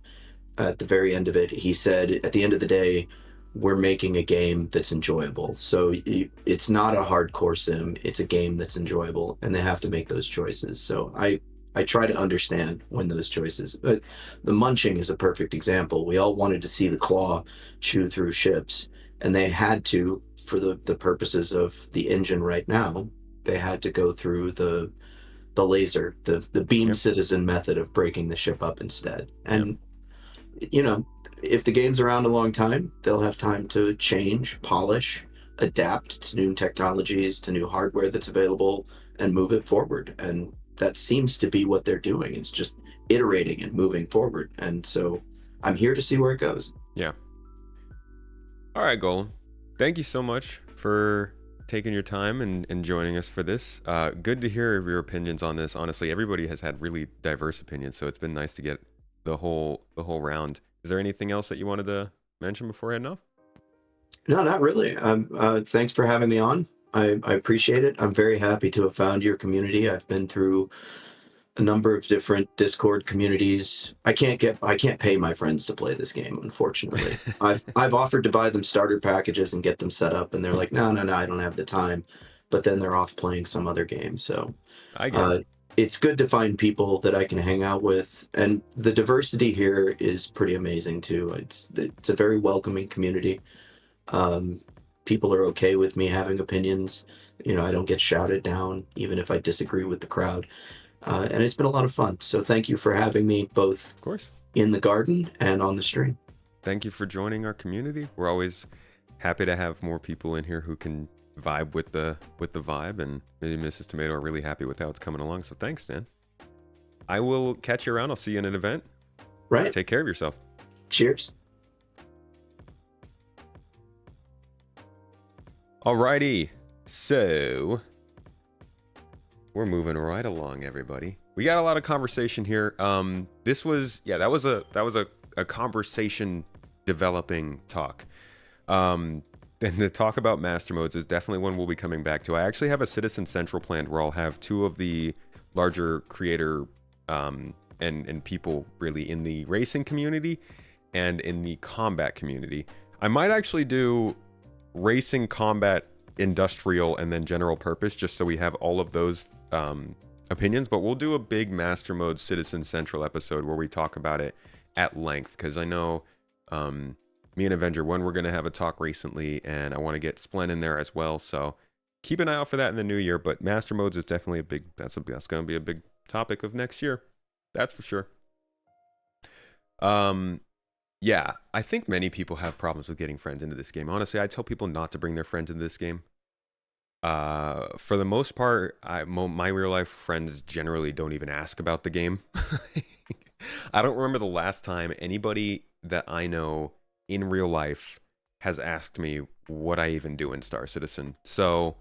at the very end of it, he said, at the end of the day, we're making a game that's enjoyable. So it's not a hardcore sim, it's a game that's enjoyable, and they have to make those choices. So I try to understand when those choices, but the munching is a perfect example. We all wanted to see the claw chew through ships, and they had to, for the purposes of the engine right now, they had to go through the laser, the beam citizen method of breaking the ship up instead. And if the game's around a long time, they'll have time to change, polish, adapt to new technologies, to new hardware that's available, and move it forward. And that seems to be what they're doing. It's just iterating and moving forward. And so I'm here to see where it goes. Yeah. All right, Golem. Thank you so much for taking your time and joining us for this. Good to hear your opinions on this. Honestly, everybody has had really diverse opinions, so it's been nice to get the whole round. Is there anything else that you wanted to mention before heading off? No, not really. Thanks for having me on. I appreciate it. I'm very happy to have found your community. I've been through a number of different Discord communities. I can't pay my friends to play this game, unfortunately. I've offered to buy them starter packages and get them set up, and they're like, no, I don't have the time. But then they're off playing some other game. So I get it. It's good to find people that I can hang out with, and the diversity here is pretty amazing too. It's a very welcoming community. People are okay with me having opinions. I don't get shouted down, even if I disagree with the crowd. And it's been a lot of fun. So thank you for having me both, of course, in the garden and on the stream. Thank you for joining our community. We're always happy to have more people in here who can vibe with the vibe, and maybe Mrs. Tomato are really happy with how it's coming along. So thanks, man. I will catch you around. I'll see you in an event. Right. Take care of yourself. Cheers. Alrighty, so we're moving right along, everybody. We got a lot of conversation here. That was a conversation developing talk. and the talk about master modes is definitely one we'll be coming back to. I actually have a Citizen Central planned where I'll have two of the larger creator and people really in the racing community and in the combat community. I might actually do racing, combat, industrial, and then general purpose, just so we have all of those opinions. But we'll do a big master mode Citizen Central episode where we talk about it at length, because I know me and Avenger One, we're going to have a talk recently, and I want to get Splen in there as well. So keep an eye out for that in the new year. But master modes is definitely a big, that's going to be a big topic of next year. That's for sure. Yeah, I think many people have problems with getting friends into this game. Honestly, I tell people not to bring their friends into this game. For the most part, my real life friends generally don't even ask about the game. I don't remember the last time anybody that I know in real life has asked me what I even do in Star Citizen. So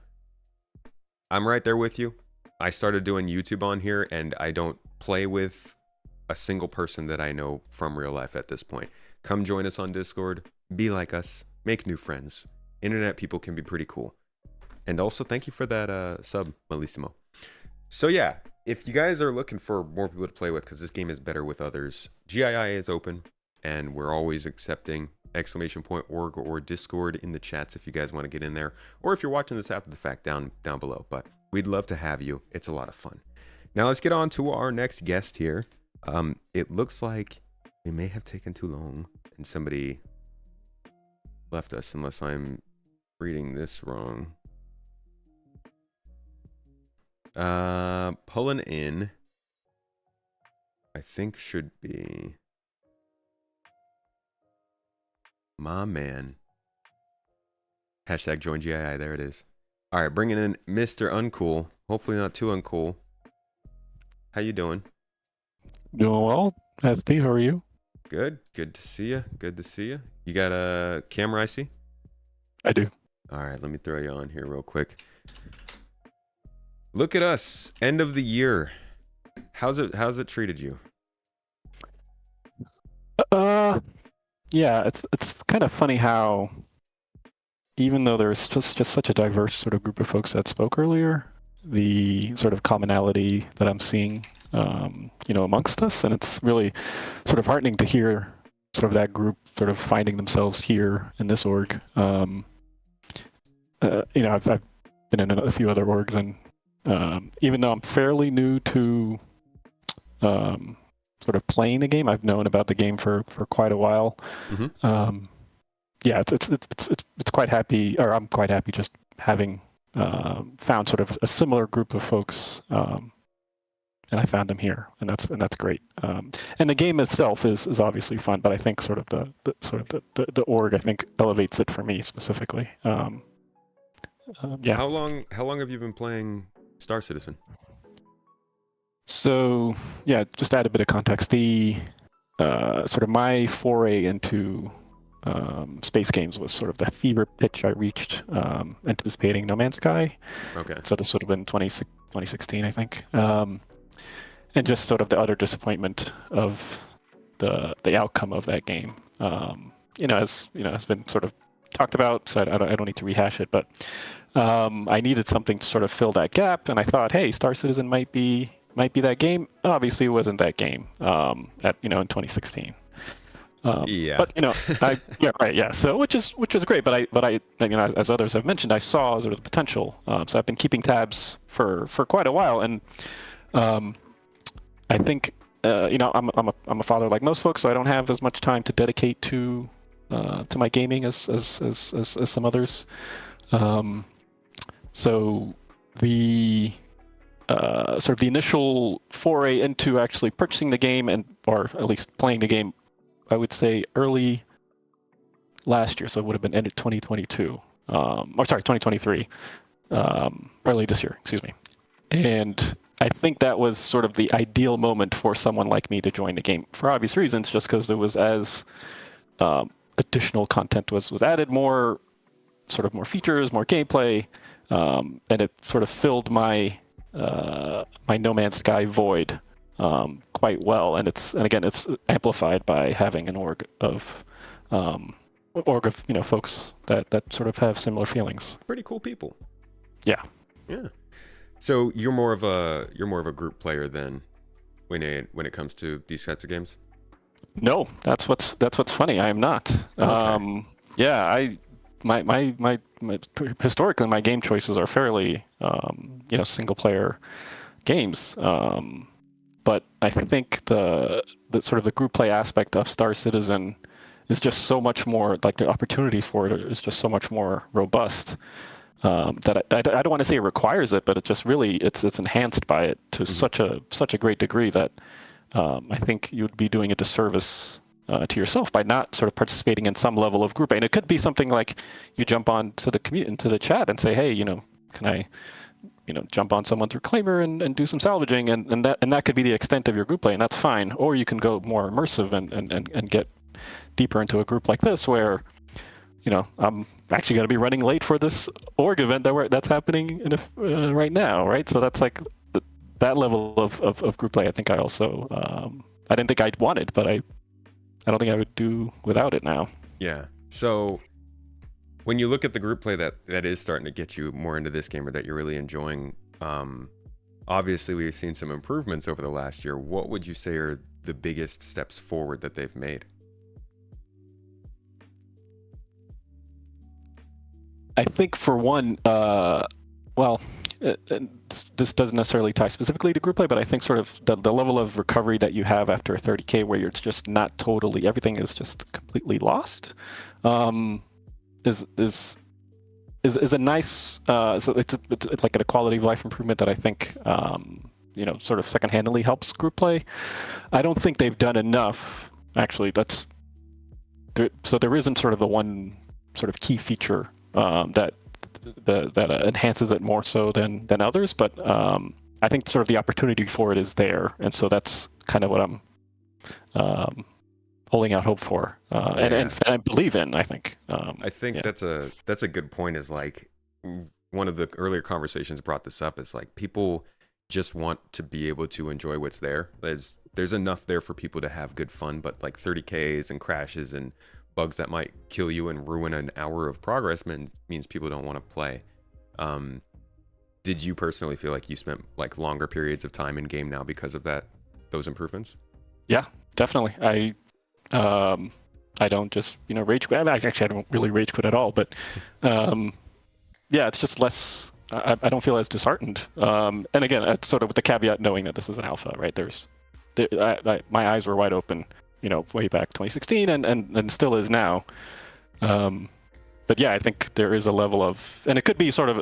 I'm right there with you. I started doing YouTube on here, and I don't play with a single person that I know from real life at this point. Come join us on Discord. Be like us. Make new friends. Internet people can be pretty cool. And also, thank you for that sub, Malissimo. So yeah, if you guys are looking for more people to play with, because this game is better with others, GII is open, and we're always accepting !org or Discord in the chats if you guys want to get in there, or if you're watching this after the fact, down below. But we'd love to have you. It's a lot of fun. Now let's get on to our next guest here. It looks like we may have taken too long and somebody left us, unless I'm reading this wrong. Pulling in, I think should be my man. Hashtag join GII. There it is. All right, bringing in Mr. Uncool. Hopefully not too uncool. How you doing? Doing well. FP, how are you? Good. Good to see you. Good to see you. You got a camera, I see? I do. All right, let me throw you on here real quick. Look at us. End of the year. How's it treated you? Yeah, it's kind of funny how, even though there's just such a diverse sort of group of folks that spoke earlier, the sort of commonality that I'm seeing amongst us, and it's really sort of heartening to hear sort of that group sort of finding themselves here in this org. I've been in a few other orgs, and even though I'm fairly new to sort of playing the game, I've known about the game for quite a while. Mm-hmm. Yeah, it's quite happy, or I'm quite happy just having found sort of a similar group of folks, and I found them here, and that's great. And the game itself is obviously fun, but I think sort of the org, I think, elevates it for me specifically. Yeah. How long have you been playing Star Citizen? So yeah, just to add a bit of context, the sort of my foray into space games was sort of the fever pitch I reached anticipating No Man's Sky. Okay. So this would have been 2016, I think. And just sort of the utter disappointment of the outcome of that game. As has been sort of talked about, so I don't need to rehash it, but I needed something to sort of fill that gap, and I thought, hey, Star Citizen might be that game. Obviously, it wasn't that game in 2016 Yeah. But right. So which is great. But I as others have mentioned, I saw sort of the potential. So I've been keeping tabs for quite a while, and I think I'm a father like most folks, so I don't have as much time to dedicate to my gaming as some others. So the sort of the initial foray into actually purchasing the game or at least playing the game, I would say early last year, so it would have been end of 2022. 2023. Early this year, excuse me. And I think that was sort of the ideal moment for someone like me to join the game for obvious reasons, just because there was as additional content was added, more features, more gameplay, and it sort of filled my No Man's Sky void quite well. And again, it's amplified by having an org of org of folks that sort of have similar feelings. Pretty cool people. Yeah. Yeah. So you're more of a group player then, when it comes to these types of games. No, that's what's funny. I am not. Okay. Yeah, my historically my game choices are fairly single player games. But I think the sort of the group play aspect of Star Citizen is just so much more, like the opportunities for it is just so much more robust. That I don't want to say it requires it, but it just really it's enhanced by it to such a great degree that I think you'd be doing a disservice to yourself by not sort of participating in some level of group. And it could be something like you jump on to into the chat and say, hey, can I jump on someone through Claimer and do some salvaging, and that could be the extent of your group play, and that's fine. Or you can go more immersive and get deeper into a group like this where I'm actually going to be running late for this org event that's happening right now, right? So that's like that level of group play. I think I also I didn't think I'd want it, but I don't think I would do without it now. Yeah. So when you look at the group play that is starting to get you more into this game, or that you're really enjoying, obviously we've seen some improvements over the last year. What would you say are the biggest steps forward that they've made? I think for one, this doesn't necessarily tie specifically to group play, but I think sort of the level of recovery that you have after a 30K, where it's just not totally, everything is just completely lost, is a nice, so it's like a quality of life improvement that I think, sort of second-handedly helps group play. I don't think they've done enough, actually. So there isn't sort of the one sort of key feature that enhances it more so than others, but I think sort of the opportunity for it is there, and so that's kind of what I'm holding out hope for, and I believe in. I think. I think that's a good point. Is like one of the earlier conversations brought this up. Is like people just want to be able to enjoy what's there. There's enough there for people to have good fun, but like 30Ks and crashes and bugs that might kill you and ruin an hour of progress means people don't want to play. Did you personally feel like you spent like longer periods of time in game now because of those improvements? Yeah, definitely. I don't just rage quit. Actually, I don't really rage quit at all, but it's just less. I don't feel as disheartened. And again, it's sort of with the caveat knowing that this is an alpha, right? My eyes were wide open, way back 2016 and still is now. But yeah, I think there is a level of, and it could be sort of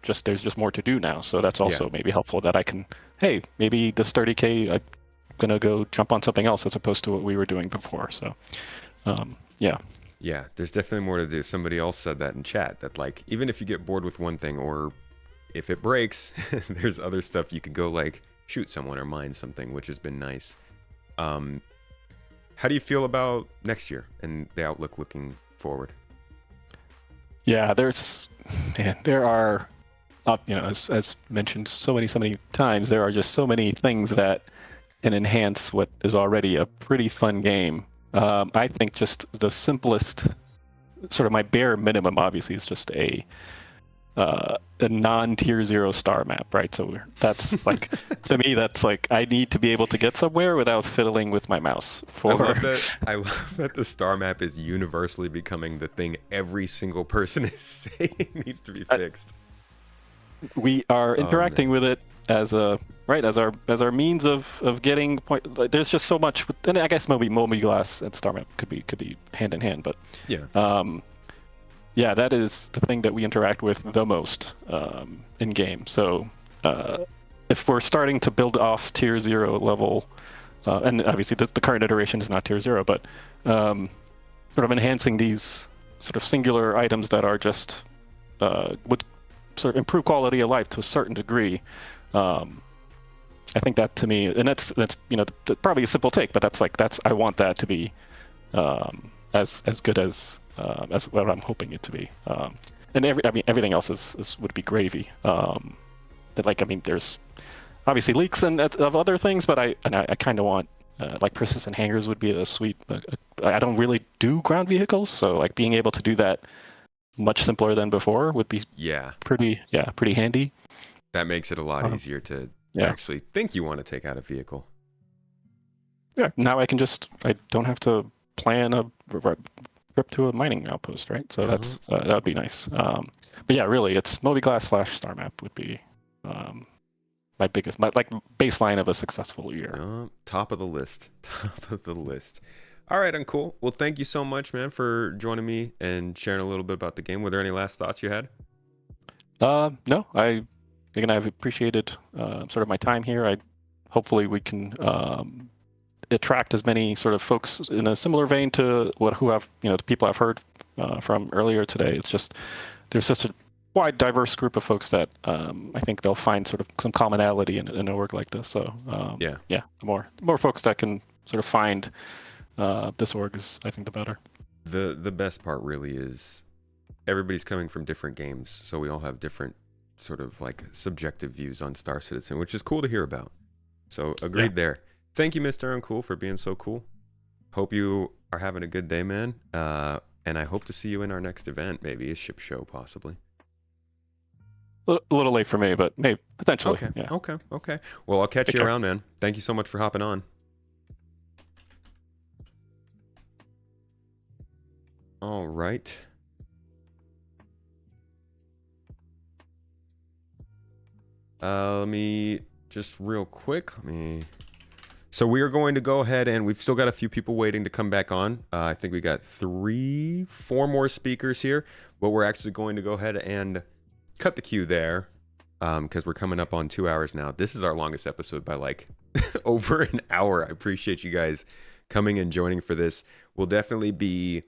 just, there's just more to do now. So that's also maybe helpful that I can, hey, maybe this 30K, I'm going to go jump on something else as opposed to what we were doing before. So, yeah. Yeah, there's definitely more to do. Somebody else said that in chat, that like, even if you get bored with one thing, or if it breaks, there's other stuff you could go like shoot someone or mine something, which has been nice. How do you feel about next year and the outlook looking forward? Yeah, there are, as mentioned so many times, there are just so many things that can enhance what is already a pretty fun game. I think just the simplest, sort of my bare minimum, obviously, is just a non-tier 0 star map, right? So that's like, to me, that's like, I need to be able to get somewhere without fiddling with my mouse. I love that the star map is universally becoming the thing every single person is saying needs to be fixed. We are interacting with it as our means of getting point. Like, there's just so much, and I guess maybe Moby-Glass and star map could be hand in hand, but yeah, that is the thing that we interact with the most in game. So if we're starting to build off tier 0 level, and obviously the current iteration is not tier 0, but sort of enhancing these sort of singular items that are just would sort of improve quality of life to a certain degree. I think that, to me, and that's probably a simple take, but I want that to be as good as what I'm hoping it to be. And everything else would be gravy. There's obviously leaks of other things, but I kind of want like persistent hangars would be a sweet. I don't really do ground vehicles, so like being able to do that much simpler than before would be pretty handy. That makes it a lot easier to actually think you want to take out a vehicle. Yeah, now I don't have to plan a trip to a mining outpost, right? So that's that would be nice. But yeah, really, it's Moby-Glass / Star Map would be my baseline of a successful year. Top of the list. Top of the list. All right, Uncool. Well, thank you so much, man, for joining me and sharing a little bit about the game. Were there any last thoughts you had? No, I've appreciated sort of my time here. Hopefully we can attract as many sort of folks in a similar vein to the people I've heard from earlier today. It's just there's such a wide, diverse group of folks that I think they'll find sort of some commonality in a org like this. So the more folks that can sort of find this org is, I think, the better. The best part really is everybody's coming from different games, so we all have different sort of like subjective views on Star Citizen, which is cool to hear about. So agreed there. Thank you, Mr. Uncool, for being so cool. Hope you are having a good day, man. And I hope to see you in our next event, maybe a ship show, possibly. A little late for me, but maybe potentially. Okay. Well, I'll catch you around, man. Thank you so much for hopping on. All right. Let me just real quick. So we are going to go ahead, and we've still got a few people waiting to come back on. I think we got 4 more speakers here, but we're actually going to go ahead and cut the queue there because we're coming up on 2 hours now. This is our longest episode by like over an hour. I appreciate you guys coming and joining for this. We'll definitely be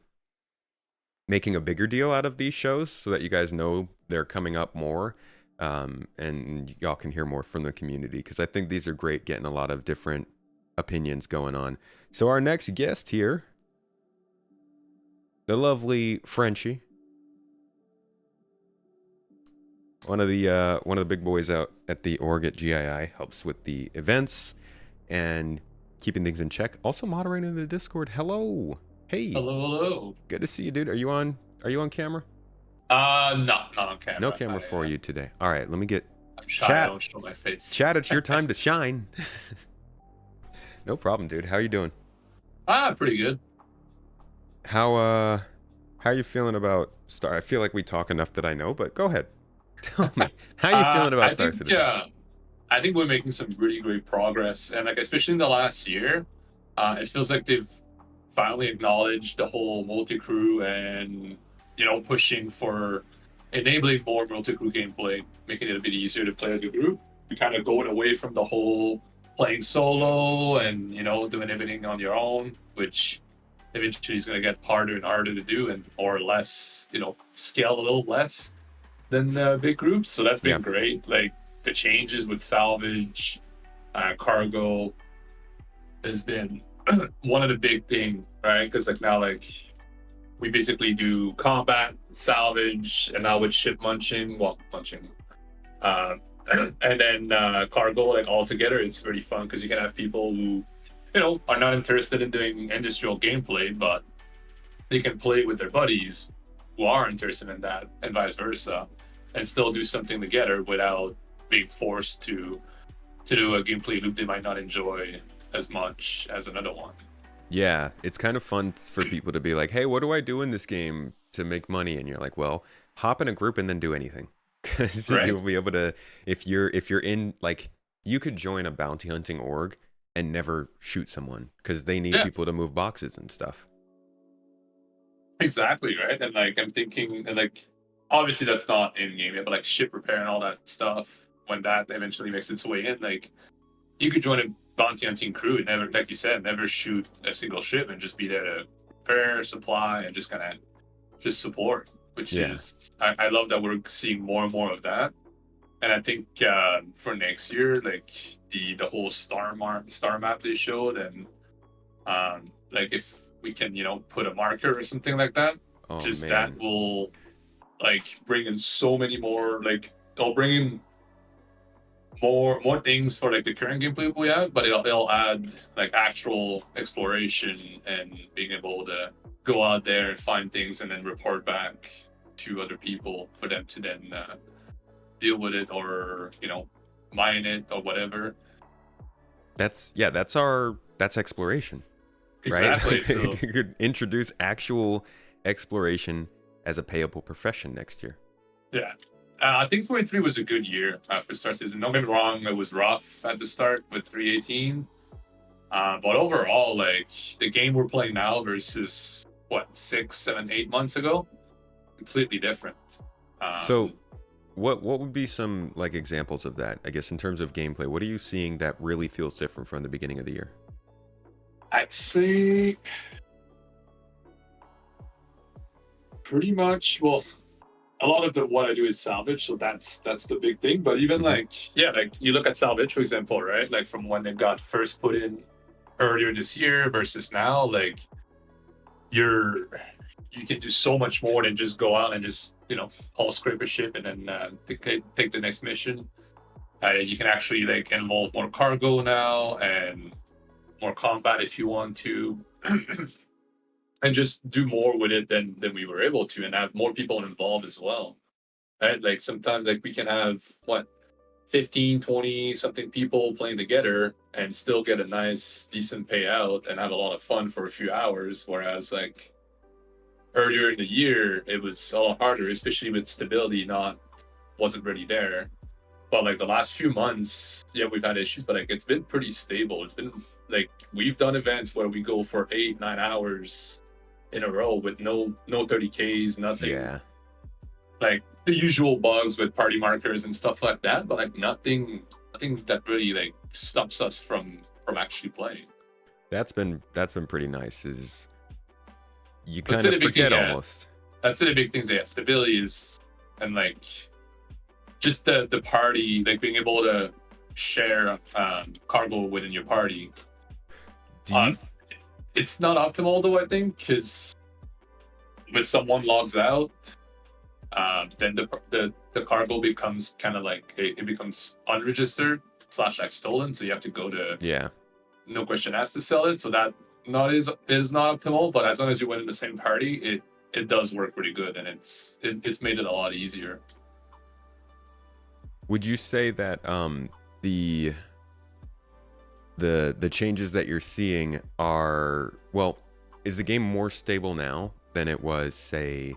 making a bigger deal out of these shows so that you guys know they're coming up more. And y'all can hear more from the community because I think these are great, getting a lot of different opinions going on. So our next guest here, the lovely Frenchie, one of the big boys out at the org at GII, helps with the events and keeping things in check. Also moderating the Discord. Hello. Hey. Hello. Good to see you, dude. Are you on camera? No, not on camera. No camera for you today. All right, let me get. I'm shy. I don't show my face. Chat, it's your time to shine. No problem, dude. How are you doing? Pretty good. How are you feeling about Star? I feel like we talk enough that I know, but go ahead. Tell me. How are you feeling about Star Citizen? I think we're making some really great progress, and like especially in the last year, it feels like they've finally acknowledged the whole multi-crew and pushing for enabling more multi-crew gameplay, making it a bit easier to play as a group. You're kind of going away from the whole playing solo and doing everything on your own, which eventually is going to get harder and harder to do, and more or less scale a little less than big groups. So that's been great. Like the changes with salvage, cargo has been one of the big things, right? Because now we basically do combat, salvage, and now with ship munching, and then cargo, all together. It's really fun because you can have people who are not interested in doing industrial gameplay, but they can play with their buddies who are interested in that, and vice versa, and still do something together without being forced to do a gameplay loop they might not enjoy as much as another one. Yeah, it's kind of fun for people to be like, hey, what do I do in this game to make money? And you're like, well, hop in a group and then do anything. Because you'll be able to, if you're in, you could join a bounty hunting org and never shoot someone because they need people to move boxes and stuff. Exactly, right? And I'm thinking, and obviously that's not in game yet, but ship repair and all that stuff, when that eventually makes its way in, you could join a bounty hunting crew and never, like you said, never shoot a single ship and just be there to repair, supply, and just kind of just support, which is, I love that we're seeing more and more of that. And I think for next year, the whole star map they showed, and if we can put a marker or something like that, that will bring in so many more, it'll bring in more things for like the current gameplay we have, but it'll add like actual exploration and being able to go out there and find things and then report back to other people for them to then deal with it, or mine it or whatever. That's exploration, Exactly. right? So You could introduce actual exploration as a payable profession next year. yeah. I think 23 was a good year for Star Citizen. Don't get me wrong, it was rough at the start with 318. But overall, like, the game we're playing now versus, 6, 7, 8 months ago, completely different. So what would be some, like, examples of that, I guess, in terms of gameplay? What are you seeing that really feels different from the beginning of the year? I'd say pretty much, well, a lot of what I do is salvage, so that's the big thing. But even like you look at salvage, for example, right? Like from when it got first put in earlier this year versus now, like you can do so much more than just go out and just haul scrape a ship and then take the next mission. You can actually like involve more cargo now and more combat if you want to. And just do more with it than we were able to, and have more people involved as well, right? Like sometimes like we can have 15, 20 something people playing together and still get a nice decent payout and have a lot of fun for a few hours, whereas like earlier in the year it was a lot harder, especially with stability wasn't really there. But like the last few months, we've had issues, but like it's been pretty stable. It's been like we've done events where we go for 8-9 hours in a row with no 30Ks, nothing. Yeah. Like the usual bugs with party markers and stuff like that, but like nothing that really like stops us from actually playing. That's been pretty nice. Is you kind of forget almost. That's the big things. Yeah, stability is, and like just the party, like being able to share cargo within your party. Do you? It's not optimal though, I think, because when someone logs out, then the cargo becomes kind of like it becomes unregistered / like stolen. So you have to go to no question asked to sell it. So that is not optimal. But as long as you win in the same party, it does work pretty good, and it's made it a lot easier. Would you say that the changes that you're seeing are, well, is the game more stable now than it was, say,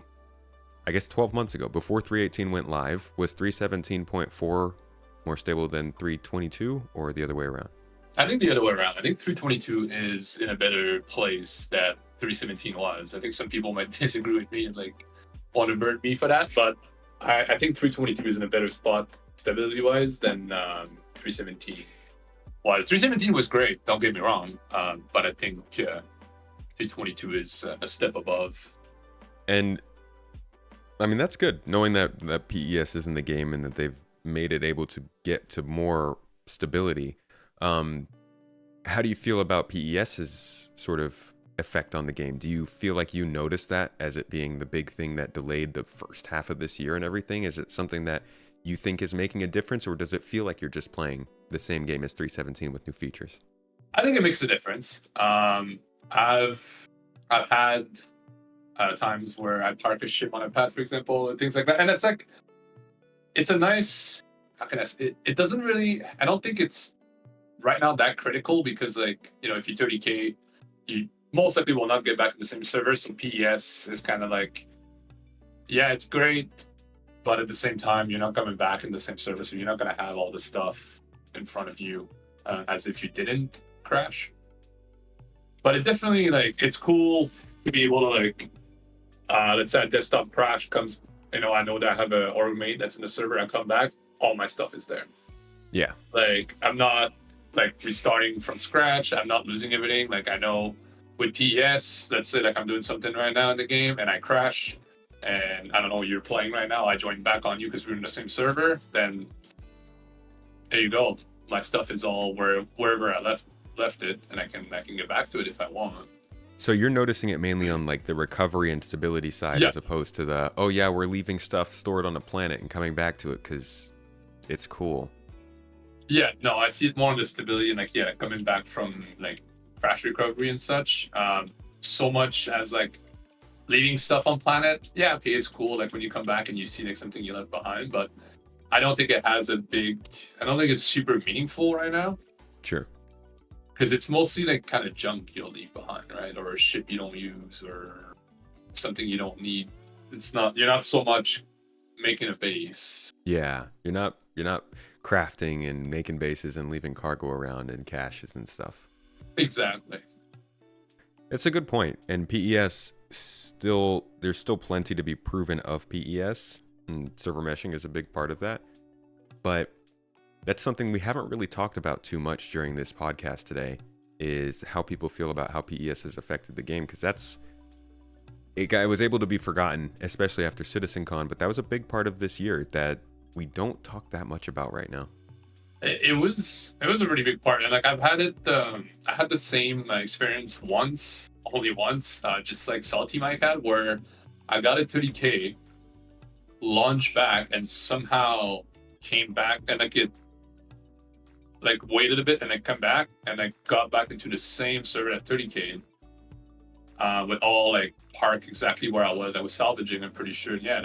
I guess 12 months ago before 318 went live? Was 317.4 more stable than 322, or the other way around? I think the other way around. I think 322 is in a better place that 317 was. I think some people might disagree with me and like want to burn me for that, but I think 322 is in a better spot stability wise than 317. 317 was great, don't get me wrong, but I think 322 is a step above. And I mean, that's good, knowing that PES is in the game and that they've made it able to get to more stability. How do you feel about PES's sort of effect on the game? Do you feel like you noticed that as it being the big thing that delayed the first half of this year and everything? Is it something that you think is making a difference, or does it feel like you're just playing the same game as 317 with new features? I think it makes a difference. I've had times where I park a ship on a pad, for example, and things like that, and it's a nice, how can I say, it doesn't really, I don't think it's right now that critical, because like, if you 30K, you most likely will not get back to the same server. So PES is kind of like, yeah, it's great, but at the same time, you're not coming back in the same server, so you're not going to have all this stuff in front of you as if you didn't crash. But it definitely, like, it's cool to be able to, like, let's say a desktop crash comes, I know that I have an org mate that's in the server, I come back, all my stuff is there. Yeah. Like, I'm not, like, restarting from scratch, I'm not losing everything. Like, I know with PES, let's say, like, I'm doing something right now in the game and I crash, and I don't know, you're playing right now, I join back on you because we're in the same server, then there you go. My stuff is all wherever I left it, and I can get back to it if I want. So you're noticing it mainly on like the recovery and stability side, as opposed to the, oh yeah, we're leaving stuff stored on a planet and coming back to it because it's cool. Yeah, no, I see it more on the stability and coming back from like crash recovery and such. So much as like leaving stuff on planet. Yeah, okay, it's cool. Like when you come back and you see like something you left behind, but I don't think it has a big. I don't think it's super meaningful right now. Sure. Because it's mostly like kind of junk you'll leave behind, right? Or shit you don't use, or something you don't need. It's not. You're not so much making a base. Yeah, you're not crafting and making bases and leaving cargo around and caches and stuff. Exactly. It's a good point. And PES there's still plenty to be proven of PES, and server meshing is a big part of that. But that's something we haven't really talked about too much during this podcast today, is how people feel about how PES has affected the game, because it was able to be forgotten, especially after CitizenCon, but that was a big part of this year that we don't talk that much about right now. It was a really big part, and like I've had it. I had the same experience only once, just like Salty Mike had, where I got a 30K, launched back, and somehow came back, and it waited a bit, and then come back, and I got back into the same server at 30K, with all park exactly where I was. I was salvaging. I'm pretty sure. Yeah,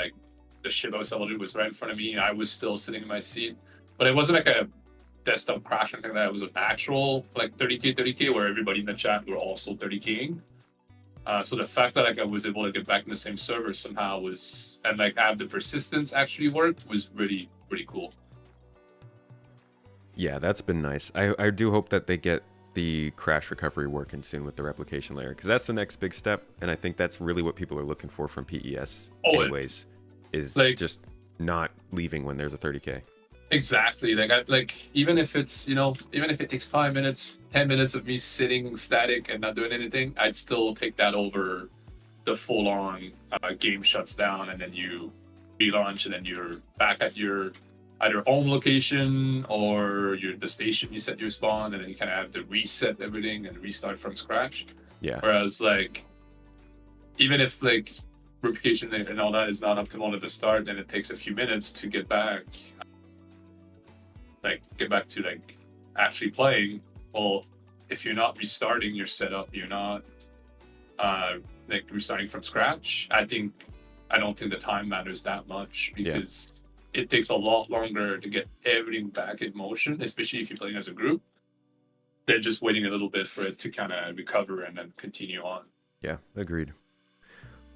the ship I was salvaging was right in front of me. I was still sitting in my seat, but it wasn't like a desktop crash or anything like that. It was an actual 30K where everybody in the chat were also 30King. So the fact that I was able to get back in the same server somehow was, and have the persistence actually worked, was really, really cool. Yeah, that's been nice. I do hope that they get the crash recovery working soon with the replication layer, because that's the next big step, and I think that's really what people are looking for from PES anyways, is just not leaving when there's a 30K. Exactly. Even if it's, even if it takes 5 minutes, 10 minutes of me sitting static and not doing anything, I'd still take that over the full-on game shuts down, and then you relaunch, and then you're back at your either home location or the station you set your spawn, and then you kind of have to reset everything and restart from scratch. Yeah. Whereas even if replication and all that is not optimal at the start, then it takes a few minutes to get back to actually playing. Well, if you're not restarting your setup, you're not restarting from scratch, I don't think the time matters that much, because it takes a lot longer to get everything back in motion, especially if you're playing as a group, than just waiting a little bit for it to kind of recover and then continue on. Yeah, agreed.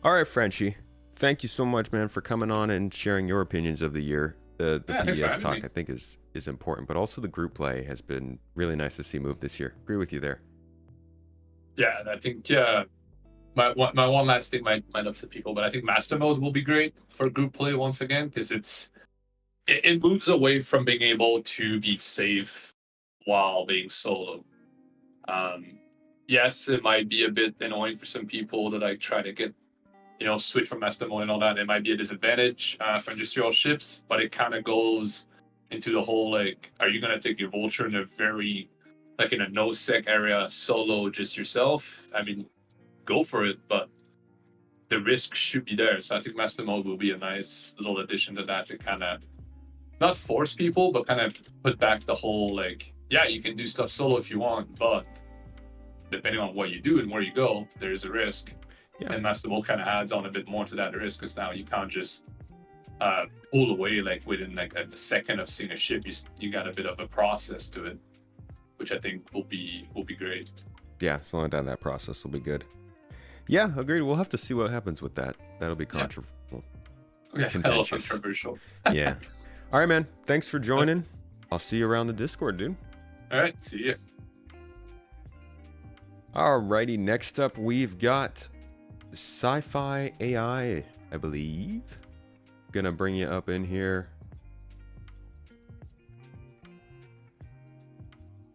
All right, Frenchie, thank you so much, man, for coming on and sharing your opinions of the year. The PES talk, I think, is important, but also the group play has been really nice to see move this year. Agree with you there. Yeah, I think my one last thing might upset people, but I think master mode will be great for group play once again, because it moves away from being able to be safe while being solo. Yes, it might be a bit annoying for some people that try to get switch from master mode and all that. It might be a disadvantage for industrial ships, but it kind of goes into the whole are you gonna take your vulture in a very in a no sec area solo just yourself? I mean, go for it, but the risk should be there. So I think master mode will be a nice little addition to that, to kind of not force people, but kind of put back the whole you can do stuff solo if you want, but depending on what you do and where you go, there's a risk. Yeah. And master mode kind of adds on a bit more to that risk, because now you can't just pull away within a second of seeing a ship. You got a bit of a process to it, which I think will be great. Yeah, slowing down that process will be good. Yeah, agreed. We'll have to see what happens with that. That'll be controversial. Yeah, contentious. Controversial. Yeah. All right, man. Thanks for joining. I'll see you around the Discord, dude. All right, see you. All righty. Next up, we've got Sci-Fi AI, I believe. Gonna bring you up in here.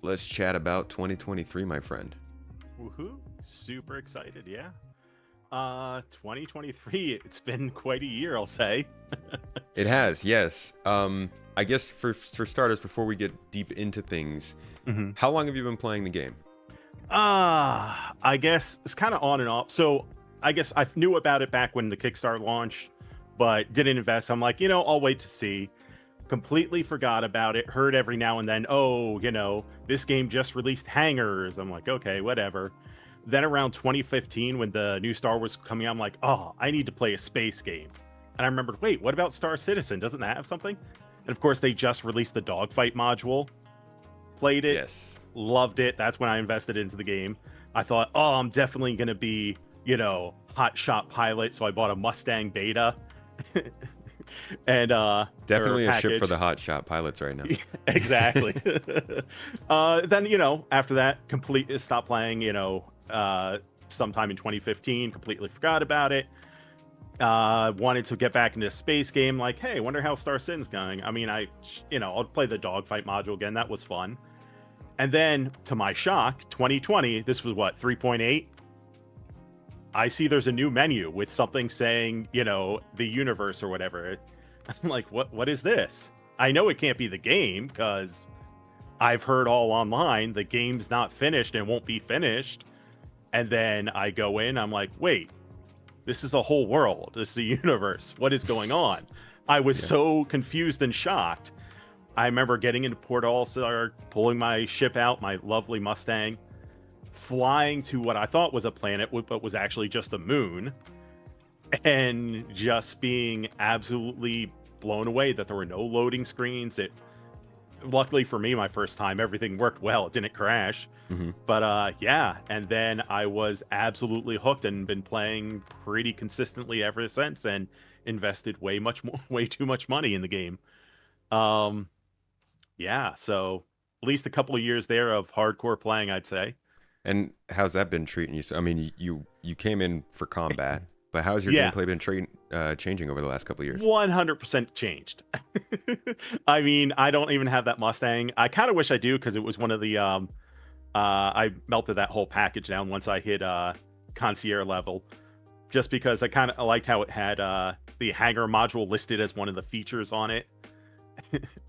Let's chat about 2023, my friend. Woohoo! Super excited, yeah. 2023, it's been quite a year, I'll say. It has, yes. I guess for starters, before we get deep into things, how long have you been playing the game? I guess it's kind of on and off. So I guess I knew about it back when the Kickstarter launched, but didn't invest. I'm like, I'll wait to see. completely forgot about it. Heard every now and then, oh, this game just released hangers. I'm like, okay, whatever. Then around 2015, when the new Star Wars was coming out, I'm like, oh, I need to play a space game. And I remembered, wait, what about Star Citizen? Doesn't that have something? And of course, they just released the dogfight module. Played it, Yes. Loved it. That's when I invested into the game. I thought, oh, I'm definitely going to be, hot shot pilot. So I bought a Mustang Beta. And definitely a ship package. for the hot shot pilots right now. Exactly. Then after that, completely stopped playing. Sometime in 2015, completely forgot about it. Wanted to get back into a space game. Like, hey, wonder how Star Citizen's going. I mean, I'll play the dogfight module again. That was fun. And then, to my shock, 2020. This was what 3.8. I see there's a new menu with something saying, the universe or whatever. I'm like, what is this? I know it can't be the game because I've heard all online the game's not finished and won't be finished. And then I go in, I'm like, wait, this is a whole world. This is a universe. What is going on? I was so confused and shocked. I remember getting into Port All-Star, pulling my ship out, my lovely Mustang, flying to what I thought was a planet, but was actually just a moon, and just being absolutely blown away that there were no loading screens. Luckily for me, my first time, everything worked well. It didn't crash. Mm-hmm. But yeah, and then I was absolutely hooked and been playing pretty consistently ever since, and invested way too much money in the game. Yeah, so at least a couple of years there of hardcore playing, I'd say. And how's that been treating you? So, I mean, you came in for combat, but how's your gameplay been changing over the last couple of years? 100% changed. I mean, I don't even have that Mustang. I kind of wish I do, because it was one of the I melted that whole package down once I hit concierge level, just because I kind of liked how it had the hangar module listed as one of the features on it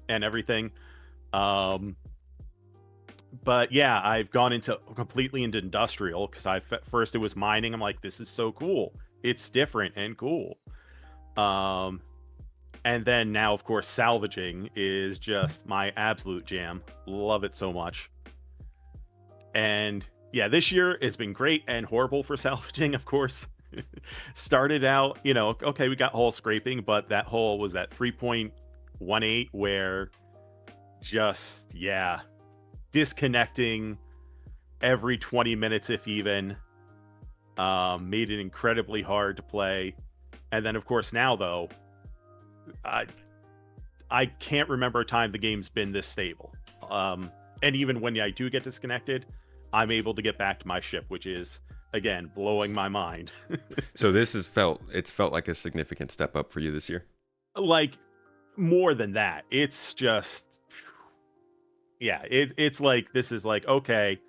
and everything. But yeah, I've gone completely into industrial, because first it was mining. I'm like, this is so cool. It's different and cool. And then now, of course, salvaging is just my absolute jam. Love it so much. And yeah, this year has been great and horrible for salvaging, of course. Started out, okay, we got hull scraping, but that hull was at 3.18, where just, disconnecting every 20 minutes, if even, made it incredibly hard to play. And then, of course, now, though, I can't remember a time the game's been this stable. And even when I do get disconnected, I'm able to get back to my ship, which is, again, blowing my mind. So it's felt like a significant step up for you this year? Like, more than that. It's just, it's like, this is like, okay,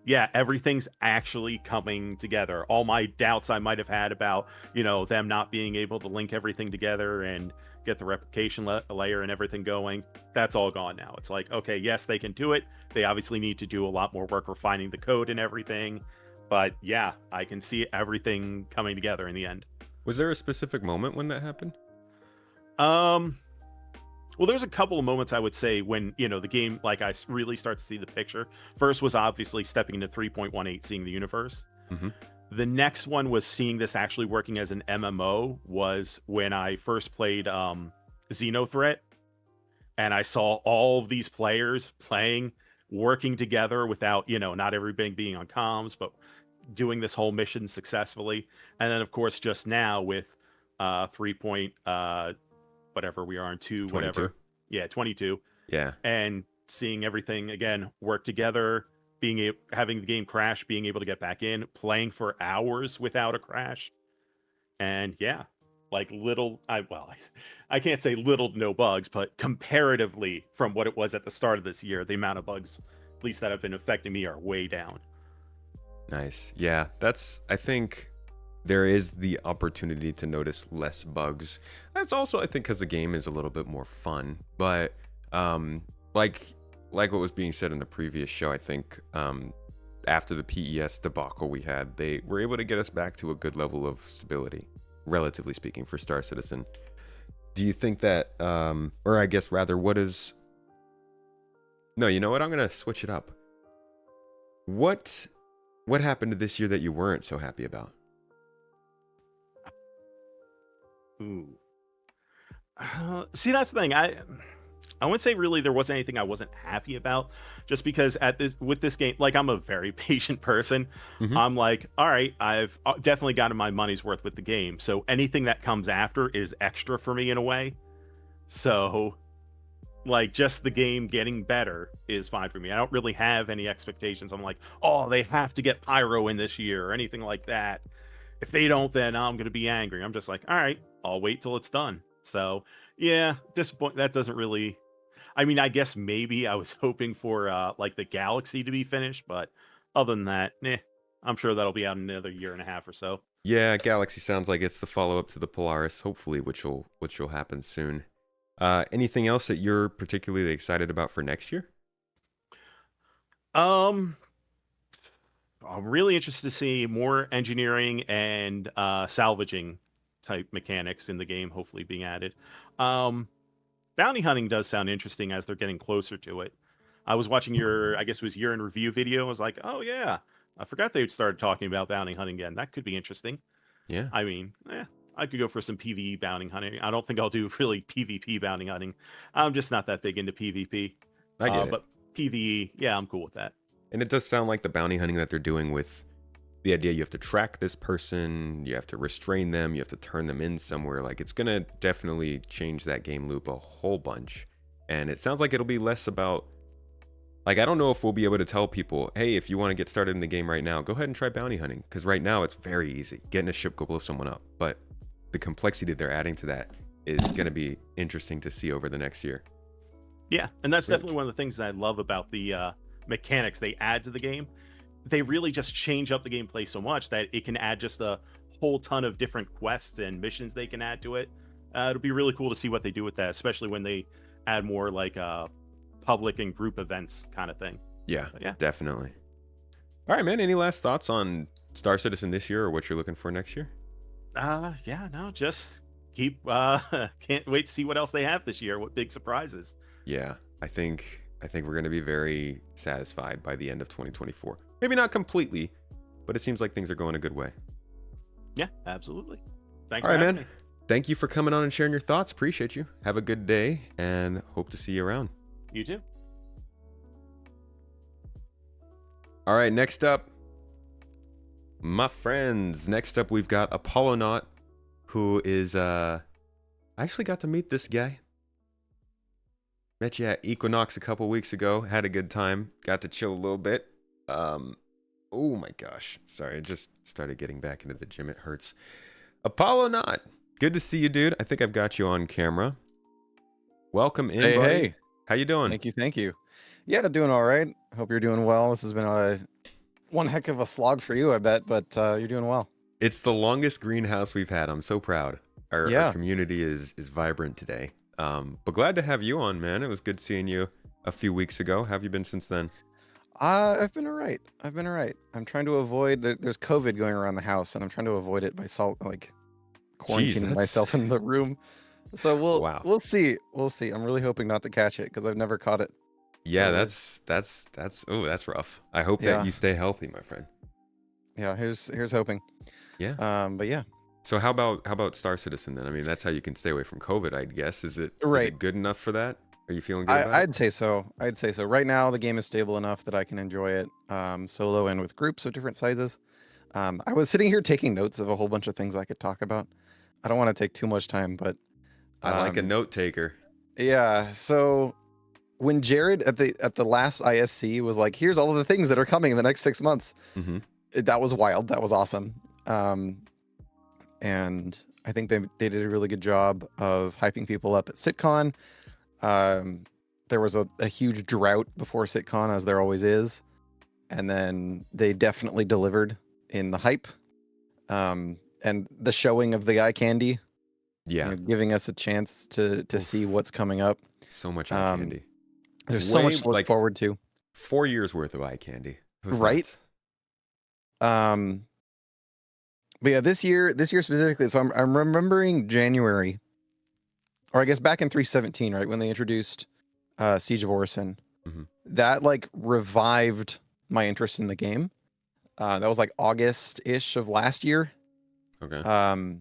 everything's actually coming together. All my doubts I might have had about, them not being able to link everything together and get the replication layer and everything going, that's all gone now. It's like, okay, yes, they can do it. They obviously need to do a lot more work refining the code and everything. But yeah, I can see everything coming together in the end. Was there a specific moment when that happened? Well, there's a couple of moments, I would say, when, the game, like, I really start to see the picture. First was obviously stepping into 3.18, seeing the universe. Mm-hmm. The next one was seeing this actually working as an MMO, was when I first played Xenothreat, and I saw all of these players playing, working together without, not everybody being on comms, but doing this whole mission successfully. And then, of course, just now with 3. Whatever we are on 2, 22. whatever. Yeah, 22. Yeah. And seeing everything, again, work together, having the game crash, being able to get back in, playing for hours without a crash. And yeah, like I can't say little to no bugs, but comparatively from what it was at the start of this year, the amount of bugs, at least that have been affecting me, are way down. Nice. Yeah, I think there is the opportunity to notice less bugs. That's also, I think, because the game is a little bit more fun. But like what was being said in the previous show, I think after the PES debacle we had, they were able to get us back to a good level of stability, relatively speaking, for Star Citizen. do you think that, or I guess rather, what is? No, you know what? I'm gonna switch it up. What happened this year that you weren't so happy about? Ooh. See, that's the thing. I wouldn't say really there wasn't anything I wasn't happy about, just because with this game, like, I'm a very patient person. Mhm. I'm like, all right, I've definitely gotten my money's worth with the game. So anything that comes after is extra for me in a way. So, like, just the game getting better is fine for me. I don't really have any expectations. I'm like, oh, they have to get Pyro in this year or anything like that. If they don't, then I'm going to be angry. I'm just like, all right, I'll wait till it's done. So, yeah, that doesn't really. I mean, I guess maybe I was hoping for like the Galaxy to be finished, but other than that, I'm sure that'll be out in another year and a half or so. Yeah, Galaxy sounds like it's the follow-up to the Polaris, hopefully, which will happen soon. Anything else that you're particularly excited about for next year? I'm really interested to see more engineering and salvaging type mechanics in the game, hopefully being added. Bounty hunting does sound interesting as they're getting closer to it. I was watching I guess it was year in review video. I was like, oh yeah, I forgot they started talking about bounty hunting again. That could be interesting. Yeah. I mean, I could go for some PvE bounty hunting. I don't think I'll do really PvP bounty hunting. I'm just not that big into PvP. I get it. But PvE, yeah, I'm cool with that. And it does sound like the bounty hunting that they're doing with the idea you have to track this person, you have to restrain them, you have to turn them in somewhere. Like, it's going to definitely change that game loop a whole bunch. And it sounds like it'll be less about, like, I don't know if we'll be able to tell people, hey, if you want to get started in the game right now, go ahead and try bounty hunting. Because right now it's very easy. Get in a ship, go blow someone up. But the complexity they're adding to that is going to be interesting to see over the next year. Yeah, and that's definitely one of the things that I love about the mechanics they add to the game. They really just change up the gameplay so much that it can add just a whole ton of different quests and missions they can add to it. It'll be really cool to see what they do with that, especially when they add more like public and group events kind of thing. Yeah, But yeah. definitely. All right, man. Any last thoughts on Star Citizen this year or what you're looking for next year? Yeah, no, just keep can't wait to see what else they have this year. What big surprises. Yeah, I think we're going to be very satisfied by the end of 2024. Maybe not completely, but it seems like things are going a good way. Yeah, absolutely. Thanks All for right, having man. me. Thank you for coming on and sharing your thoughts. Appreciate you. Have a good day and hope to see you around. You too. All right, next up, my friends. Next up, we've got Apollonaut, who is, I actually got to meet this guy. Met you at Equinox a couple weeks ago. Had a good time. Got to chill a little bit. Oh my gosh. Sorry, I just started getting back into the gym. It hurts. Apollonaut, good to see you, dude. I think I've got you on camera. Welcome in, buddy. Hey. How you doing? Thank you. Yeah, doing all right. Hope you're doing well. This has been one heck of a slog for you, I bet, but you're doing well. It's the longest greenhouse we've had. I'm so proud. Our community is vibrant today. But glad to have you on, man. It was good seeing you a few weeks ago. How have you been since then? I've been all right. I'm trying to avoid. There's COVID going around the house, and I'm trying to avoid it by quarantining myself in the room. So we'll see. I'm really hoping not to catch it because I've never caught it. Yeah, so that's rough. I hope that you stay healthy, my friend. Yeah, here's hoping. Yeah. But yeah. So how about Star Citizen then? I mean, that's how you can stay away from COVID, I guess. Is it good enough for that? Are you feeling good about it? I'd say so. Right now, the game is stable enough that I can enjoy it solo and with groups of different sizes. I was sitting here taking notes of a whole bunch of things I could talk about. I don't want to take too much time, but I like a note taker. Yeah. So when Jared at the last ISC was like, "Here's all of the things that are coming in the next 6 months," that was wild. That was awesome. And I think they did a really good job of hyping people up at SitCon. There was a huge drought before SitCon, as there always is, and then they definitely delivered in the hype, and the showing of the eye candy, giving us a chance to see what's coming up. So much eye candy. There's so much to look forward to. 4 years worth of eye candy, right? Nuts. But yeah, this year specifically. So I'm remembering January, or I guess back in 3.17, right when they introduced Siege of Orison, that like revived my interest in the game. That was like August-ish of last year. Okay. And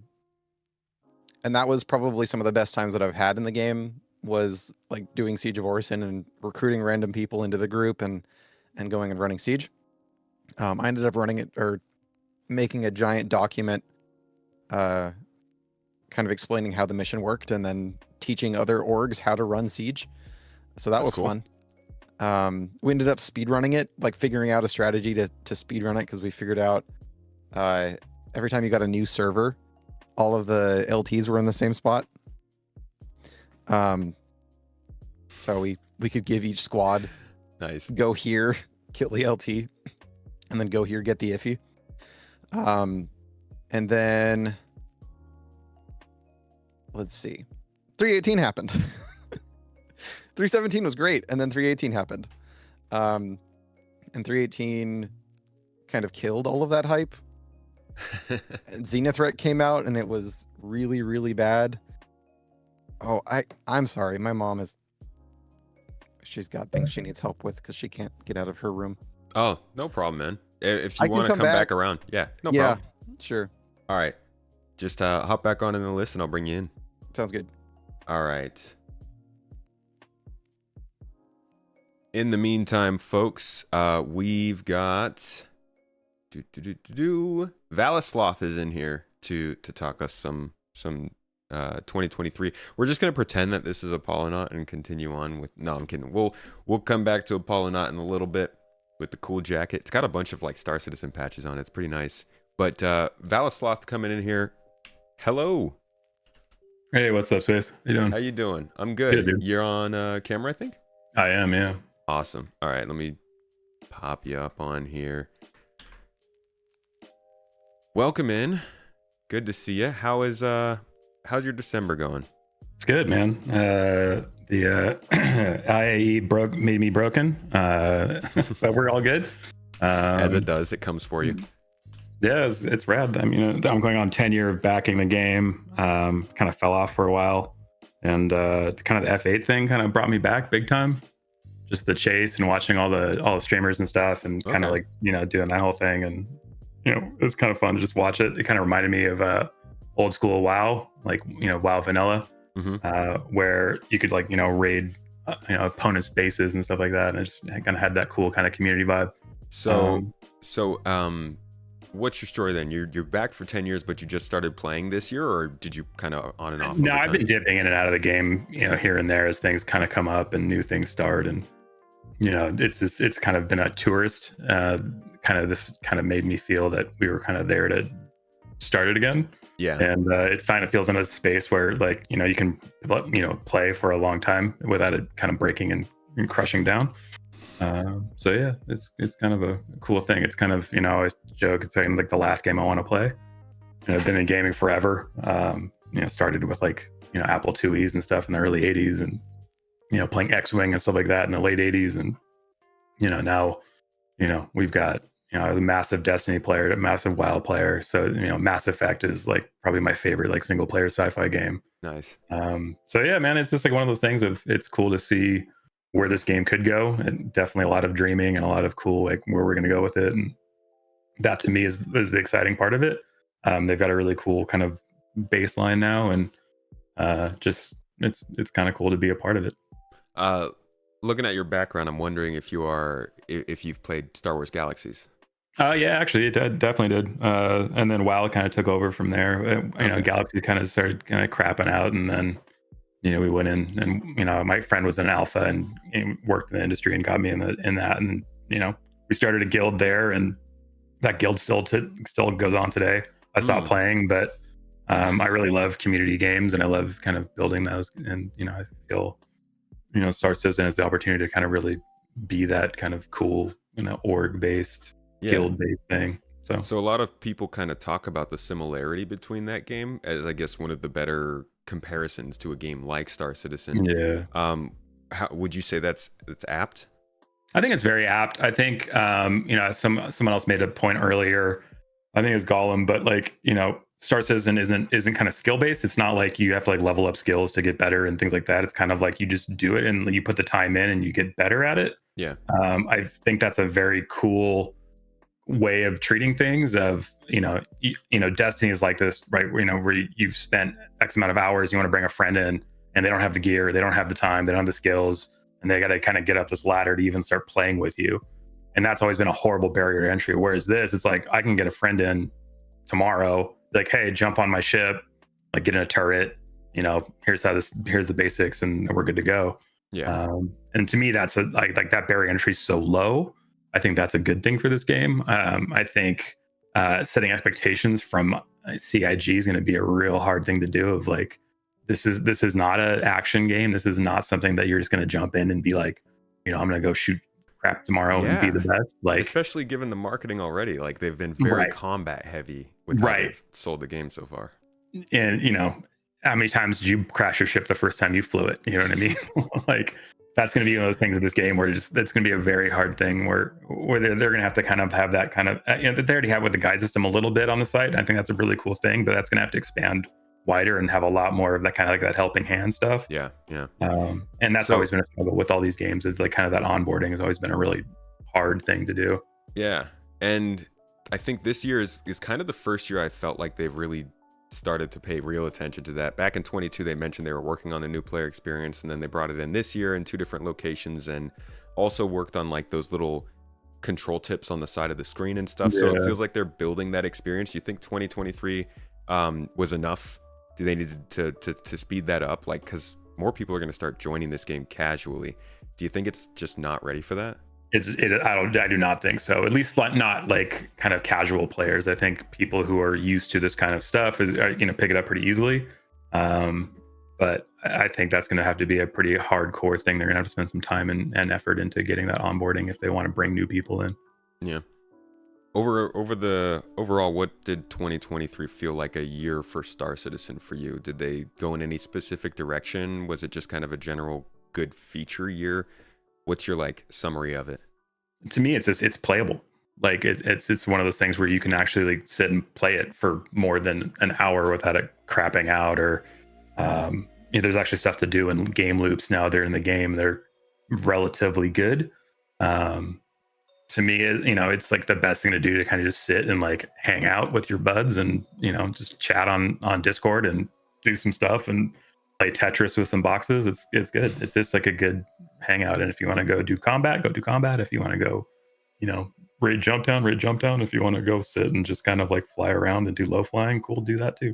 that was probably some of the best times that I've had in the game, was like doing Siege of Orison and recruiting random people into the group and going and running Siege. I ended up running it, or making a giant document kind of explaining how the mission worked, and then teaching other orgs how to run Siege. So that was cool. fun. We ended up speedrunning it, like figuring out a strategy to speedrun it, because we figured out every time you got a new server, all of the LTs were in the same spot. So we could give each squad, nice, go here, kill the LT, and then go here, get the iffy. And then let's see, 3.18 happened. 3.17 was great, and then 3.18 happened. And 3.18 kind of killed all of that hype. And Zenithreat came out, and it was really, really bad. Oh, I'm sorry. My mom she's got things she needs help with because she can't get out of her room. Oh, no problem, man. If you want to come back around, yeah, no problem. Sure. All right, just hop back on in the list, and I'll bring you in. Sounds good. All right. In in folks, we've got Valisloth is in here to talk us some 2023. We're just gonna pretend that this is Apollonaut and continue on with. No, I'm kidding. We'll come back to Apollonaut in a little bit with the cool jacket. It's got a bunch of like Star Citizen patches on it. It's pretty nice. But Valisloth coming in here. Hello. Hey, what's up, Space? How you doing? How you doing? I'm good. Good, dude. You're on camera, I think. I am, yeah. Awesome. All right, let me pop you up on here. Welcome in. Good to see you. How's your December going? It's good, man. The IAE made me broken, but we're all good. As it does, it comes for you. Yeah, it's rad. I mean, I'm going on 10 year of backing the game. Kind of fell off for a while, and kind of the F8 thing kind of brought me back big time. Just the chase and watching all the streamers and stuff, and kind of like doing that whole thing, and it was kind of fun to just watch it. It kind of reminded me of old school WoW, like WoW vanilla, where you could like raid opponents' bases and stuff like that, and it just kind of had that cool kind of community vibe. So what's your story then? You're back for 10 years, but you just started playing this year, or did you kind of on and off? No, I've been dipping in and out of the game, here and there as things kind of come up and new things start, and it's kind of been a tourist. This kind of made me feel that we were kind of there to start it again. Yeah. And it kind of feels in a space where like you can play for a long time without it kind of breaking and crushing down. So yeah, it's kind of a cool thing. It's kind of I always joke it's kind of like the last game I want to play. And I've been in gaming forever. Started with like Apple IIes and stuff in the early 80s, and playing X-Wing and stuff like that in the late 80s, and now we've got I was a massive Destiny player, a massive WoW player. So Mass Effect is like probably my favorite like single player sci-fi game. Nice. So yeah, man, it's just like one of those things of it's cool to see where this game could go, and definitely a lot of dreaming and a lot of cool like where we're going to go with it, and that to me is the exciting part of it. They've got a really cool kind of baseline now, and just it's kind of cool to be a part of it. Looking at your background, I'm wondering if you've played Star Wars Galaxies. Yeah, actually, it definitely did. And then WoW kind of took over from there. Galaxy kind of started kind of crapping out, and then we went in, and my friend was in alpha and worked in the industry and got me in that, and we started a guild there, and that guild still goes on today. I stopped playing, but I really love community games, and I love kind of building those, and I feel Star Citizen has the opportunity to kind of really be that kind of cool org based guild based thing. So a lot of people kind of talk about the similarity between that game as I guess one of the better comparisons to a game like Star Citizen. Yeah. How would you say that's apt? I think it's very apt. I think someone else made a point earlier. I think it was Gollum, but like Star Citizen isn't kind of skill based. It's not like you have to like level up skills to get better and things like that. It's kind of like you just do it and you put the time in and you get better at it. Yeah. I think that's a very cool way of treating things. Of Destiny is like this, right? Where you've spent X amount of hours, you want to bring a friend in, and they don't have the gear, they don't have the time, they don't have the skills, and they got to kind of get up this ladder to even start playing with you. And that's always been a horrible barrier to entry. Whereas this, it's like I can get a friend in tomorrow, like, hey, jump on my ship, like get in a turret, here's the basics, and we're good to go. Yeah. And to me, that's like that barrier entry is so low. I think that's a good thing for this game. I think setting expectations from CIG is going to be a real hard thing to do. Of like, this is not an action game. This is not something that you're just going to jump in and be like, I'm going to go shoot crap tomorrow and be the best. Like, especially given the marketing already, like they've been very combat heavy with how they've sold the game so far. And how many times did you crash your ship the first time you flew it? You know what I mean? Like, that's going to be one of those things in this game where that's going to be a very hard thing where they're going to have to kind of have that kind of, that they already have with the guide system a little bit on the site. I think that's a really cool thing, but that's going to have to expand wider and have a lot more of that kind of like that helping hand stuff. Yeah. And that's always been a struggle with all these games. Is like kind of that onboarding has always been a really hard thing to do. Yeah. And I think this year is kind of the first year I felt like they've really started to pay real attention to that. Back in 22, they mentioned they were working on the new player experience, and then they brought it in this year in 2 different locations, and also worked on like those little control tips on the side of the screen and stuff. So it feels like they're building that experience. Do you think 2023 was enough? Do they need to speed that up? Like, because more people are going to start joining this game casually. Do you think it's just not ready for that? I do not think so. At least not like kind of casual players. I think people who are used to this kind of stuff pick it up pretty easily. But I think that's going to have to be a pretty hardcore thing. They're going to have to spend some time and effort into getting that onboarding if they want to bring new people in. Yeah. Overall, what did 2023 feel like a year for Star Citizen for you? Did they go in any specific direction? Was it just kind of a general good feature year? What's your like summary of it? To me, it's playable. Like it's one of those things where you can actually like sit and play it for more than an hour without it crapping out, or there's actually stuff to do in game loops now. They're in the game. They're relatively good. To me, it's like the best thing to do to kind of just sit and like hang out with your buds and just chat on Discord and do some stuff and play Tetris with some boxes. It's good. It's just like a good hangout. And if you want to go do combat, go do combat. If you want to go, raid jump down. If you want to go sit and just kind of like fly around and do low flying, cool, do that too.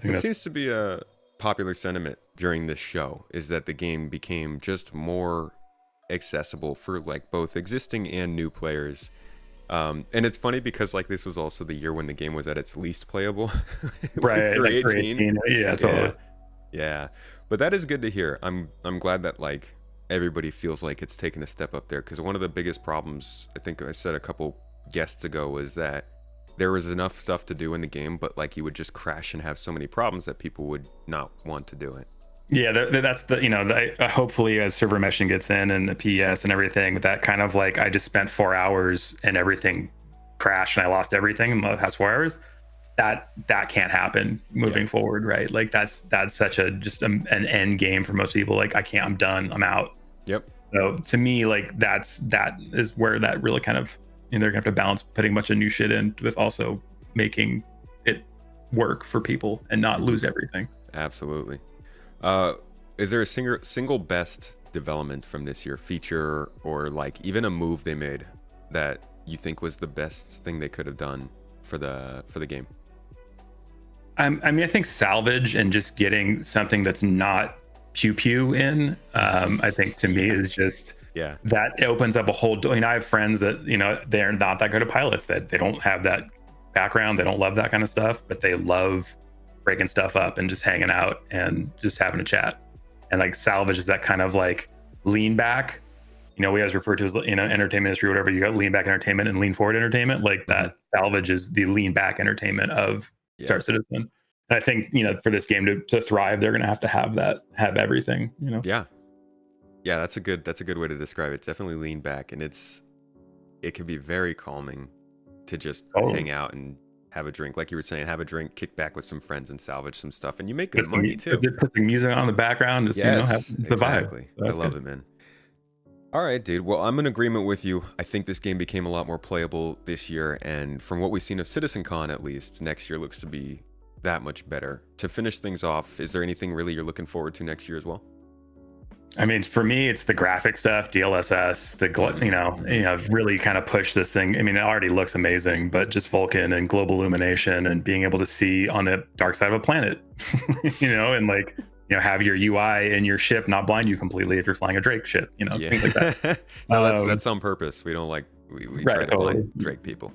It seems to be a popular sentiment during this show, is that the game became just more accessible for like both existing and new players. And it's funny because like this was also the year when the game was at its least playable. Right. 318. Yeah, totally. Yeah, but that is good to hear. I'm glad that like everybody feels like it's taken a step up there, because one of the biggest problems, I think I said a couple guests ago, was that there was enough stuff to do in the game, but like you would just crash and have so many problems that people would not want to do it. Yeah, that's hopefully as server meshing gets in and the PES and everything, that kind of like I just spent 4 hours and everything crashed and I lost everything in the past 4 hours. That can't happen moving forward, right? Like that's such an end game for most people. Like I'm done, I'm out. Yep. So to me, like that is where that really kind of, they're gonna have to balance putting a bunch of new shit in with also making it work for people and not lose everything. Absolutely. Is there a single best development from this year, feature or like even a move they made that you think was the best thing they could have done for the game? I think salvage and just getting something that's not pew pew in, I think to me is just that opens up a whole. I have friends that they're not that good at pilots, that they don't have that background, they don't love that kind of stuff, but they love breaking stuff up and just hanging out and just having a chat. And like salvage is that kind of like lean back. We always refer to as entertainment industry, whatever. You got lean back entertainment and lean forward entertainment. Like that salvage is the lean back entertainment of Star Citizen. And I think for this game to thrive, they're gonna have to have everything. Yeah, that's a good way to describe it. It's definitely lean back, and it can be very calming to just hang out and have a drink, like you were saying, have a drink, kick back with some friends, and salvage some stuff, and you make good money too. Put some music on in the background, just Yes, it's a vibe. exactly. I love it, man. All right, dude. Well, I'm in agreement with you. I think this game became a lot more playable this year, and from what we've seen of CitizenCon, at least, next year looks to be that much better. To finish things off, is there anything really you're looking forward to next year as well? I mean, for me, it's the graphic stuff, DLSS, really kind of push this thing. I mean, it already looks amazing, but just Vulkan and global illumination and being able to see on the dark side of a planet, and like, have your UI and your ship not blind you completely if you're flying a Drake ship, things like that. No, that's on purpose. We don't like, we try to blind Drake people.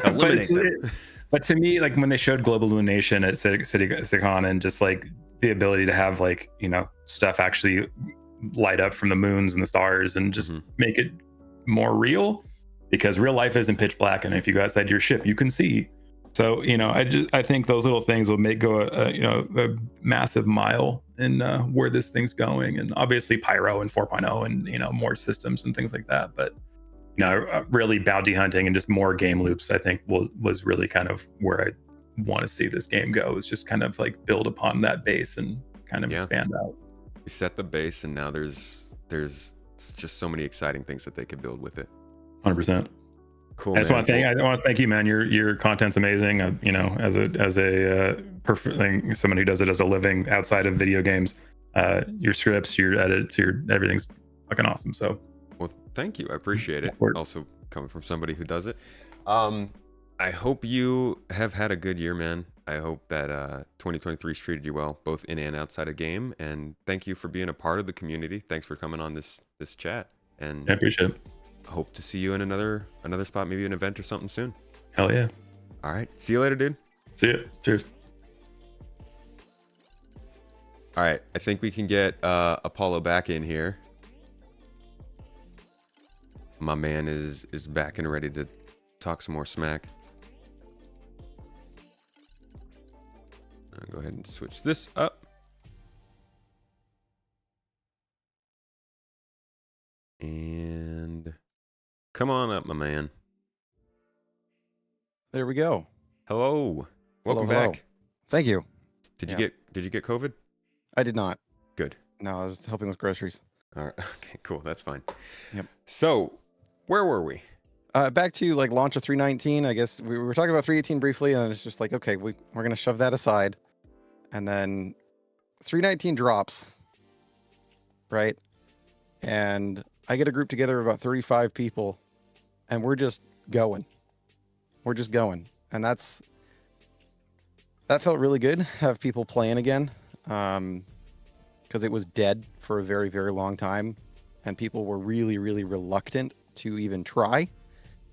Eliminate them. But to me, like when they showed global illumination at CitizenCon and just like the ability to have like, stuff actually light up from the moons and the stars and just make it more real, because real life isn't pitch black. And if you go outside your ship, you can see. So, I think those little things will go a massive mile in where this thing's going. And obviously Pyro and 4.0 and, more systems and things like that. But, really bounty hunting and just more game loops, I think was really kind of where I want to see this game go, is just kind of like build upon that base and kind of expand out. We set the base, and now there's just so many exciting things that they could build with it. 100%. Cool. I want to thank you, man. Your content's amazing. As a perfect thing, someone who does it as a living outside of video games, your scripts, your edits, your everything's fucking awesome. So, well, thank you. I appreciate it. Also coming from somebody who does it. I hope you have had a good year, man. I hope that 2023's treated you well, both in and outside of game. And thank you for being a part of the community. Thanks for coming on this chat. And I appreciate it. Hope to see you in another spot, maybe an event or something soon. Hell yeah. All right. See you later, dude. See ya. Cheers. All right. I think we can get Apollo back in here. My man is back and ready to talk some more smack. I'll go ahead and switch this up. And come on up, my man. There we go. Hello. Welcome hello. back. Thank you. Did you get COVID? I did not. Good. No, I was helping with groceries. All right. Okay, cool. That's fine. Yep. So, where were we? Back to like launch of 319. I guess we were talking about 318 briefly, and it's just like, okay, we're gonna shove that aside, and then 319 drops, right? And I get a group together of about 35 people, and we're just going. And that felt really good. Have people playing again, because it was dead for a very, very long time, and people were really, really reluctant to even try,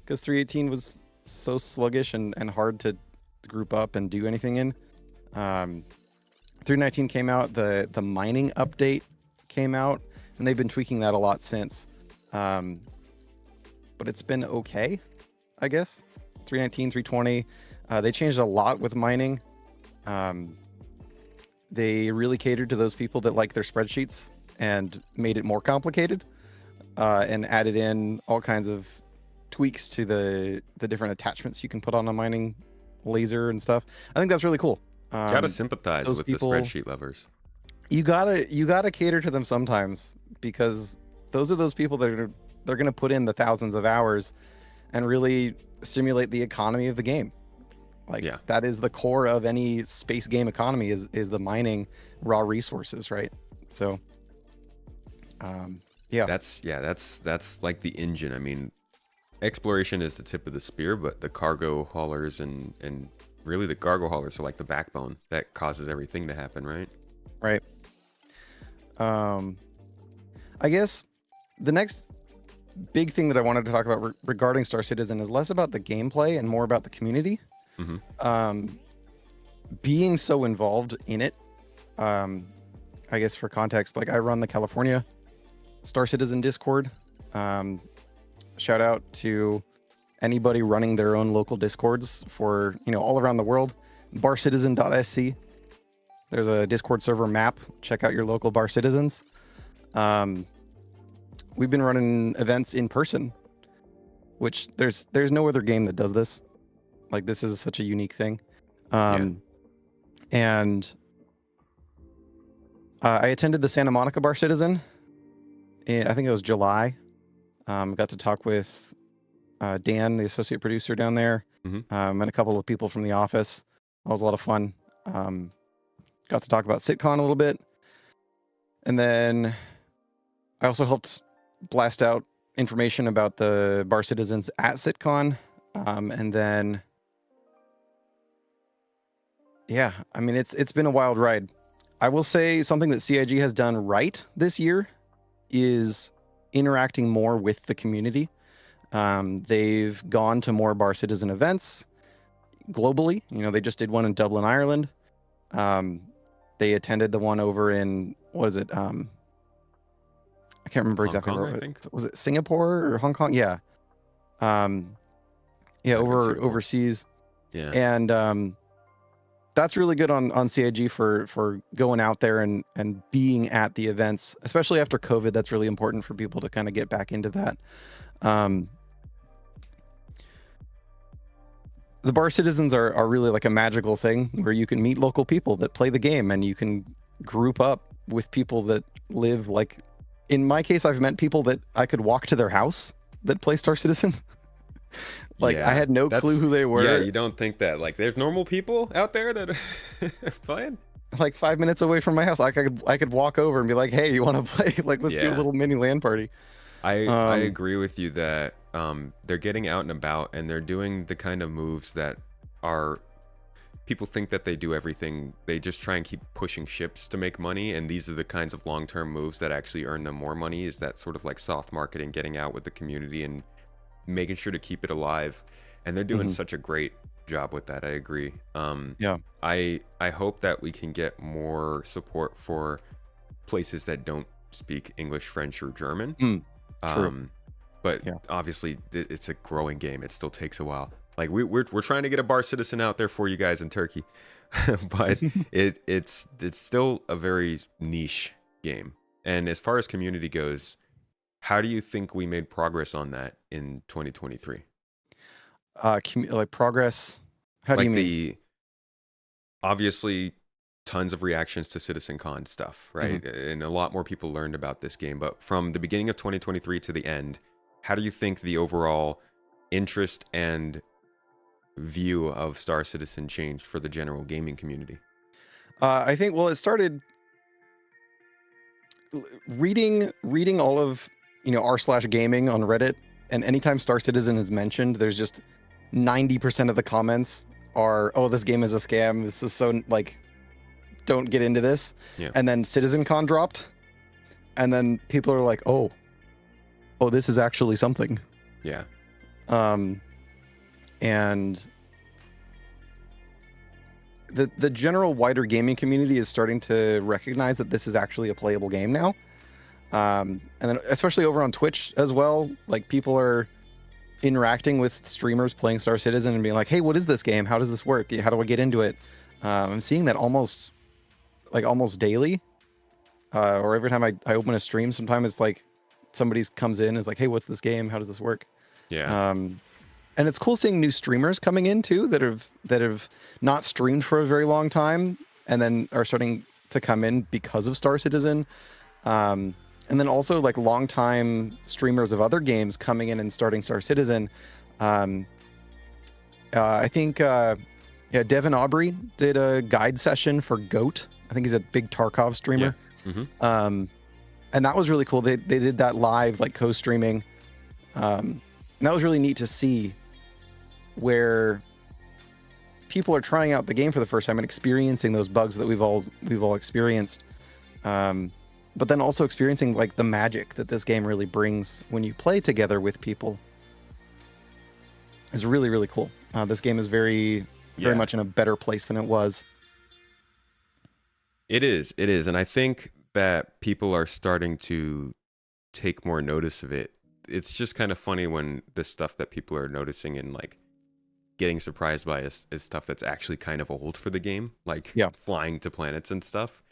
because 318 was so sluggish and hard to group up and do anything in. 319 came out, the mining update came out, and they've been tweaking that a lot since. But it's been okay, I guess. 319, 320, they changed a lot with mining. They really catered to those people that like their spreadsheets and made it more complicated, and added in all kinds of tweaks to the different attachments you can put on a mining laser and stuff. I think that's really cool. Gotta sympathize with people, the spreadsheet lovers. You gotta cater to them sometimes, because those are those people that they're gonna put in the thousands of hours and really stimulate the economy of the game. That is the core of any space game economy, is the mining raw resources, right? So that's like the engine. I mean, exploration is the tip of the spear, but the cargo haulers and really the cargo haulers are like the backbone that causes everything to happen, right? Right. I guess the next big thing that I wanted to talk about regarding Star Citizen is less about the gameplay and more about the community. Being so involved in it, I guess for context, like I run the California Star Citizen Discord. Shout out to anybody running their own local Discords for, all around the world. barcitizen.sc. There's a Discord server map. Check out your local bar citizens. We've been running events in person, which there's no other game that does this. Like this is such a unique thing. And I attended the Santa Monica Bar Citizen. I think it was July. Got to talk with Dan, the associate producer down there, and a couple of people from the office. That was a lot of fun. Got to talk about SitCon a little bit. And then I also helped blast out information about the Bar Citizens at SitCon. And then, yeah, I mean, it's been a wild ride. I will say something that CIG has done right this year is interacting more with the community. They've gone to more Bar Citizen events globally. You know, they just did one in Dublin, Ireland. They attended the one over in, what is it? I can't remember exactly Kong, where I think. Was it Singapore or Hong Kong? Yeah. Overseas. Yeah. And that's really good on CIG for going out there and being at the events, especially after COVID. That's really important for people to kind of get back into that. The Bar Citizens are really like a magical thing where you can meet local people that play the game, and you can group up with people that live, like, in my case, I've met people that I could walk to their house that play Star Citizen. Like, I had no clue who they were. Yeah, you don't think that. Like, there's normal people out there that are playing? Like 5 minutes away from my house. Like, I could walk over and be like, hey, you want to play? Like, let's do a little mini LAN party. I agree with you that they're getting out and about, and they're doing the kind of moves that are... People think that they do everything. They just try and keep pushing ships to make money, and these are the kinds of long-term moves that actually earn them more money, is that sort of like soft marketing, getting out with the community and making sure to keep it alive. And they're doing such a great job with that. I agree. I hope that we can get more support for places that don't speak English, French, or German. True. But obviously it's a growing game. It still takes a while. Like we're trying to get a Bar Citizen out there for you guys in Turkey, but it's still a very niche game. And as far as community goes, how do you think we made progress on that in 2023? Like progress? How do you mean? Obviously tons of reactions to CitizenCon stuff, right? And a lot more people learned about this game. But from the beginning of 2023 to the end, how do you think the overall interest and view of Star Citizen changed for the general gaming community? I think, well, it started reading all of, r/gaming on Reddit, and anytime Star Citizen is mentioned, there's just 90% of the comments are, oh, this game is a scam. This is so, like, don't get into this. Yeah. And then CitizenCon dropped, and then people are like, oh, this is actually something. Yeah. And the general wider gaming community is starting to recognize that this is actually a playable game now. And then especially over on Twitch as well, like people are interacting with streamers playing Star Citizen and being like, hey, what is this game? How does this work? How do I get into it? I'm seeing that almost daily. Or every time I open a stream, sometimes it's like somebody comes in and is like, hey, what's this game? How does this work? Yeah. And it's cool seeing new streamers coming in too that have not streamed for a very long time and then are starting to come in because of Star Citizen. And then also like longtime streamers of other games coming in and starting Star Citizen. I think Devin Aubrey did a guide session for GOAT. I think he's a big Tarkov streamer. Yeah. And that was really cool. They did that live, like co-streaming. And that was really neat to see, where people are trying out the game for the first time and experiencing those bugs that we've all experienced, but then also experiencing like the magic that this game really brings when you play together with people is really, really cool. This game is very much in a better place than it was. It is, and I think that people are starting to take more notice of it. It's just kind of funny when the stuff that people are noticing and like getting surprised by is stuff that's actually kind of old for the game, like flying to planets and stuff.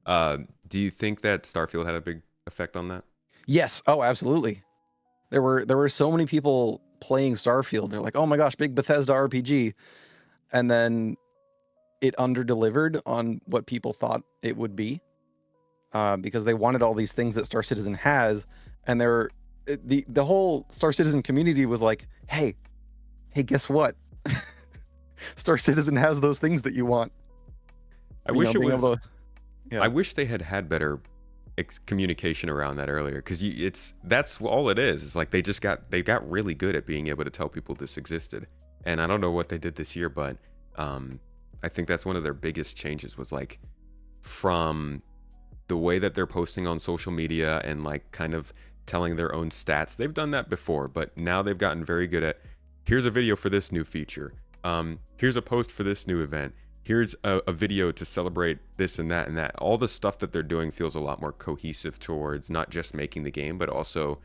Do you think that Starfield had a big effect on that? Yes. Oh, absolutely. There were so many people playing Starfield. They're like, oh my gosh, big Bethesda RPG. And then it underdelivered on what people thought it would be, because they wanted all these things that Star Citizen has. And the whole Star Citizen community was like, hey, guess what? Star Citizen has those things that you want. I wish they had better communication around that earlier, because that's all it is. It's like they got really good at being able to tell people this existed. And I don't know what they did this year, but I think that's one of their biggest changes, was like from the way that they're posting on social media and like kind of telling their own stats. They've done that before, but now they've gotten very good at, here's a video for this new feature. Here's a post for this new event. Here's a video to celebrate this and that and that. All the stuff that they're doing feels a lot more cohesive towards not just making the game, but also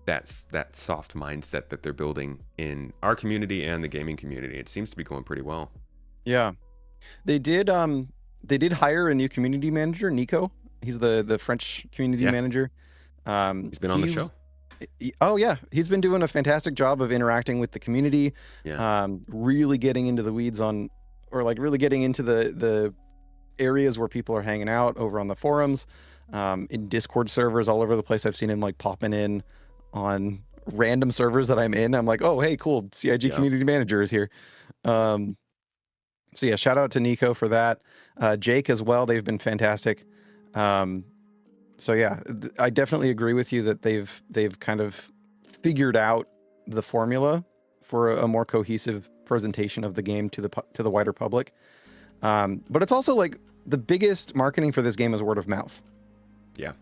that soft mindset that they're building in our community and the gaming community. It seems to be going pretty well. Yeah. They did hire a new community manager, Nico. He's the French community manager. He's been on the show. Oh yeah, he's been doing a fantastic job of interacting with the community. Yeah. Really getting into the weeds on, or like really getting into the areas where people are hanging out over on the forums, in Discord servers all over the place. I've seen him like popping in on random servers that I'm in. I'm like, oh hey, cool, CIG community manager is here. So yeah, shout out to Nico for that. Jake as well. They've been fantastic. So yeah, I definitely agree with you that they've kind of figured out the formula for a more cohesive presentation of the game to the wider public. But it's also like the biggest marketing for this game is word of mouth. Yeah.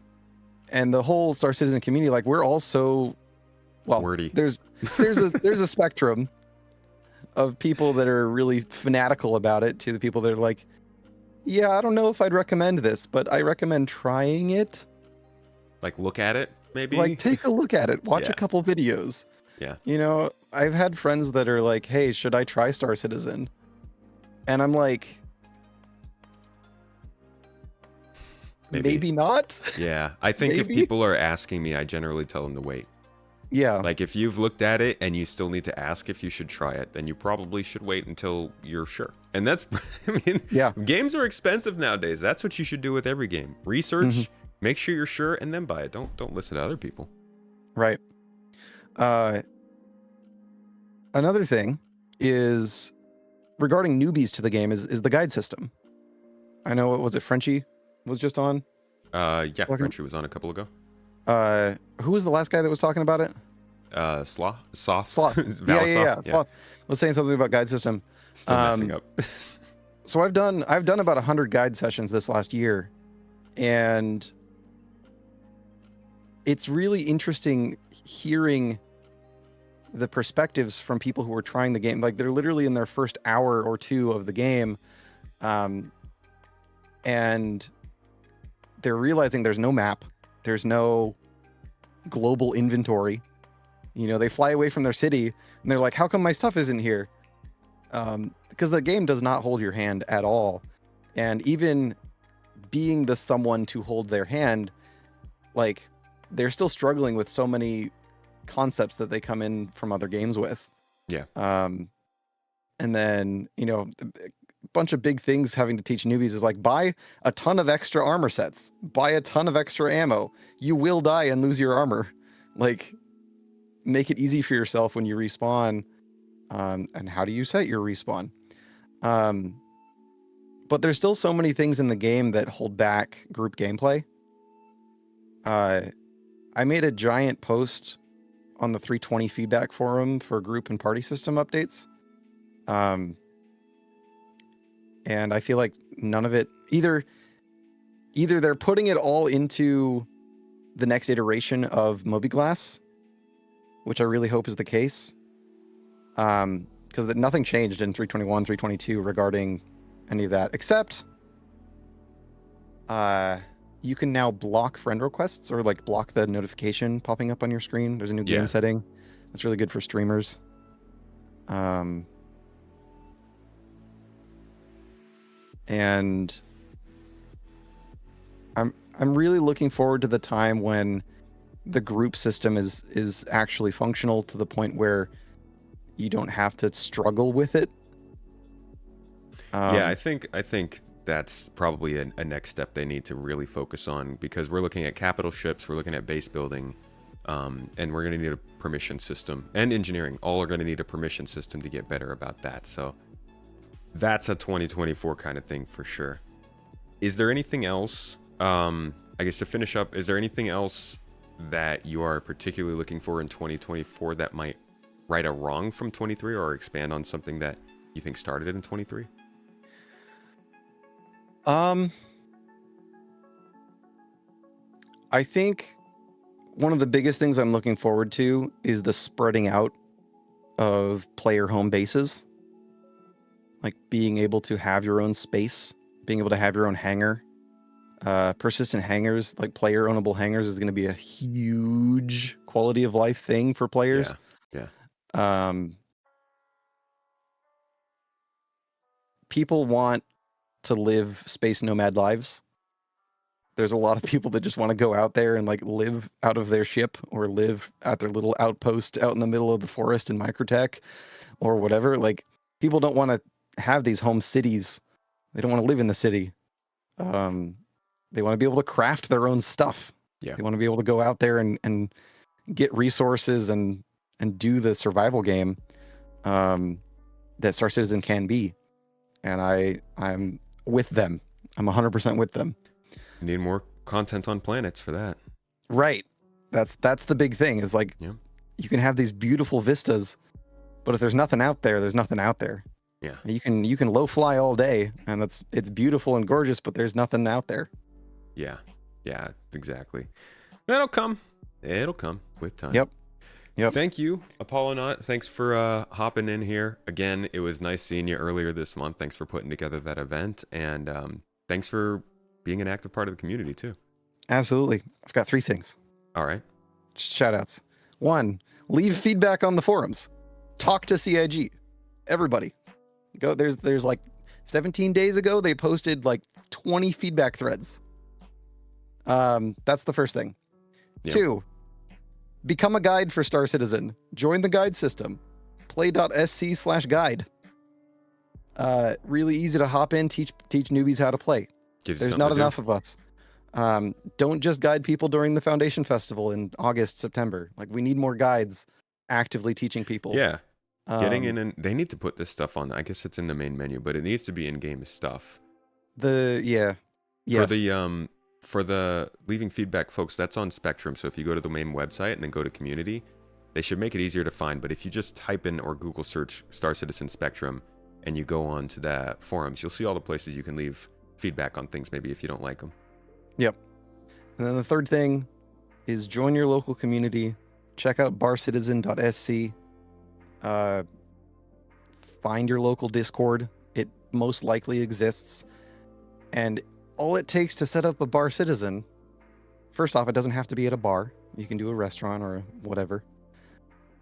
And the whole Star Citizen community, like we're all so wordy. There's a spectrum of people that are really fanatical about it to the people that are like, yeah, I don't know if I'd recommend this, but I recommend trying it. Like look at it, maybe? Like take a look at it. Watch a couple videos. Yeah. You know, I've had friends that are like, hey, should I try Star Citizen? And I'm like, maybe not. Yeah. I think if people are asking me, I generally tell them to wait. Yeah. Like if you've looked at it and you still need to ask if you should try it, then you probably should wait until you're sure. And that's, I mean, games are expensive nowadays. That's what you should do with every game. Research, make sure you're sure, and then buy it. Don't listen to other people. Right. Another thing is regarding newbies to the game is the guide system. I know, was it Frenchie was just on? Yeah, Frenchie was on a couple ago. Who was the last guy that was talking about it? Sloth. Yeah. Sloth was saying something about guide system. Still messing up. So I've done about 100 guide sessions this last year, and it's really interesting hearing the perspectives from people who are trying the game. Like they're literally in their first hour or two of the game, and they're realizing there's no map, there's no global inventory. You know, they fly away from their city and they're like, how come my stuff isn't here? Because the game does not hold your hand at all. And even being the someone to hold their hand, like they're still struggling with so many concepts that they come in from other games with. Yeah. And then, you know, a bunch of big things having to teach newbies is like, buy a ton of extra armor sets, buy a ton of extra ammo. You will die and lose your armor. Like, make it easy for yourself when you respawn. And how do you set your respawn? But there's still so many things in the game that hold back group gameplay. I made a giant post on the 320 feedback forum for group and party system updates. And I feel like none of it, either they're putting it all into the next iteration of Mobiglass, which I really hope is the case. Because nothing changed in 321, 322 regarding any of that, except you can now block friend requests or like block the notification popping up on your screen. There's a new game setting. That's really good for streamers. And I'm really looking forward to the time when the group system is actually functional to the point where you don't have to struggle with it. Yeah, I think that's probably a next step they need to really focus on, because we're looking at capital ships, we're looking at base building, and we're going to need a permission system, and engineering. All are going to need a permission system to get better about that. So that's a 2024 kind of thing for sure. Is there anything else, I guess to finish up, is there anything else that you are particularly looking for in 2024 that might right a wrong from 23, or expand on something that you think started in 23? I think one of the biggest things I'm looking forward to is the spreading out of player home bases. Like being able to have your own space, being able to have your own hangar. Persistent hangars, like player ownable hangars, is going to be a huge quality of life thing for players. Yeah. People want to live space nomad lives. There's a lot of people that just want to go out there and like live out of their ship, or live at their little outpost out in the middle of the forest in Microtech or whatever. Like, people don't want to have these home cities. They don't want to live in the city. They want to be able to craft their own stuff. Yeah. They want to be able to go out there and get resources and do the survival game that Star Citizen can be. And I'm with them. I'm 100% with them. You need more content on planets for that. Right. That's the big thing, is like, you can have these beautiful vistas, but if there's nothing out there, there's nothing out there. Yeah. You can low fly all day, and it's beautiful and gorgeous, but there's nothing out there. Yeah, exactly. That'll come. It'll come with time. Yep. Thank you, Apollonaut. Thanks for hopping in here. Again, it was nice seeing you earlier this month. Thanks for putting together that event, and thanks for being an active part of the community too. Absolutely. I've got 3 things. All right. Shout outs. 1, leave feedback on the forums. Talk to CIG. Everybody. Go. There's like 17 days ago, they posted like 20 feedback threads. That's the first thing. Yep. 2, become a guide for Star Citizen. Join the guide system. Play.sc/guide. Really easy to hop in, teach newbies how to play. There's not enough of us. Don't just guide people during the Foundation Festival in August, September. Like, we need more guides actively teaching people. Yeah. Getting in, and they need to put this stuff on. I guess it's in the main menu, but it needs to be in-game stuff. Yes. For the leaving feedback, folks, that's on Spectrum. So if you go to the main website and then go to community, they should make it easier to find. But if you just type in or Google search Star Citizen Spectrum and you go on to the forums, you'll see all the places you can leave feedback on things, maybe if you don't like them. Yep. And then the third thing is join your local community. Check out barcitizen.sc. Find your local Discord. It most likely exists. And all it takes to set up a Bar Citizen, first off, it doesn't have to be at a bar. You can do a restaurant or whatever.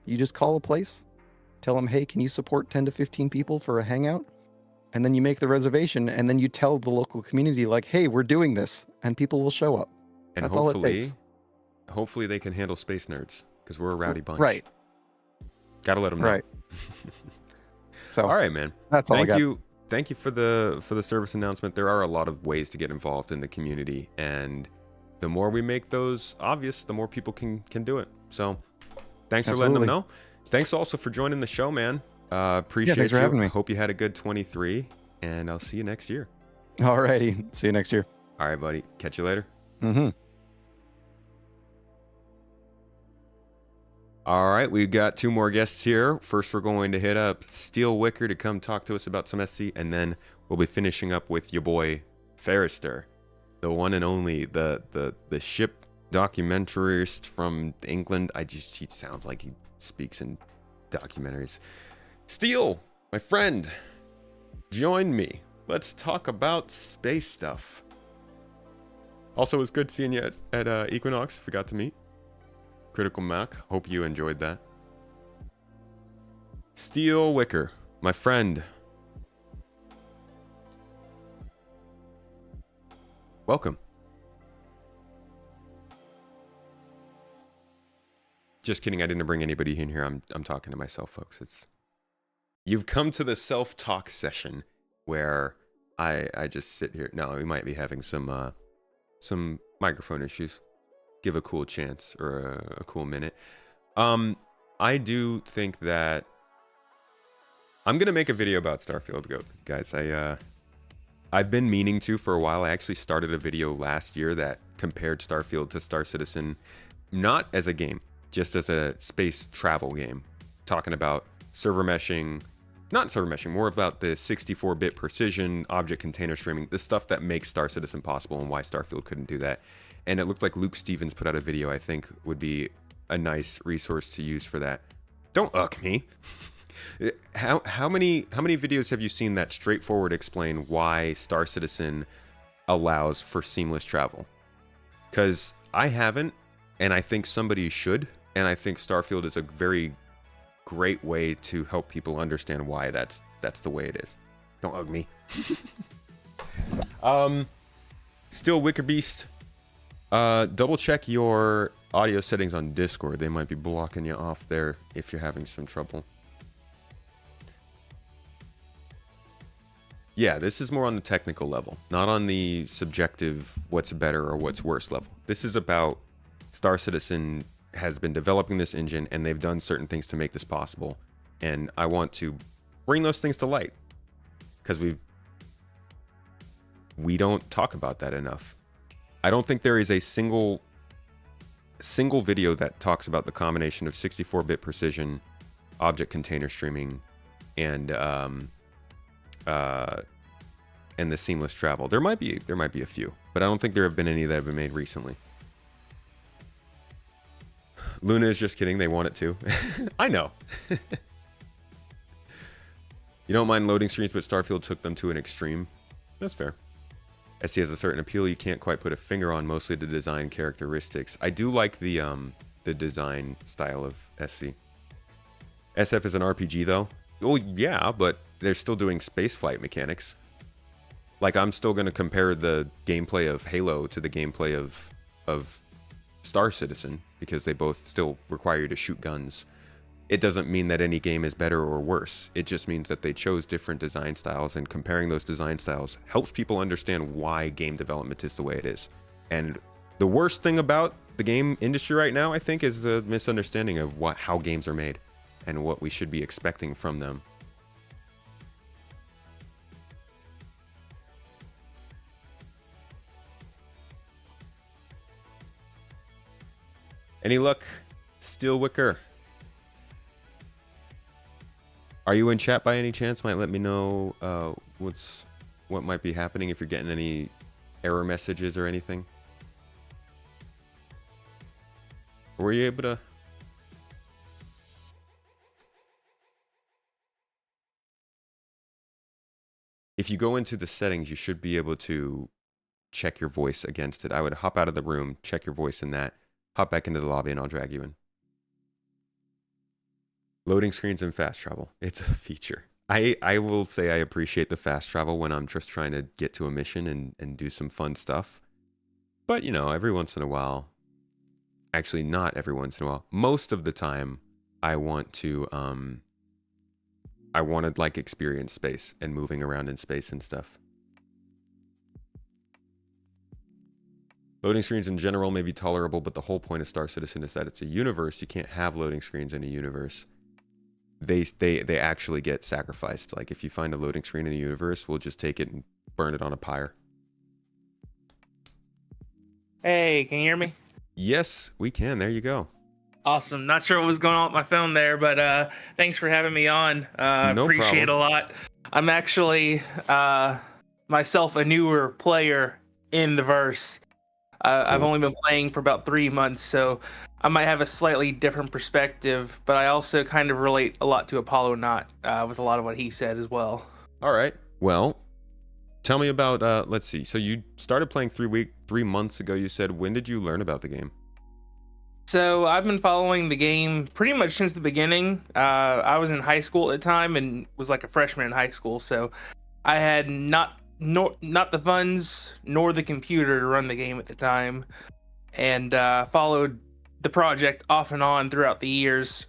You just call a place, tell them, hey, can you support 10 to 15 people for a hangout? And then you make the reservation, and then you tell the local community, like, hey, we're doing this, and people will show up. And that's all it takes. Hopefully they can handle space nerds, because we're a rowdy bunch. Right. Gotta let them know. Right. So, all right, man. That's all I got. Thank you for the service announcement. There are a lot of ways to get involved in the community, and the more we make those obvious, the more people can do it. So thanks for letting them know. Thanks also for joining the show, man. Appreciate thanks for having me. Hope you had a good 23, and I'll see you next year. All righty. See you next year. All right, buddy. Catch you later. Mm-hmm. All right, we've got 2 more guests here. First, we're going to hit up Steel Wicker to come talk to us about some SC, and then we'll be finishing up with your boy Ferrister, the one and only, the ship documentarist from England. He sounds like he speaks in documentaries. Steel, my friend, join me. Let's talk about space stuff. Also, it was good seeing you at Equinox. Forgot to meet. Critical Mac. Hope you enjoyed that. Steel Wicker, my friend. Welcome. Just kidding. I didn't bring anybody in here. I'm talking to myself, folks. You've come to the self-talk session where I just sit here. No, we might be having some microphone issues. Give a cool chance or a cool minute. I do think that I'm gonna make a video about Starfield, guys. I've been meaning to for a while. I actually started a video last year that compared Starfield to Star Citizen, not as a game, just as a space travel game, talking about server meshing, not server meshing, more about the 64-bit precision, object container streaming, the stuff that makes Star Citizen possible and why Starfield couldn't do that. And it looked like Luke Stevens put out a video I think would be a nice resource to use for that. Don't uck me. How many videos have you seen that straightforward explain why Star Citizen allows for seamless travel? Because I haven't, and I think somebody should, and I think Starfield is a very great way to help people understand why that's the way it is. Don't hug me. Still Wicker Beast. Double check your audio settings on Discord. They might be blocking you off there if you're having some trouble. Yeah, this is more on the technical level, not on the subjective what's better or what's worse level. This is about Star Citizen has been developing this engine and they've done certain things to make this possible. And I want to bring those things to light because we don't talk about that enough. I don't think there is a single video that talks about the combination of 64-bit precision, object container streaming, and the seamless travel. There might be a few, but I don't think there have been any that have been made recently. Luna is just kidding. They want it to. I know. You don't mind loading screens, but Starfield took them to an extreme. That's fair. SC has a certain appeal you can't quite put a finger on, mostly the design characteristics. I do like the design style of SC. SF is an RPG though. Oh yeah, but they're still doing spaceflight mechanics. Like I'm still going to compare the gameplay of Halo to the gameplay of Star Citizen because they both still require you to shoot guns. It doesn't mean that any game is better or worse. It just means that they chose different design styles, and comparing those design styles helps people understand why game development is the way it is. And the worst thing about the game industry right now, I think, is a misunderstanding of how games are made and what we should be expecting from them. Any luck, Steel Wicker? Are you in chat by any chance? Might let me know what might be happening if you're getting any error messages or anything. Were you able to? If you go into the settings, you should be able to check your voice against it. I would hop out of the room, check your voice in that, hop back into the lobby, and I'll drag you in. Loading screens and fast travel. It's a feature. I will say I appreciate the fast travel when I'm just trying to get to a mission and do some fun stuff. But, you know, every once in a while, actually not every once in a while, most of the time, I want to like experience space and moving around in space and stuff. Loading screens in general may be tolerable, but the whole point of Star Citizen is that it's a universe. You can't have loading screens in a universe. They actually get sacrificed. Like if you find a loading screen in a universe, we'll just take it and burn it on a pyre. Hey, can you hear me? Yes, we can. There you go. Awesome. Not sure what was going on with my phone there, but thanks for having me on. No appreciate problem. a lot. I'm actually myself a newer player in the verse. I've only been playing for about 3 months, so I might have a slightly different perspective, but I also kind of relate a lot to Apollo Knot with a lot of what he said as well. All right. Well, tell me about, let's see. So you started playing 3 months ago, you said. When did you learn about the game? So I've been following the game pretty much since the beginning. I was in high school at the time and was like a freshman in high school, so I had not the funds nor the computer to run the game at the time, and followed the project off and on throughout the years,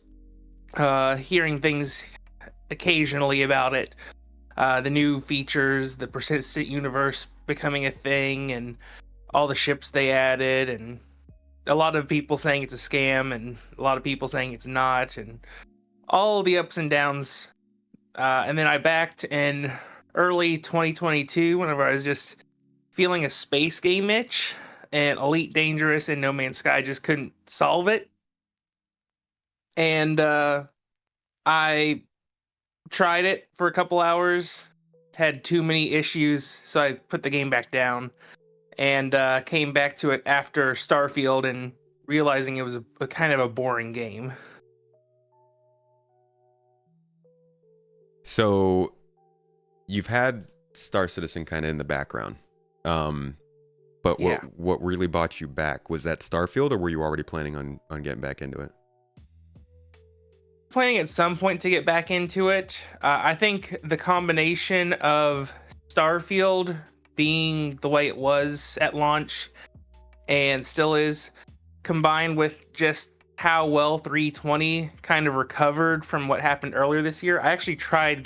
hearing things occasionally about it. The new features, the persistent universe becoming a thing, and all the ships they added, and a lot of people saying it's a scam, and a lot of people saying it's not, and all the ups and downs. And then I backed in early 2022 whenever I was just feeling a space game itch, and Elite Dangerous and No Man's Sky just couldn't solve it. And I tried it for a couple hours, had too many issues, so I put the game back down, and came back to it after Starfield and realizing it was a kind of a boring game. So you've had Star Citizen kind of in the background. But what really brought you back? Was that Starfield, or were you already planning on getting back into it? Planning at some point to get back into it. I think the combination of Starfield being the way it was at launch and still is, combined with just how well 320 kind of recovered from what happened earlier this year. I actually tried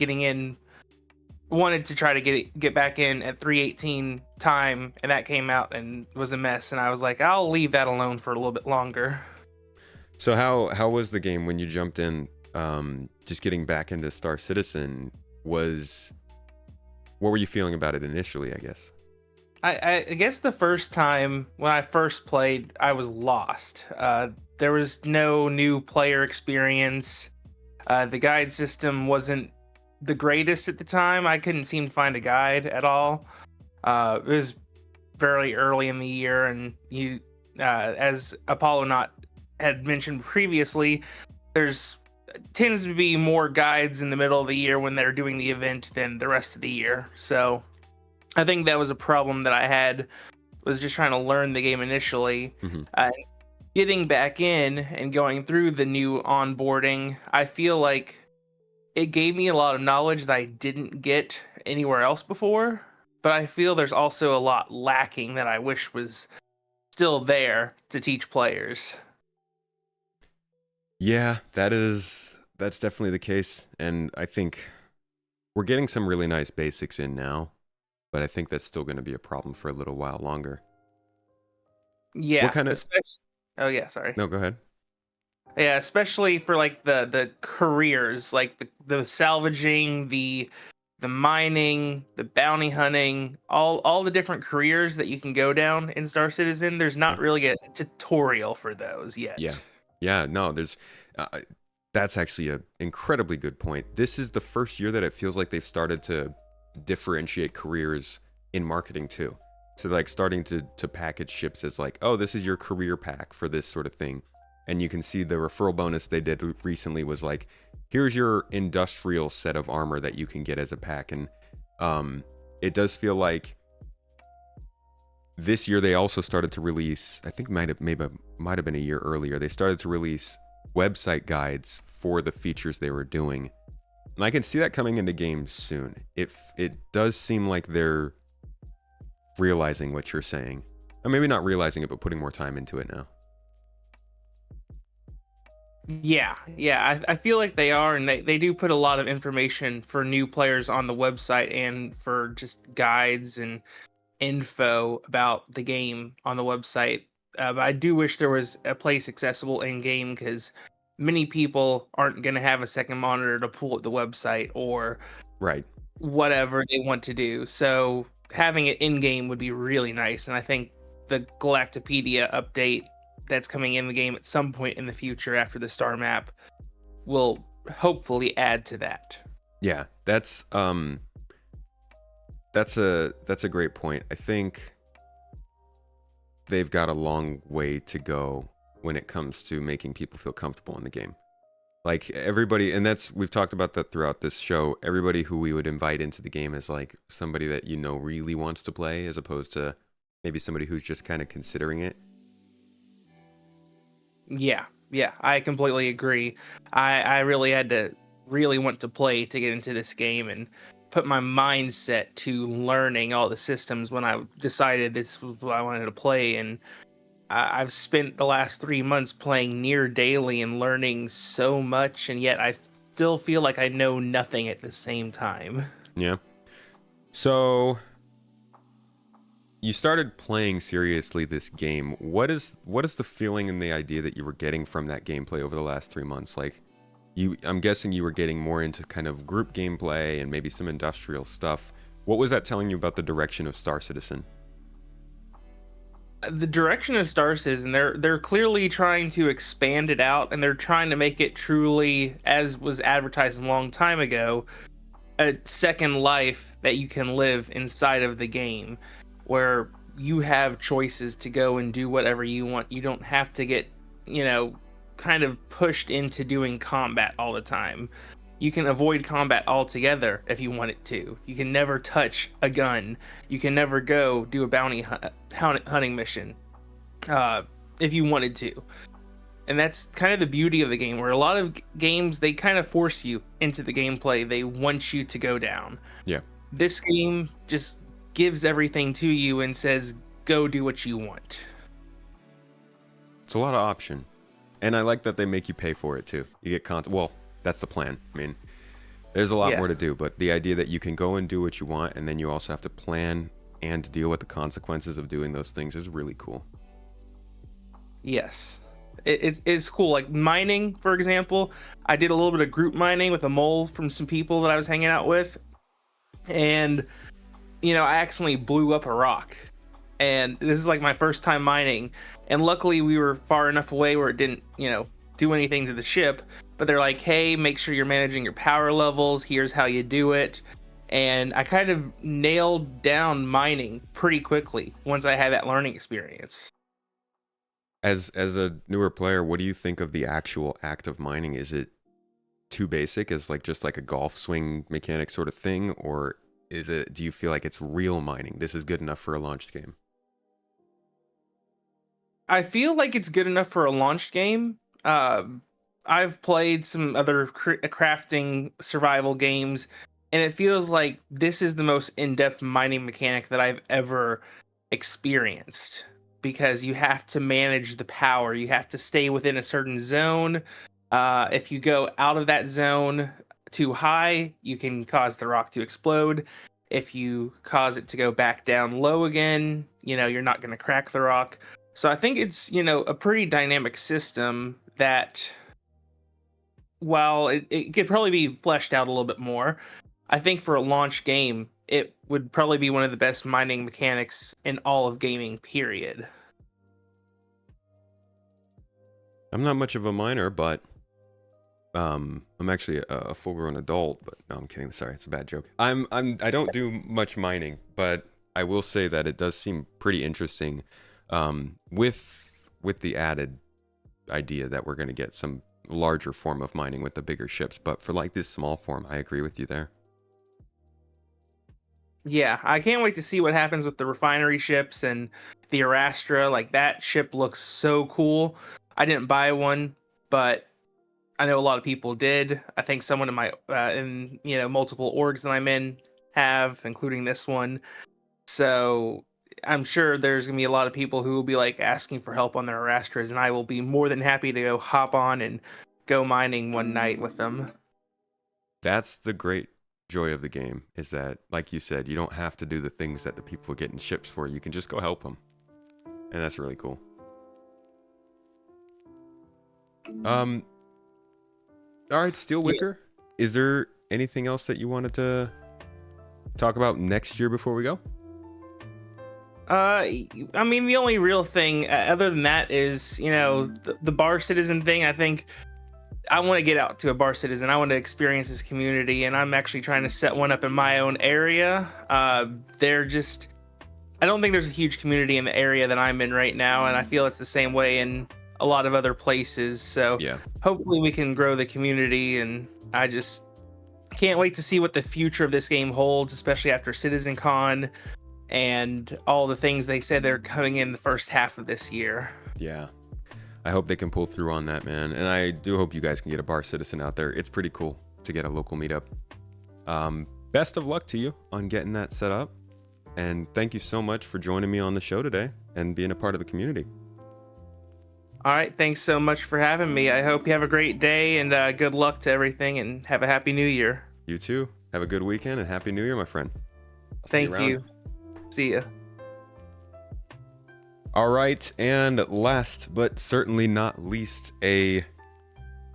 wanted to try to get back in at 318 time, and that came out and was a mess, and I was like, I'll leave that alone for a little bit longer. So how was the game when you jumped in? Just getting back into Star Citizen, what were you feeling about it initially, I guess? I guess the first time when I first played, I was lost. There was no new player experience. The guide system wasn't the greatest at the time. I couldn't seem to find a guide at all. It was very early in the year, and as Apollonaut had mentioned previously, tends to be more guides in the middle of the year when they're doing the event than the rest of the year. So I think that was a problem that I had, was just trying to learn the game initially. Getting back in and going through the new onboarding, I feel like it gave me a lot of knowledge that I didn't get anywhere else before, but I feel there's also a lot lacking that I wish was still there to teach players. Yeah, that's definitely the case, and I think we're getting some really nice basics in now, but I think that's still going to be a problem for a little while longer. Yeah. What kind of... Oh yeah, sorry. No, go ahead. Yeah, especially for like the careers, like the salvaging, the mining, the bounty hunting, all the different careers that you can go down in Star Citizen. There's not really a tutorial for those yet. Yeah, no, there's that's actually an incredibly good point. This is the first year that it feels like they've started to differentiate careers in marketing too. So they're like starting to package ships as like, oh, this is your career pack for this sort of thing. And you can see the referral bonus they did recently was like, here's your industrial set of armor that you can get as a pack. And it does feel like this year they also started to release, I think might have been a year earlier, they started to release website guides for the features they were doing. And I can see that coming into games soon. It does seem like they're realizing what you're saying. Or maybe not realizing it, but putting more time into it now. Yeah, I feel like they are, and they do put a lot of information for new players on the website and for just guides and info about the game on the website. But I do wish there was a place accessible in game, because many people aren't going to have a second monitor to pull up the website or whatever they want to do. So having it in game would be really nice, and I think the Galactopedia update that's coming in the game at some point in the future after the star map will hopefully add to that. Yeah, that's a great point. I think they've got a long way to go when it comes to making people feel comfortable in the game. Like everybody, and we've talked about that throughout this show, everybody who we would invite into the game is like somebody that really wants to play, as opposed to maybe somebody who's just kind of considering it. Yeah, I completely agree. I really had to really want to play to get into this game and put my mindset to learning all the systems when I decided this was what I wanted to play. And I've spent the last 3 months playing near daily and learning so much, and yet I still feel like I know nothing at the same time. Yeah. So you started playing seriously this game. What is the feeling and the idea that you were getting from that gameplay over the last 3 months? Like, I'm guessing you were getting more into kind of group gameplay and maybe some industrial stuff. What was that telling you about the direction of Star Citizen? The direction of Star Citizen, they're clearly trying to expand it out, and they're trying to make it truly, as was advertised a long time ago, a second life that you can live inside of the game, where you have choices to go and do whatever you want. You don't have to get, kind of pushed into doing combat all the time. You can avoid combat altogether if you want it to. You can never touch a gun. You can never go do a bounty hunting mission if you wanted to. And that's kind of the beauty of the game, where a lot of games, they kind of force you into the gameplay. They want you to go down. Yeah. This game just gives everything to you and says, go do what you want. It's a lot of option. And I like that they make you pay for it too. You get content. Well, that's the plan. I mean, there's a lot more to do, but the idea that you can go and do what you want, and then you also have to plan and deal with the consequences of doing those things is really cool. Yes. It's cool. Like mining, for example, I did a little bit of group mining with a mole from some people that I was hanging out with. And, I accidentally blew up a rock. And this is like my first time mining. And luckily we were far enough away where it didn't, do anything to the ship. But they're like, hey, make sure you're managing your power levels. Here's how you do it. And I kind of nailed down mining pretty quickly once I had that learning experience. As a newer player, what do you think of the actual act of mining? Is it too basic as just like a golf swing mechanic sort of thing? Or do you feel like it's real mining? This is good enough for a launched game? I feel like it's good enough for a launched game. I've played some other crafting survival games, and it feels like this is the most in-depth mining mechanic that I've ever experienced, because you have to manage the power. You have to stay within a certain zone. If you go out of that zone too high, you can cause the rock to explode. If you cause it to go back down low again, you're not going to crack the rock. So I think it's, a pretty dynamic system that, while it could probably be fleshed out a little bit more, I think for a launch game, it would probably be one of the best mining mechanics in all of gaming, period. I'm not much of a miner, but I'm actually a full-grown adult. But no, I'm kidding. Sorry, it's a bad joke. I don't do much mining, but I will say that it does seem pretty interesting. With the added idea that we're going to get some larger form of mining with the bigger ships, but for this small form, I agree with you there. Yeah, I can't wait to see what happens with the refinery ships and the Arastra. Like, that ship looks so cool. I didn't buy one, but I know a lot of people did. I think someone in my multiple orgs that I'm in have, including this one. So I'm sure there's gonna be a lot of people who will be asking for help on their Arastras, and I will be more than happy to go hop on and go mining one night with them. That's the great joy of the game, is that, like you said, you don't have to do the things that the people are getting ships for. You can just go help them, and that's really cool. All right, Steelwicker, is there anything else that you wanted to talk about next year before we go? I mean, the only real thing other than that is, the Bar Citizen thing. I think I want to get out to a Bar Citizen. I want to experience this community, and I'm actually trying to set one up in my own area. I don't think there's a huge community in the area that I'm in right now, and I feel it's the same way in a lot of other places. So hopefully we can grow the community, and I just can't wait to see what the future of this game holds, especially after CitizenCon and all the things they said they're coming in the first half of this year. Yeah, I hope they can pull through on that, man. And I do hope you guys can get a Bar Citizen out there. It's pretty cool to get a local meetup. Best of luck to you on getting that set up. And thank you so much for joining me on the show today and being a part of the community. All right, thanks so much for having me. I hope you have a great day and good luck to everything, and have a happy new year. You too. Have a good weekend and happy new year, my friend. Thank you. See ya. All right, and last but certainly not least, a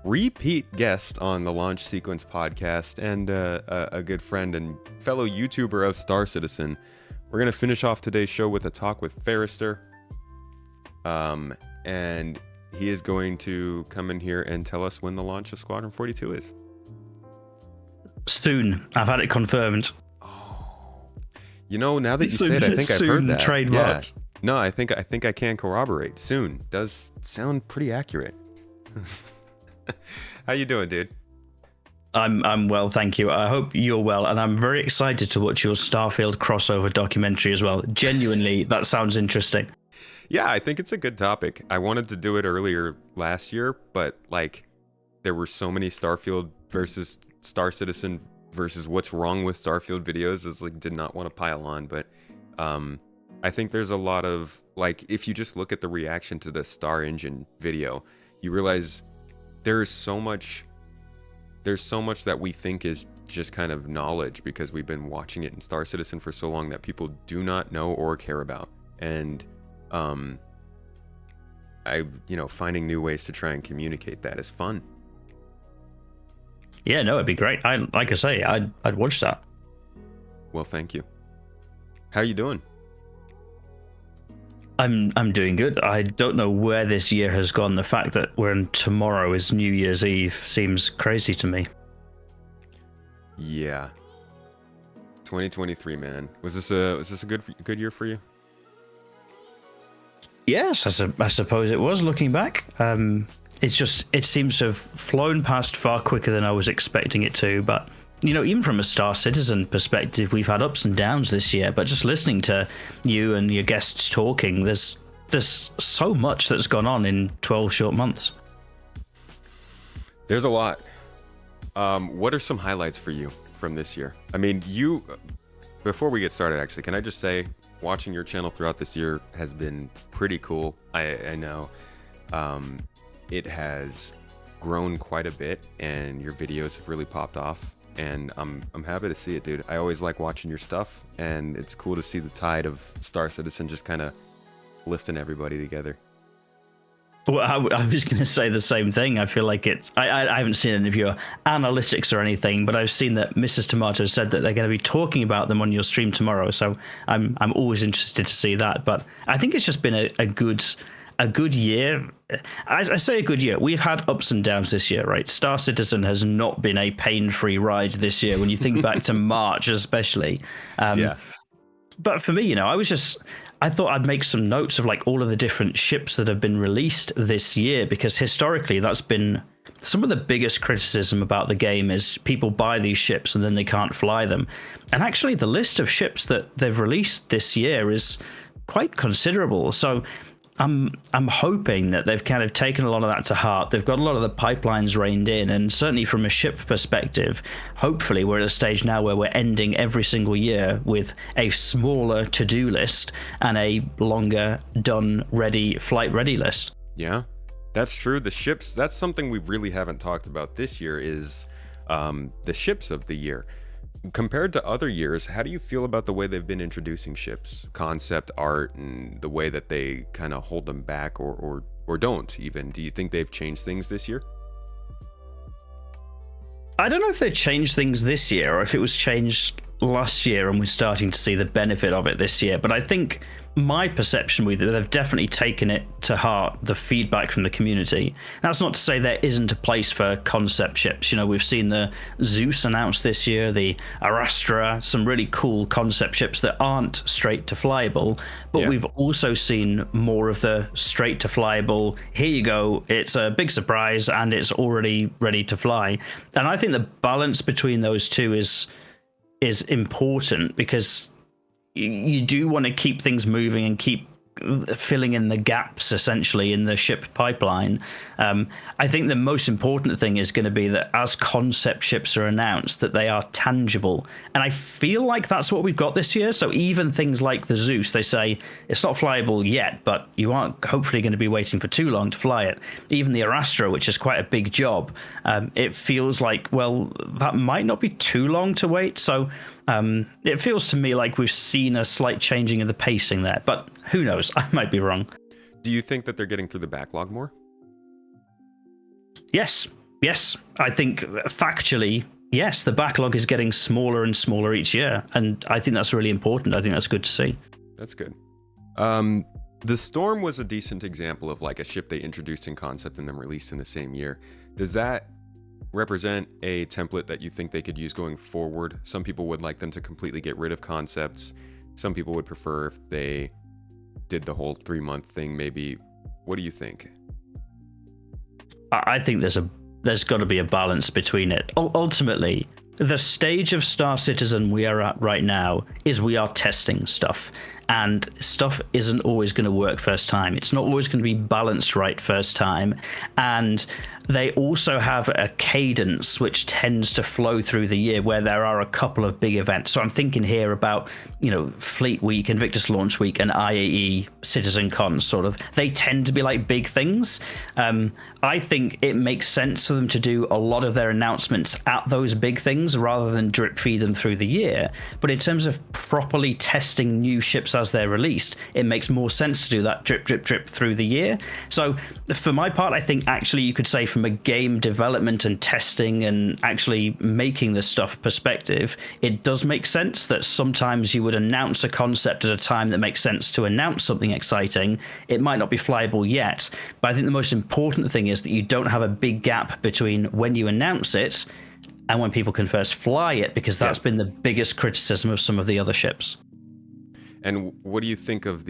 repeat guest on the Launch Sequence podcast and a good friend and fellow YouTuber of Star Citizen. We're going to finish off today's show with a talk with Ferrister. And he is going to come in here and tell us when the launch of Squadron 42 is. Soon. I've had it confirmed. You know, now that you say it, I think I've heard that. Trademarked. Yeah. No, I think I can corroborate. Soon does sound pretty accurate. How you doing, dude? I'm well, thank you. I hope you're well, and I'm very excited to watch your Starfield crossover documentary as well. Genuinely, that sounds interesting. Yeah, I think it's a good topic. I wanted to do it earlier last year, but like there were so many Starfield versus Star Citizen versus what's wrong with Starfield videos. It's like did not want to pile on, but I think there's a lot of like if you just look at the reaction to the Star Engine video, you realize there's so much that we think is just kind of knowledge because we've been watching it in Star Citizen for so long that people do not know or care about. And finding new ways to try and communicate that is fun. Yeah, no, it'd be great. I'd watch that. Well, thank you. How are you doing? I'm doing good. I don't know where this year has gone. The fact that tomorrow is New Year's Eve seems crazy to me. Yeah. 2023, man. Was this a good year for you? Yes, I suppose it was. Looking back, it seems to have flown past far quicker than I was expecting it to. But even from a Star Citizen perspective, we've had ups and downs this year. But just listening to you and your guests talking, there's so much that's gone on in 12 short months. There's a lot. What are some highlights for you from this year? I mean, before we get started, actually, can I just say, watching your channel throughout this year has been pretty cool. I know it has grown quite a bit, and your videos have really popped off. And I'm happy to see it, dude. I always like watching your stuff, and it's cool to see the tide of Star Citizen just kind of lifting everybody together. Well, I was going to say the same thing. I feel like I haven't seen any of your analytics or anything, but I've seen that Mrs. Tomato said that they're going to be talking about them on your stream tomorrow. So I'm always interested to see that. But I think it's just been a good year. I say a good year. We've had ups and downs this year, right? Star Citizen has not been a pain-free ride this year. When you think back to March, especially. Yeah. But for me, I thought I'd make some notes of like all of the different ships that have been released this year, because historically that's been some of the biggest criticism about the game is people buy these ships and then they can't fly them. And actually the list of ships that they've released this year is quite considerable. So I'm hoping that they've kind of taken a lot of that to heart. They've got a lot of the pipelines reined in, and certainly from a ship perspective, hopefully we're at a stage now where we're ending every single year with a smaller to-do list and a longer flight ready list. Yeah, that's true. The ships, that's something we really haven't talked about this year is the ships of the year. Compared to other years, how do you feel about the way they've been introducing ships, concept art, and the way that they kind of hold them back or don't even? Do you think they've changed things this year? I don't know if they changed things this year or if it was changed last year and we're starting to see the benefit of it this year. But I think my perception with it, they've definitely taken it to heart, the feedback from the community. That's not to say there isn't a place for concept ships. We've seen the Zeus announced this year, the Arastra, some really cool concept ships that aren't straight to flyable, but we've also seen more of the straight to flyable. Here you go, it's a big surprise and it's already ready to fly. And I think the balance between those two is important, because you do want to keep things moving and keep filling in the gaps essentially in the ship pipeline. I think the most important thing is going to be that as concept ships are announced, that they are tangible. And I feel like that's what we've got this year. So even things like the Zeus, they say it's not flyable yet, but you aren't hopefully going to be waiting for too long to fly it. Even the Arastra, which is quite a big job, it feels like, well, that might not be too long to wait. So it feels to me like we've seen a slight changing of the pacing there, but who knows? I might be wrong. Do you think that they're getting through the backlog more? Yes. I think factually, yes, the backlog is getting smaller and smaller each year, and I think that's really important. I think that's good to see. That's good. The Storm was a decent example of like a ship they introduced in concept and then released in the same year. Does that represent a template that you think they could use going forward? Some people would like them to completely get rid of concepts. Some people would prefer if they did the whole 3-month thing, maybe. What do you think? I think there's got to be a balance between it. Ultimately, the stage of Star Citizen we are at right now is we are testing stuff. And stuff isn't always going to work first time. It's not always going to be balanced right first time. And they also have a cadence which tends to flow through the year where there are a couple of big events. So I'm thinking here about, Fleet Week, Invictus Launch Week, and IAE Citizen Con, sort of. They tend to be like big things. I think it makes sense for them to do a lot of their announcements at those big things rather than drip feed them through the year. But in terms of properly testing new ships as they're released, it makes more sense to do that drip through the year. So for my part, I think actually you could say from a game development and testing and actually making this stuff perspective, it does make sense that sometimes you would announce a concept at a time that makes sense to announce something exciting. It might not be flyable yet, but I think the most important thing is that you don't have a big gap between when you announce it and when people can first fly it, because that's been the biggest criticism of some of the other ships. And what do you think of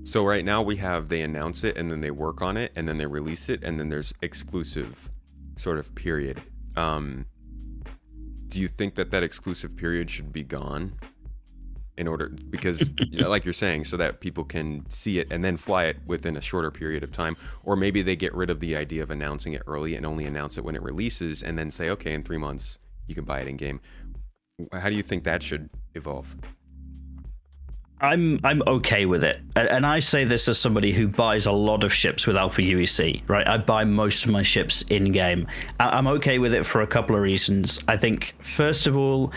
so right now they announce it and then they work on it and then they release it and then there's exclusive sort of period. Do you think that exclusive period should be gone because like you're saying, so that people can see it and then fly it within a shorter period of time? Or maybe they get rid of the idea of announcing it early and only announce it when it releases and then say, okay, in 3 months you can buy it in game. How do you think that should evolve? I'm okay with it, and I say this as somebody who buys a lot of ships with Alpha UEC, right? I buy most of my ships in game. I'm okay with it for a couple of reasons. I think first of all,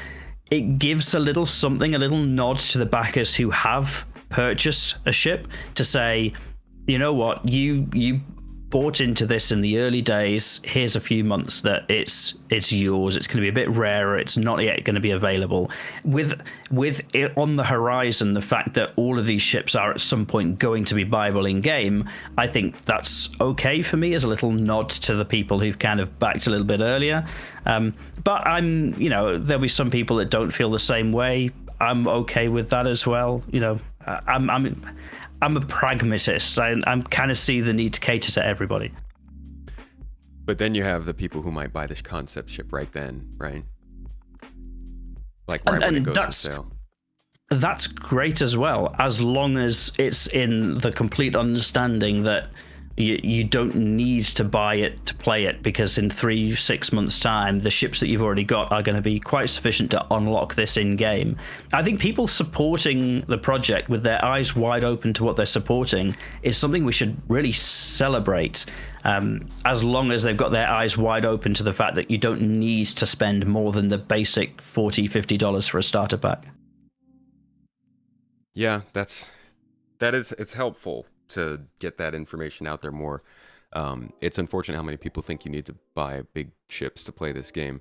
it gives a little nod to the backers who have purchased a ship to say, you know what, you bought into this in the early days. Here's a few months that it's yours. It's going to be a bit rarer. It's not yet going to be available. With it on the horizon, the fact that all of these ships are at some point going to be buyable in game, I think that's okay for me as a little nod to the people who've kind of backed a little bit earlier. But there'll be some people that don't feel the same way. I'm okay with that as well. I'm a pragmatist. I'm kind of see the need to cater to everybody. But then you have the people who might buy this concept ship right then, right? Like right when it goes on sale. That's great as well, as long as it's in the complete understanding that you don't need to buy it to play it, because in 3-6 months time the ships that you've already got are going to be quite sufficient to unlock this in game. I think people supporting the project with their eyes wide open to what they're supporting is something we should really celebrate, as long as they've got their eyes wide open to the fact that you don't need to spend more than the basic $40-50 for a starter pack. Yeah, it's helpful to get that information out there more. It's unfortunate how many people think you need to buy big ships to play this game.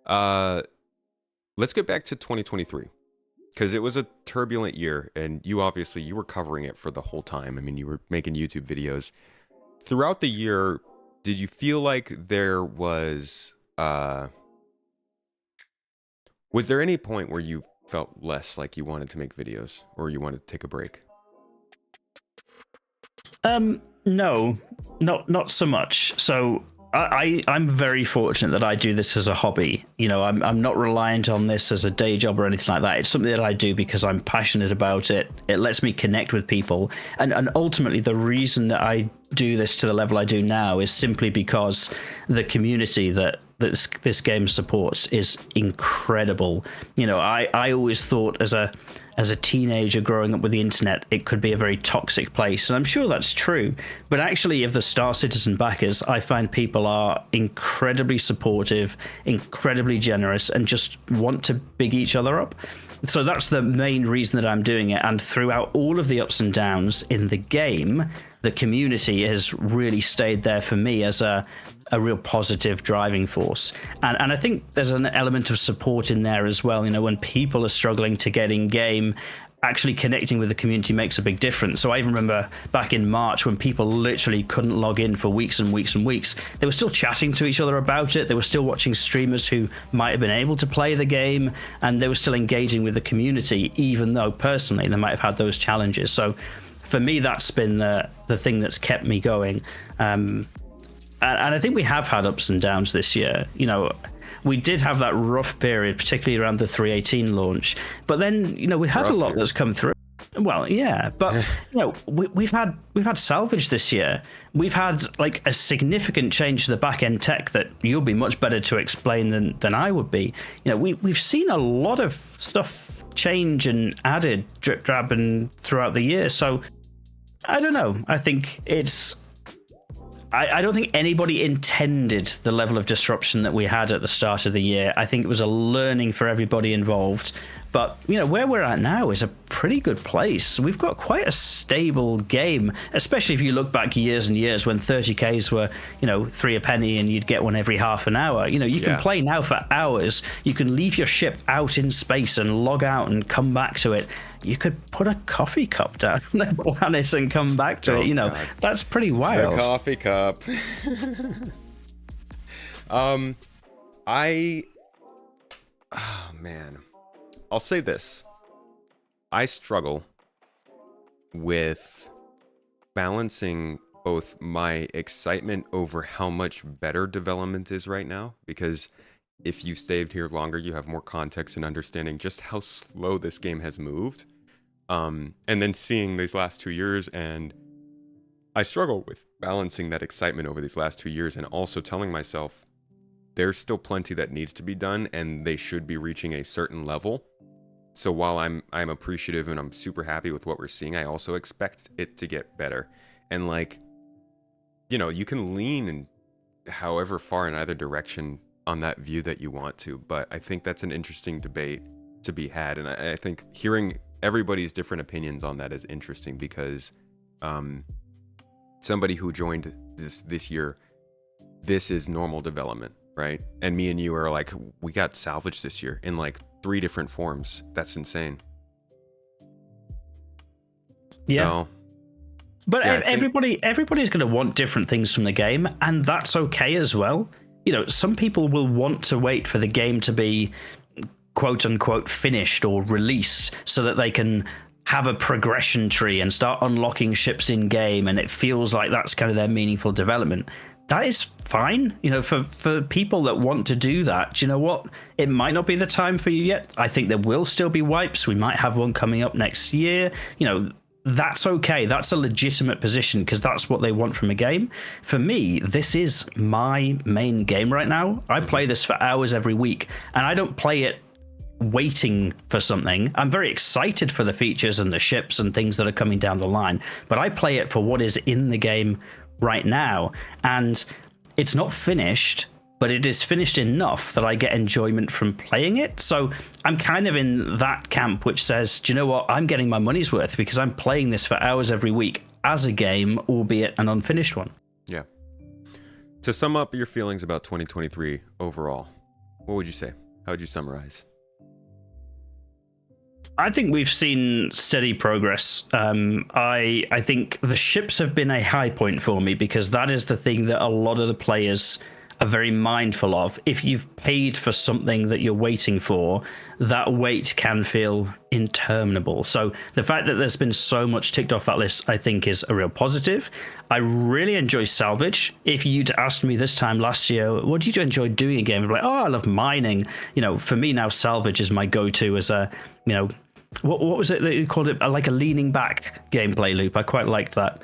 Let's get back to 2023, because it was a turbulent year, and you were covering it for the whole time. I mean, you were making YouTube videos throughout the year. Did you feel like there was there any point where you felt less like you wanted to make videos or you wanted to take a break? No, not so much. So I'm very fortunate that I do this as a hobby. You know, I'm not reliant on this as a day job or anything like that. It's something that I do because I'm passionate about it. It lets me connect with people. And ultimately, the reason that I do this to the level I do now is simply because the community that this game supports is incredible. You know, I always thought as a teenager growing up with the internet, it could be a very toxic place. And I'm sure that's true. But actually, of the Star Citizen backers, I find people are incredibly supportive, incredibly generous, and just want to big each other up. So that's the main reason that I'm doing it. And throughout all of the ups and downs in the game, the community has really stayed there for me as a real positive driving force. And I think there's an element of support in there as well. You know, when people are struggling to get in game, actually connecting with the community makes a big difference. So I even remember back in March when people literally couldn't log in for weeks and weeks and weeks. They were still chatting to each other about it. They were still watching streamers who might have been able to play the game, and they were still engaging with the community, even though personally they might have had those challenges. So for me, that's been the thing that's kept me going. And I think we have had ups and downs this year. You know, we did have that rough period, particularly around the 318 launch. But then, you know, we had a lot that's come through. Well, yeah, but you know, we've had salvage this year. We've had like a significant change to the back end tech that you'll be much better to explain than I would be. You know, we've seen a lot of stuff change and added drip drab and throughout the year. So I don't know. I think it's. I don't think anybody intended the level of disruption that we had at the start of the year. I think it was a learning for everybody involved. But, you know, where we're at now is a pretty good place. We've got quite a stable game, especially if you look back years and years when 30Ks were, you know, 3 a penny and you'd get one every half an hour. You know, you can play now for hours. You can leave your ship out in space and log out and come back to it. You could put a coffee cup down on the planet and come back to it. You know, that's pretty wild. The coffee cup. Oh, man. I'll say this. I struggle with balancing both my excitement over how much better development is right now, because if you stayed here longer, you have more context and understanding just how slow this game has moved. And then seeing these last 2 years, and I struggle with balancing that excitement over these last 2 years and also telling myself there's still plenty that needs to be done and they should be reaching a certain level. So while I'm appreciative and I'm super happy with what we're seeing, I also expect it to get better. And like, you know, you can lean in however far in either direction on that view that you want to, but I think that's an interesting debate to be had. And I think hearing everybody's different opinions on that is interesting, because somebody who joined this year, this is normal development, right? And me and you are like, we got salvaged this year in like 3 different forms. That's insane. Yeah. So, but yeah, everybody's going to want different things from the game, and that's okay as well. You know, some people will want to wait for the game to be quote unquote finished or released so that they can have a progression tree and start unlocking ships in game, and it feels like that's kind of their meaningful development. That is fine, you know, for people that want to do that. Do you know what? It might not be the time for you yet. I think there will still be wipes. We might have one coming up next year. You know, that's okay. That's a legitimate position because that's what they want from a game. For me, this is my main game right now. I play this for hours every week, and I don't play it waiting for something. I'm very excited for the features and the ships and things that are coming down the line, but I play it for what is in the game right now, and it's not finished, but it is finished enough that I get enjoyment from playing it. So I'm kind of in that camp which says, do you know what, I'm getting my money's worth because I'm playing this for hours every week as a game, albeit an unfinished one. Yeah. To sum up your feelings about 2023 overall, what would you say? How would you summarize? I think we've seen steady progress. I think the ships have been a high point for me because that is the thing that a lot of the players are very mindful of. If you've paid for something that you're waiting for, that wait can feel interminable. So the fact that there's been so much ticked off that list, I think, is a real positive. I really enjoy salvage. If you'd asked me this time last year, what did you enjoy doing a game? I'd be like, oh, I love mining. You know, for me now, salvage is my go-to as a, you know, what was it that you called it? Like a leaning back gameplay loop. I quite liked that.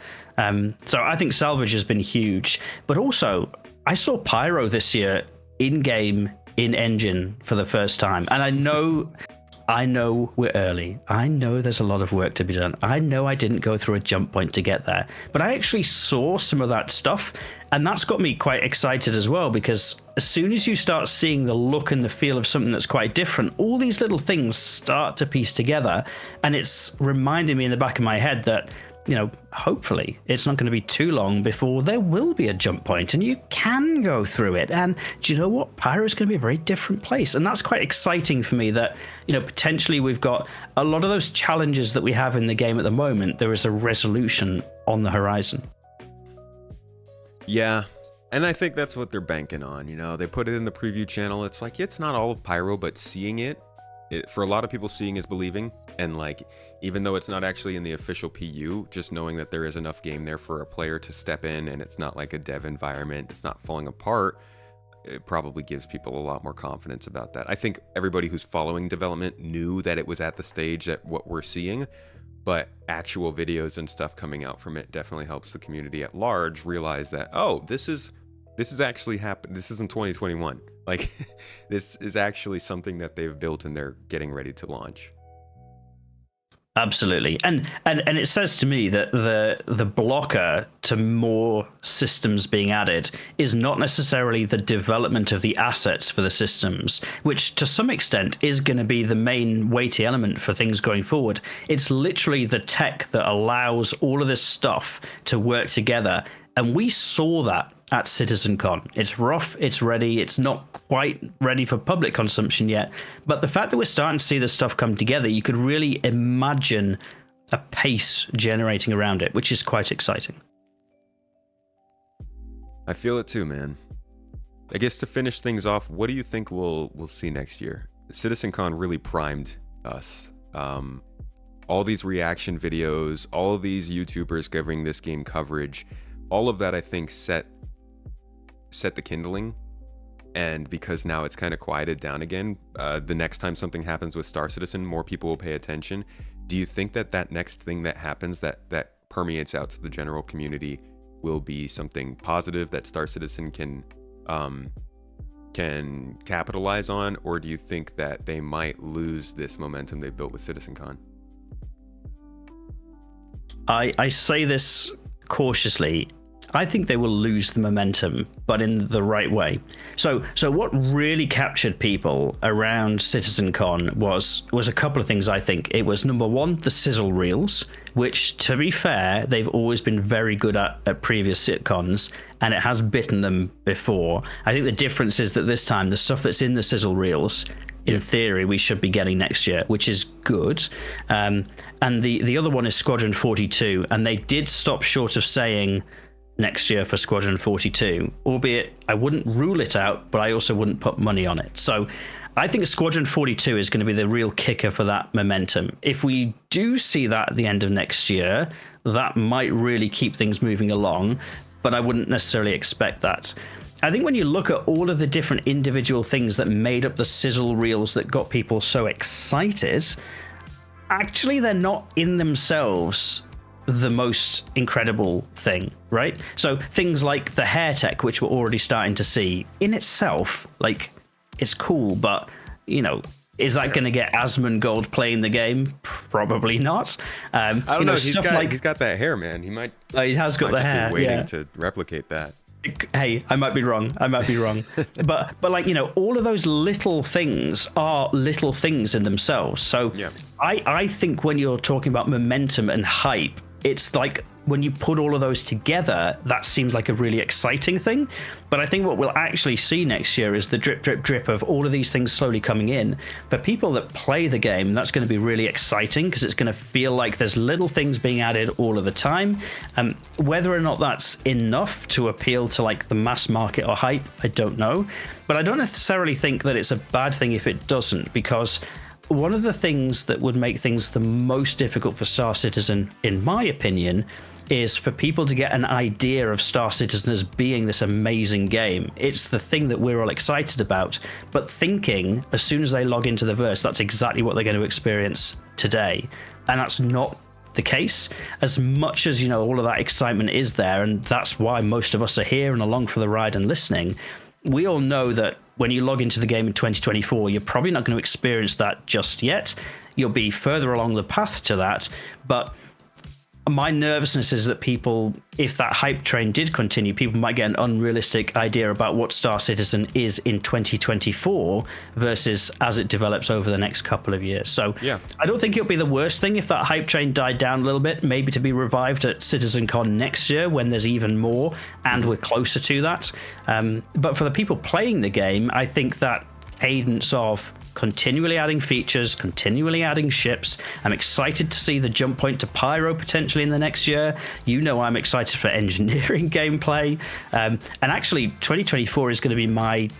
So I think salvage has been huge. But also, I saw Pyro this year in-game, in-engine for the first time. And I know we're early. I know there's a lot of work to be done. I know I didn't go through a jump point to get there. But I actually saw some of that stuff. And that's got me quite excited as well, because as soon as you start seeing the look and the feel of something that's quite different, all these little things start to piece together. And it's reminding me in the back of my head that, you know, hopefully it's not going to be too long before there will be a jump point and you can go through it. And do you know what? Pyro is going to be a very different place. And that's quite exciting for me that, you know, potentially we've got a lot of those challenges that we have in the game at the moment. There is a resolution on the horizon. Yeah. And I think that's what they're banking on. You know, they put it in the preview channel. It's like, it's not all of Pyro, but seeing it, for a lot of people, seeing is believing. And like, even though it's not actually in the official PU, just knowing that there is enough game there for a player to step in and it's not like a dev environment, it's not falling apart, it probably gives people a lot more confidence about that. I think everybody who's following development knew that it was at the stage that what we're seeing, but actual videos and stuff coming out from it definitely helps the community at large realize that, oh, this is actually happened. This isn't 2021. Like, this is actually something that they've built and they're getting ready to launch. Absolutely. And it says to me that the blocker to more systems being added is not necessarily the development of the assets for the systems, which to some extent is going to be the main weighty element for things going forward. It's literally the tech that allows all of this stuff to work together. And we saw that at CitizenCon. It's rough, it's ready, it's not quite ready for public consumption yet, but the fact that we're starting to see this stuff come together, you could really imagine a pace generating around it, which is quite exciting. I feel it too, man. I guess to finish things off, what do you think we'll see next year? CitizenCon really primed us. All these reaction videos, all of these YouTubers giving this game coverage, all of that I think set the kindling, and because now it's kind of quieted down again, the next time something happens with Star Citizen, more people will pay attention. Do you think that next thing that happens that permeates out to the general community will be something positive that Star Citizen can capitalize on, or do you think that they might lose this momentum they built with CitizenCon? I say this cautiously. I think they will lose the momentum, but in the right way. So what really captured people around CitizenCon was a couple of things, I think. It was, number one, the sizzle reels, which, to be fair, they've always been very good at previous sitcoms, and it has bitten them before. I think the difference is that this time, the stuff that's in the sizzle reels, in theory, we should be getting next year, which is good. And the other one is Squadron 42, and they did stop short of saying next year for Squadron 42, albeit I wouldn't rule it out, but I also wouldn't put money on it. So I think Squadron 42 is going to be the real kicker for that momentum. If we do see that at the end of next year, that might really keep things moving along, but I wouldn't necessarily expect that. I think when you look at all of the different individual things that made up the sizzle reels that got people so excited, actually they're not in themselves the most incredible thing, right? So things like the hair tech, which we're already starting to see, in itself, like, it's cool, but, you know, is that going to get Asmongold playing the game? Probably not. I don't know. He's got that hair, man. He might. He has got the hair. Be waiting to replicate that. Hey, I might be wrong. but like, you know, all of those little things are little things in themselves. So yeah. I think when you're talking about momentum and hype, it's like when you put all of those together, that seems like a really exciting thing. But I think what we'll actually see next year is the drip, drip, drip of all of these things slowly coming in. For people that play the game, that's going to be really exciting because it's going to feel like there's little things being added all of the time. Whether or not that's enough to appeal to like the mass market or hype, I don't know. But I don't necessarily think that it's a bad thing if it doesn't, because one of the things that would make things the most difficult for Star Citizen, in my opinion, is for people to get an idea of Star Citizen as being this amazing game. It's the thing that we're all excited about, but thinking as soon as they log into the verse, that's exactly what they're going to experience today. And that's not the case. As much as, you know, all of that excitement is there, and that's why most of us are here and along for the ride and listening, we all know that when you log into the game in 2024, you're probably not going to experience that just yet. You'll be further along the path to that, but my nervousness is that people, if that hype train did continue, people might get an unrealistic idea about what Star Citizen is in 2024 versus as it develops over the next couple of years. So yeah, I don't think it'll be the worst thing if that hype train died down a little bit, maybe to be revived at CitizenCon next year when there's even more and we're closer to that. But for the people playing the game, I think that cadence of continually adding features, continually adding ships. I'm excited to see the jump point to Pyro potentially in the next year. You know, I'm excited for engineering gameplay. And actually, 2024 is going to be my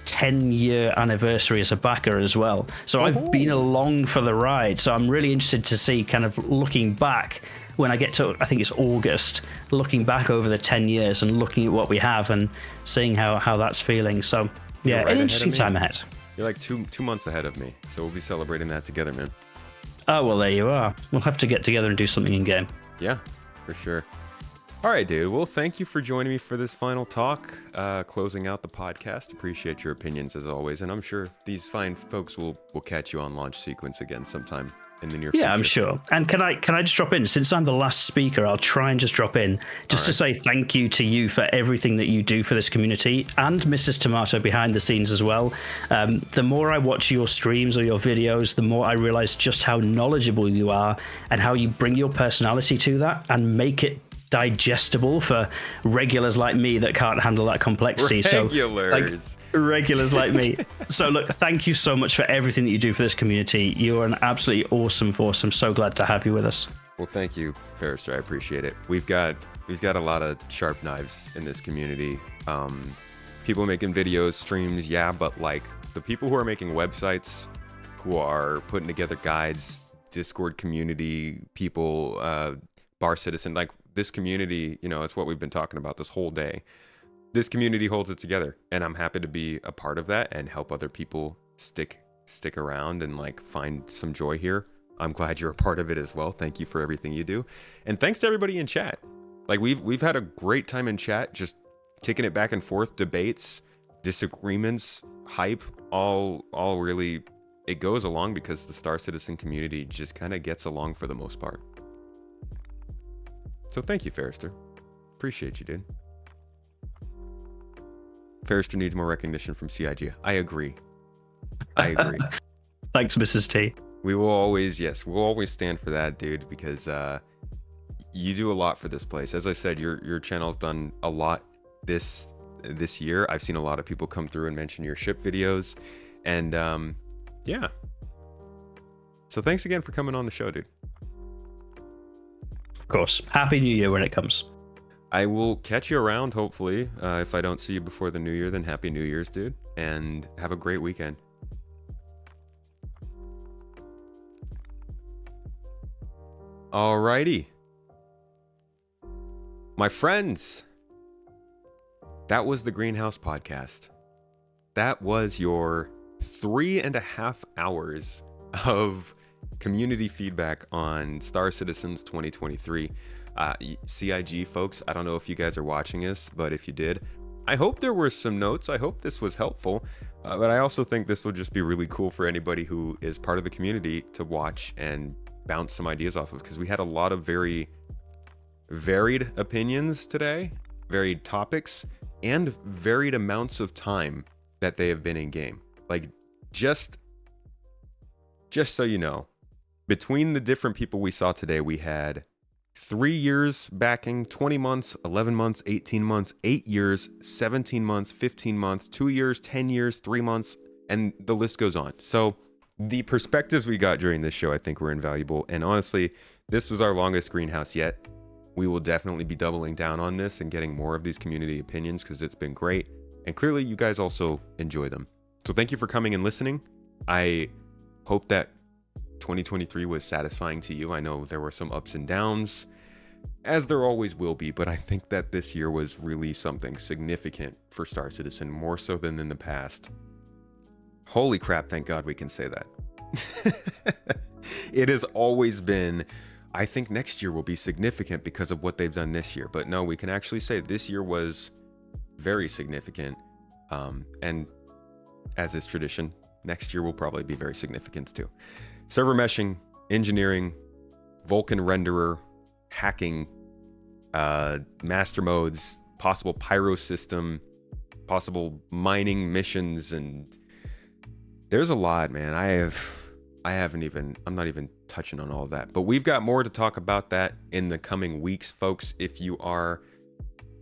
10-year anniversary as a backer as well. So I've been along for the ride. So I'm really interested to see, kind of looking back when I get to, I think it's August, looking back over the 10 years and looking at what we have and seeing how that's feeling. So yeah, an interesting time ahead. You're like two months ahead of me, so we'll be celebrating that together, man. Oh, well, there you are. We'll have to get together and do something in game. Yeah, for sure. All right, dude. Well, thank you for joining me for this final talk, closing out the podcast. Appreciate your opinions as always, and I'm sure these fine folks will catch you on launch sequence again sometime in the near future. Yeah, I'm sure. And can I just drop in? Since I'm the last speaker, I'll try and just drop in just to say thank you to you for everything that you do for this community, and Mrs. Tomato behind the scenes as well. The more I watch your streams or your videos, the more I realize just how knowledgeable you are and how you bring your personality to that and make it digestible for regulars like me that can't handle that complexity. Regulars like me. So look, thank you so much for everything that you do for this community. You're an absolutely awesome force. I'm so glad to have you with us. Well, thank you, Ferrister. I appreciate it. We've got a lot of sharp knives in this community. People making videos, streams, yeah, but like the people who are making websites, who are putting together guides, Discord community people, Bar Citizen, like this community, you know, it's what we've been talking about this whole day. This community holds it together, and I'm happy to be a part of that and help other people stick around and like find some joy here. I'm glad you're a part of it as well. Thank you for everything you do, and thanks to everybody in chat. Like we've had a great time in chat, just kicking it back and forth, debates, disagreements, hype, all really, it goes along because the Star Citizen community just kind of gets along for the most part. So thank you, Ferrister. Appreciate you, dude. Ferrister needs more recognition from CIG. I agree. Thanks, Mrs. T. We'll always stand for that, dude, because you do a lot for this place. As I said, your channel's done a lot this year. I've seen a lot of people come through and mention your ship videos, and yeah. So thanks again for coming on the show, dude. Of course. Happy New Year when it comes. I will catch you around, hopefully. If I don't see you before the New Year, then Happy New Year's, dude. And have a great weekend. Alrighty. My friends, that was the Greenhouse Podcast. That was your 3.5 hours of community feedback on Star Citizens 2023. CIG folks, I don't know if you guys are watching this, but if you did, I hope there were some notes. I hope this was helpful, but I also think this will just be really cool for anybody who is part of the community to watch and bounce some ideas off of, because we had a lot of very varied opinions today, varied topics, and varied amounts of time that they have been in game. Like, just so you know, between the different people we saw today, we had 3 years backing, 20 months, 11 months, 18 months, 8 years, 17 months, 15 months, 2 years, 10 years, 3 months, and the list goes on. So the perspectives we got during this show, I think, were invaluable. And honestly, this was our longest greenhouse yet. We will definitely be doubling down on this and getting more of these community opinions because it's been great. And clearly you guys also enjoy them. So thank you for coming and listening. I hope that 2023 was satisfying to you. I know there were some ups and downs, as there always will be, but I think that this year was really something significant for Star Citizen, more so than in the past. Holy crap, thank God we can say that. It has always been, I think next year will be significant because of what they've done this year, but no, we can actually say this year was very significant, and as is tradition, next year will probably be very significant too. Server meshing, engineering, Vulkan renderer, hacking, master modes, possible pyro system, possible mining missions, and there's a lot, man. I'm not even touching on all of that, but we've got more to talk about that in the coming weeks, folks. If you are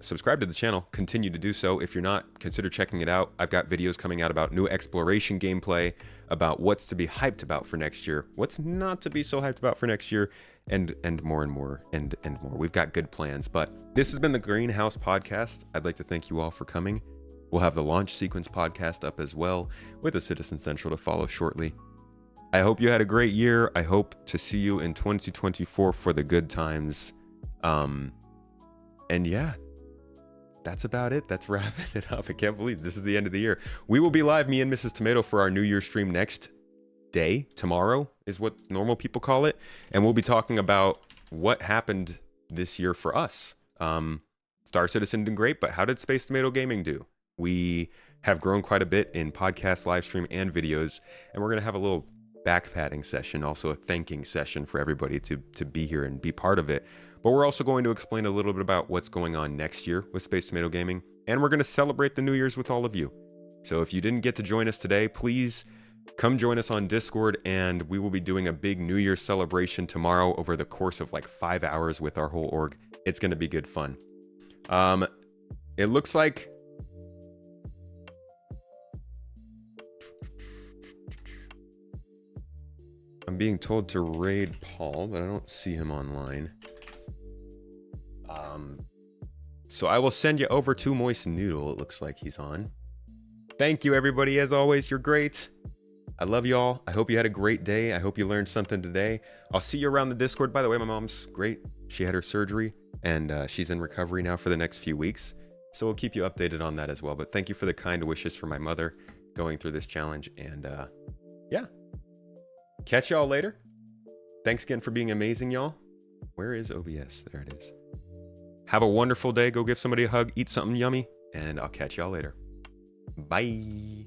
subscribed to the channel, continue to do so. If you're not, consider checking it out. I've got videos coming out about new exploration gameplay, about what's to be hyped about for next year, what's not to be so hyped about for next year, and more and more and more. We've got good plans, but this has been the Greenhouse Podcast. I'd like to thank you all for coming. We'll have the Launch Sequence podcast up as well, with a Citizen Central to follow shortly. I hope you had a great year. I hope to see you in 2024 for the good times. And yeah, that's about it. That's wrapping it up. I can't believe this is the end of the year. We will be live, me and Mrs. Tomato, for our New Year's stream next day. Tomorrow is what normal people call it. And we'll be talking about what happened this year for us. Star Citizen did great, but how did Space Tomato Gaming do? We have grown quite a bit in podcast, live stream, and videos. And we're going to have a little back patting session, also a thanking session for everybody to be here and be part of it. But we're also going to explain a little bit about what's going on next year with Space Tomato Gaming, and we're going to celebrate the New Year's with all of you. So if you didn't get to join us today, please come join us on Discord, and we will be doing a big New Year's celebration tomorrow over the course of like 5 hours with our whole org. It's going to be good fun. It looks like I'm being told to raid Paul, but I don't see him online. So I will send you over to Moist Noodle. It looks like he's on. Thank you, everybody. As always, you're great. I love you all. I hope you had a great day. I hope you learned something today. I'll see you around the Discord. By the way, my mom's great. She had her surgery, and she's in recovery now for the next few weeks. So we'll keep you updated on that as well. But thank you for the kind wishes for my mother going through this challenge. And yeah, catch y'all later. Thanks again for being amazing, y'all. Where is OBS? There it is. Have a wonderful day. Go give somebody a hug, eat something yummy, and I'll catch y'all later. Bye.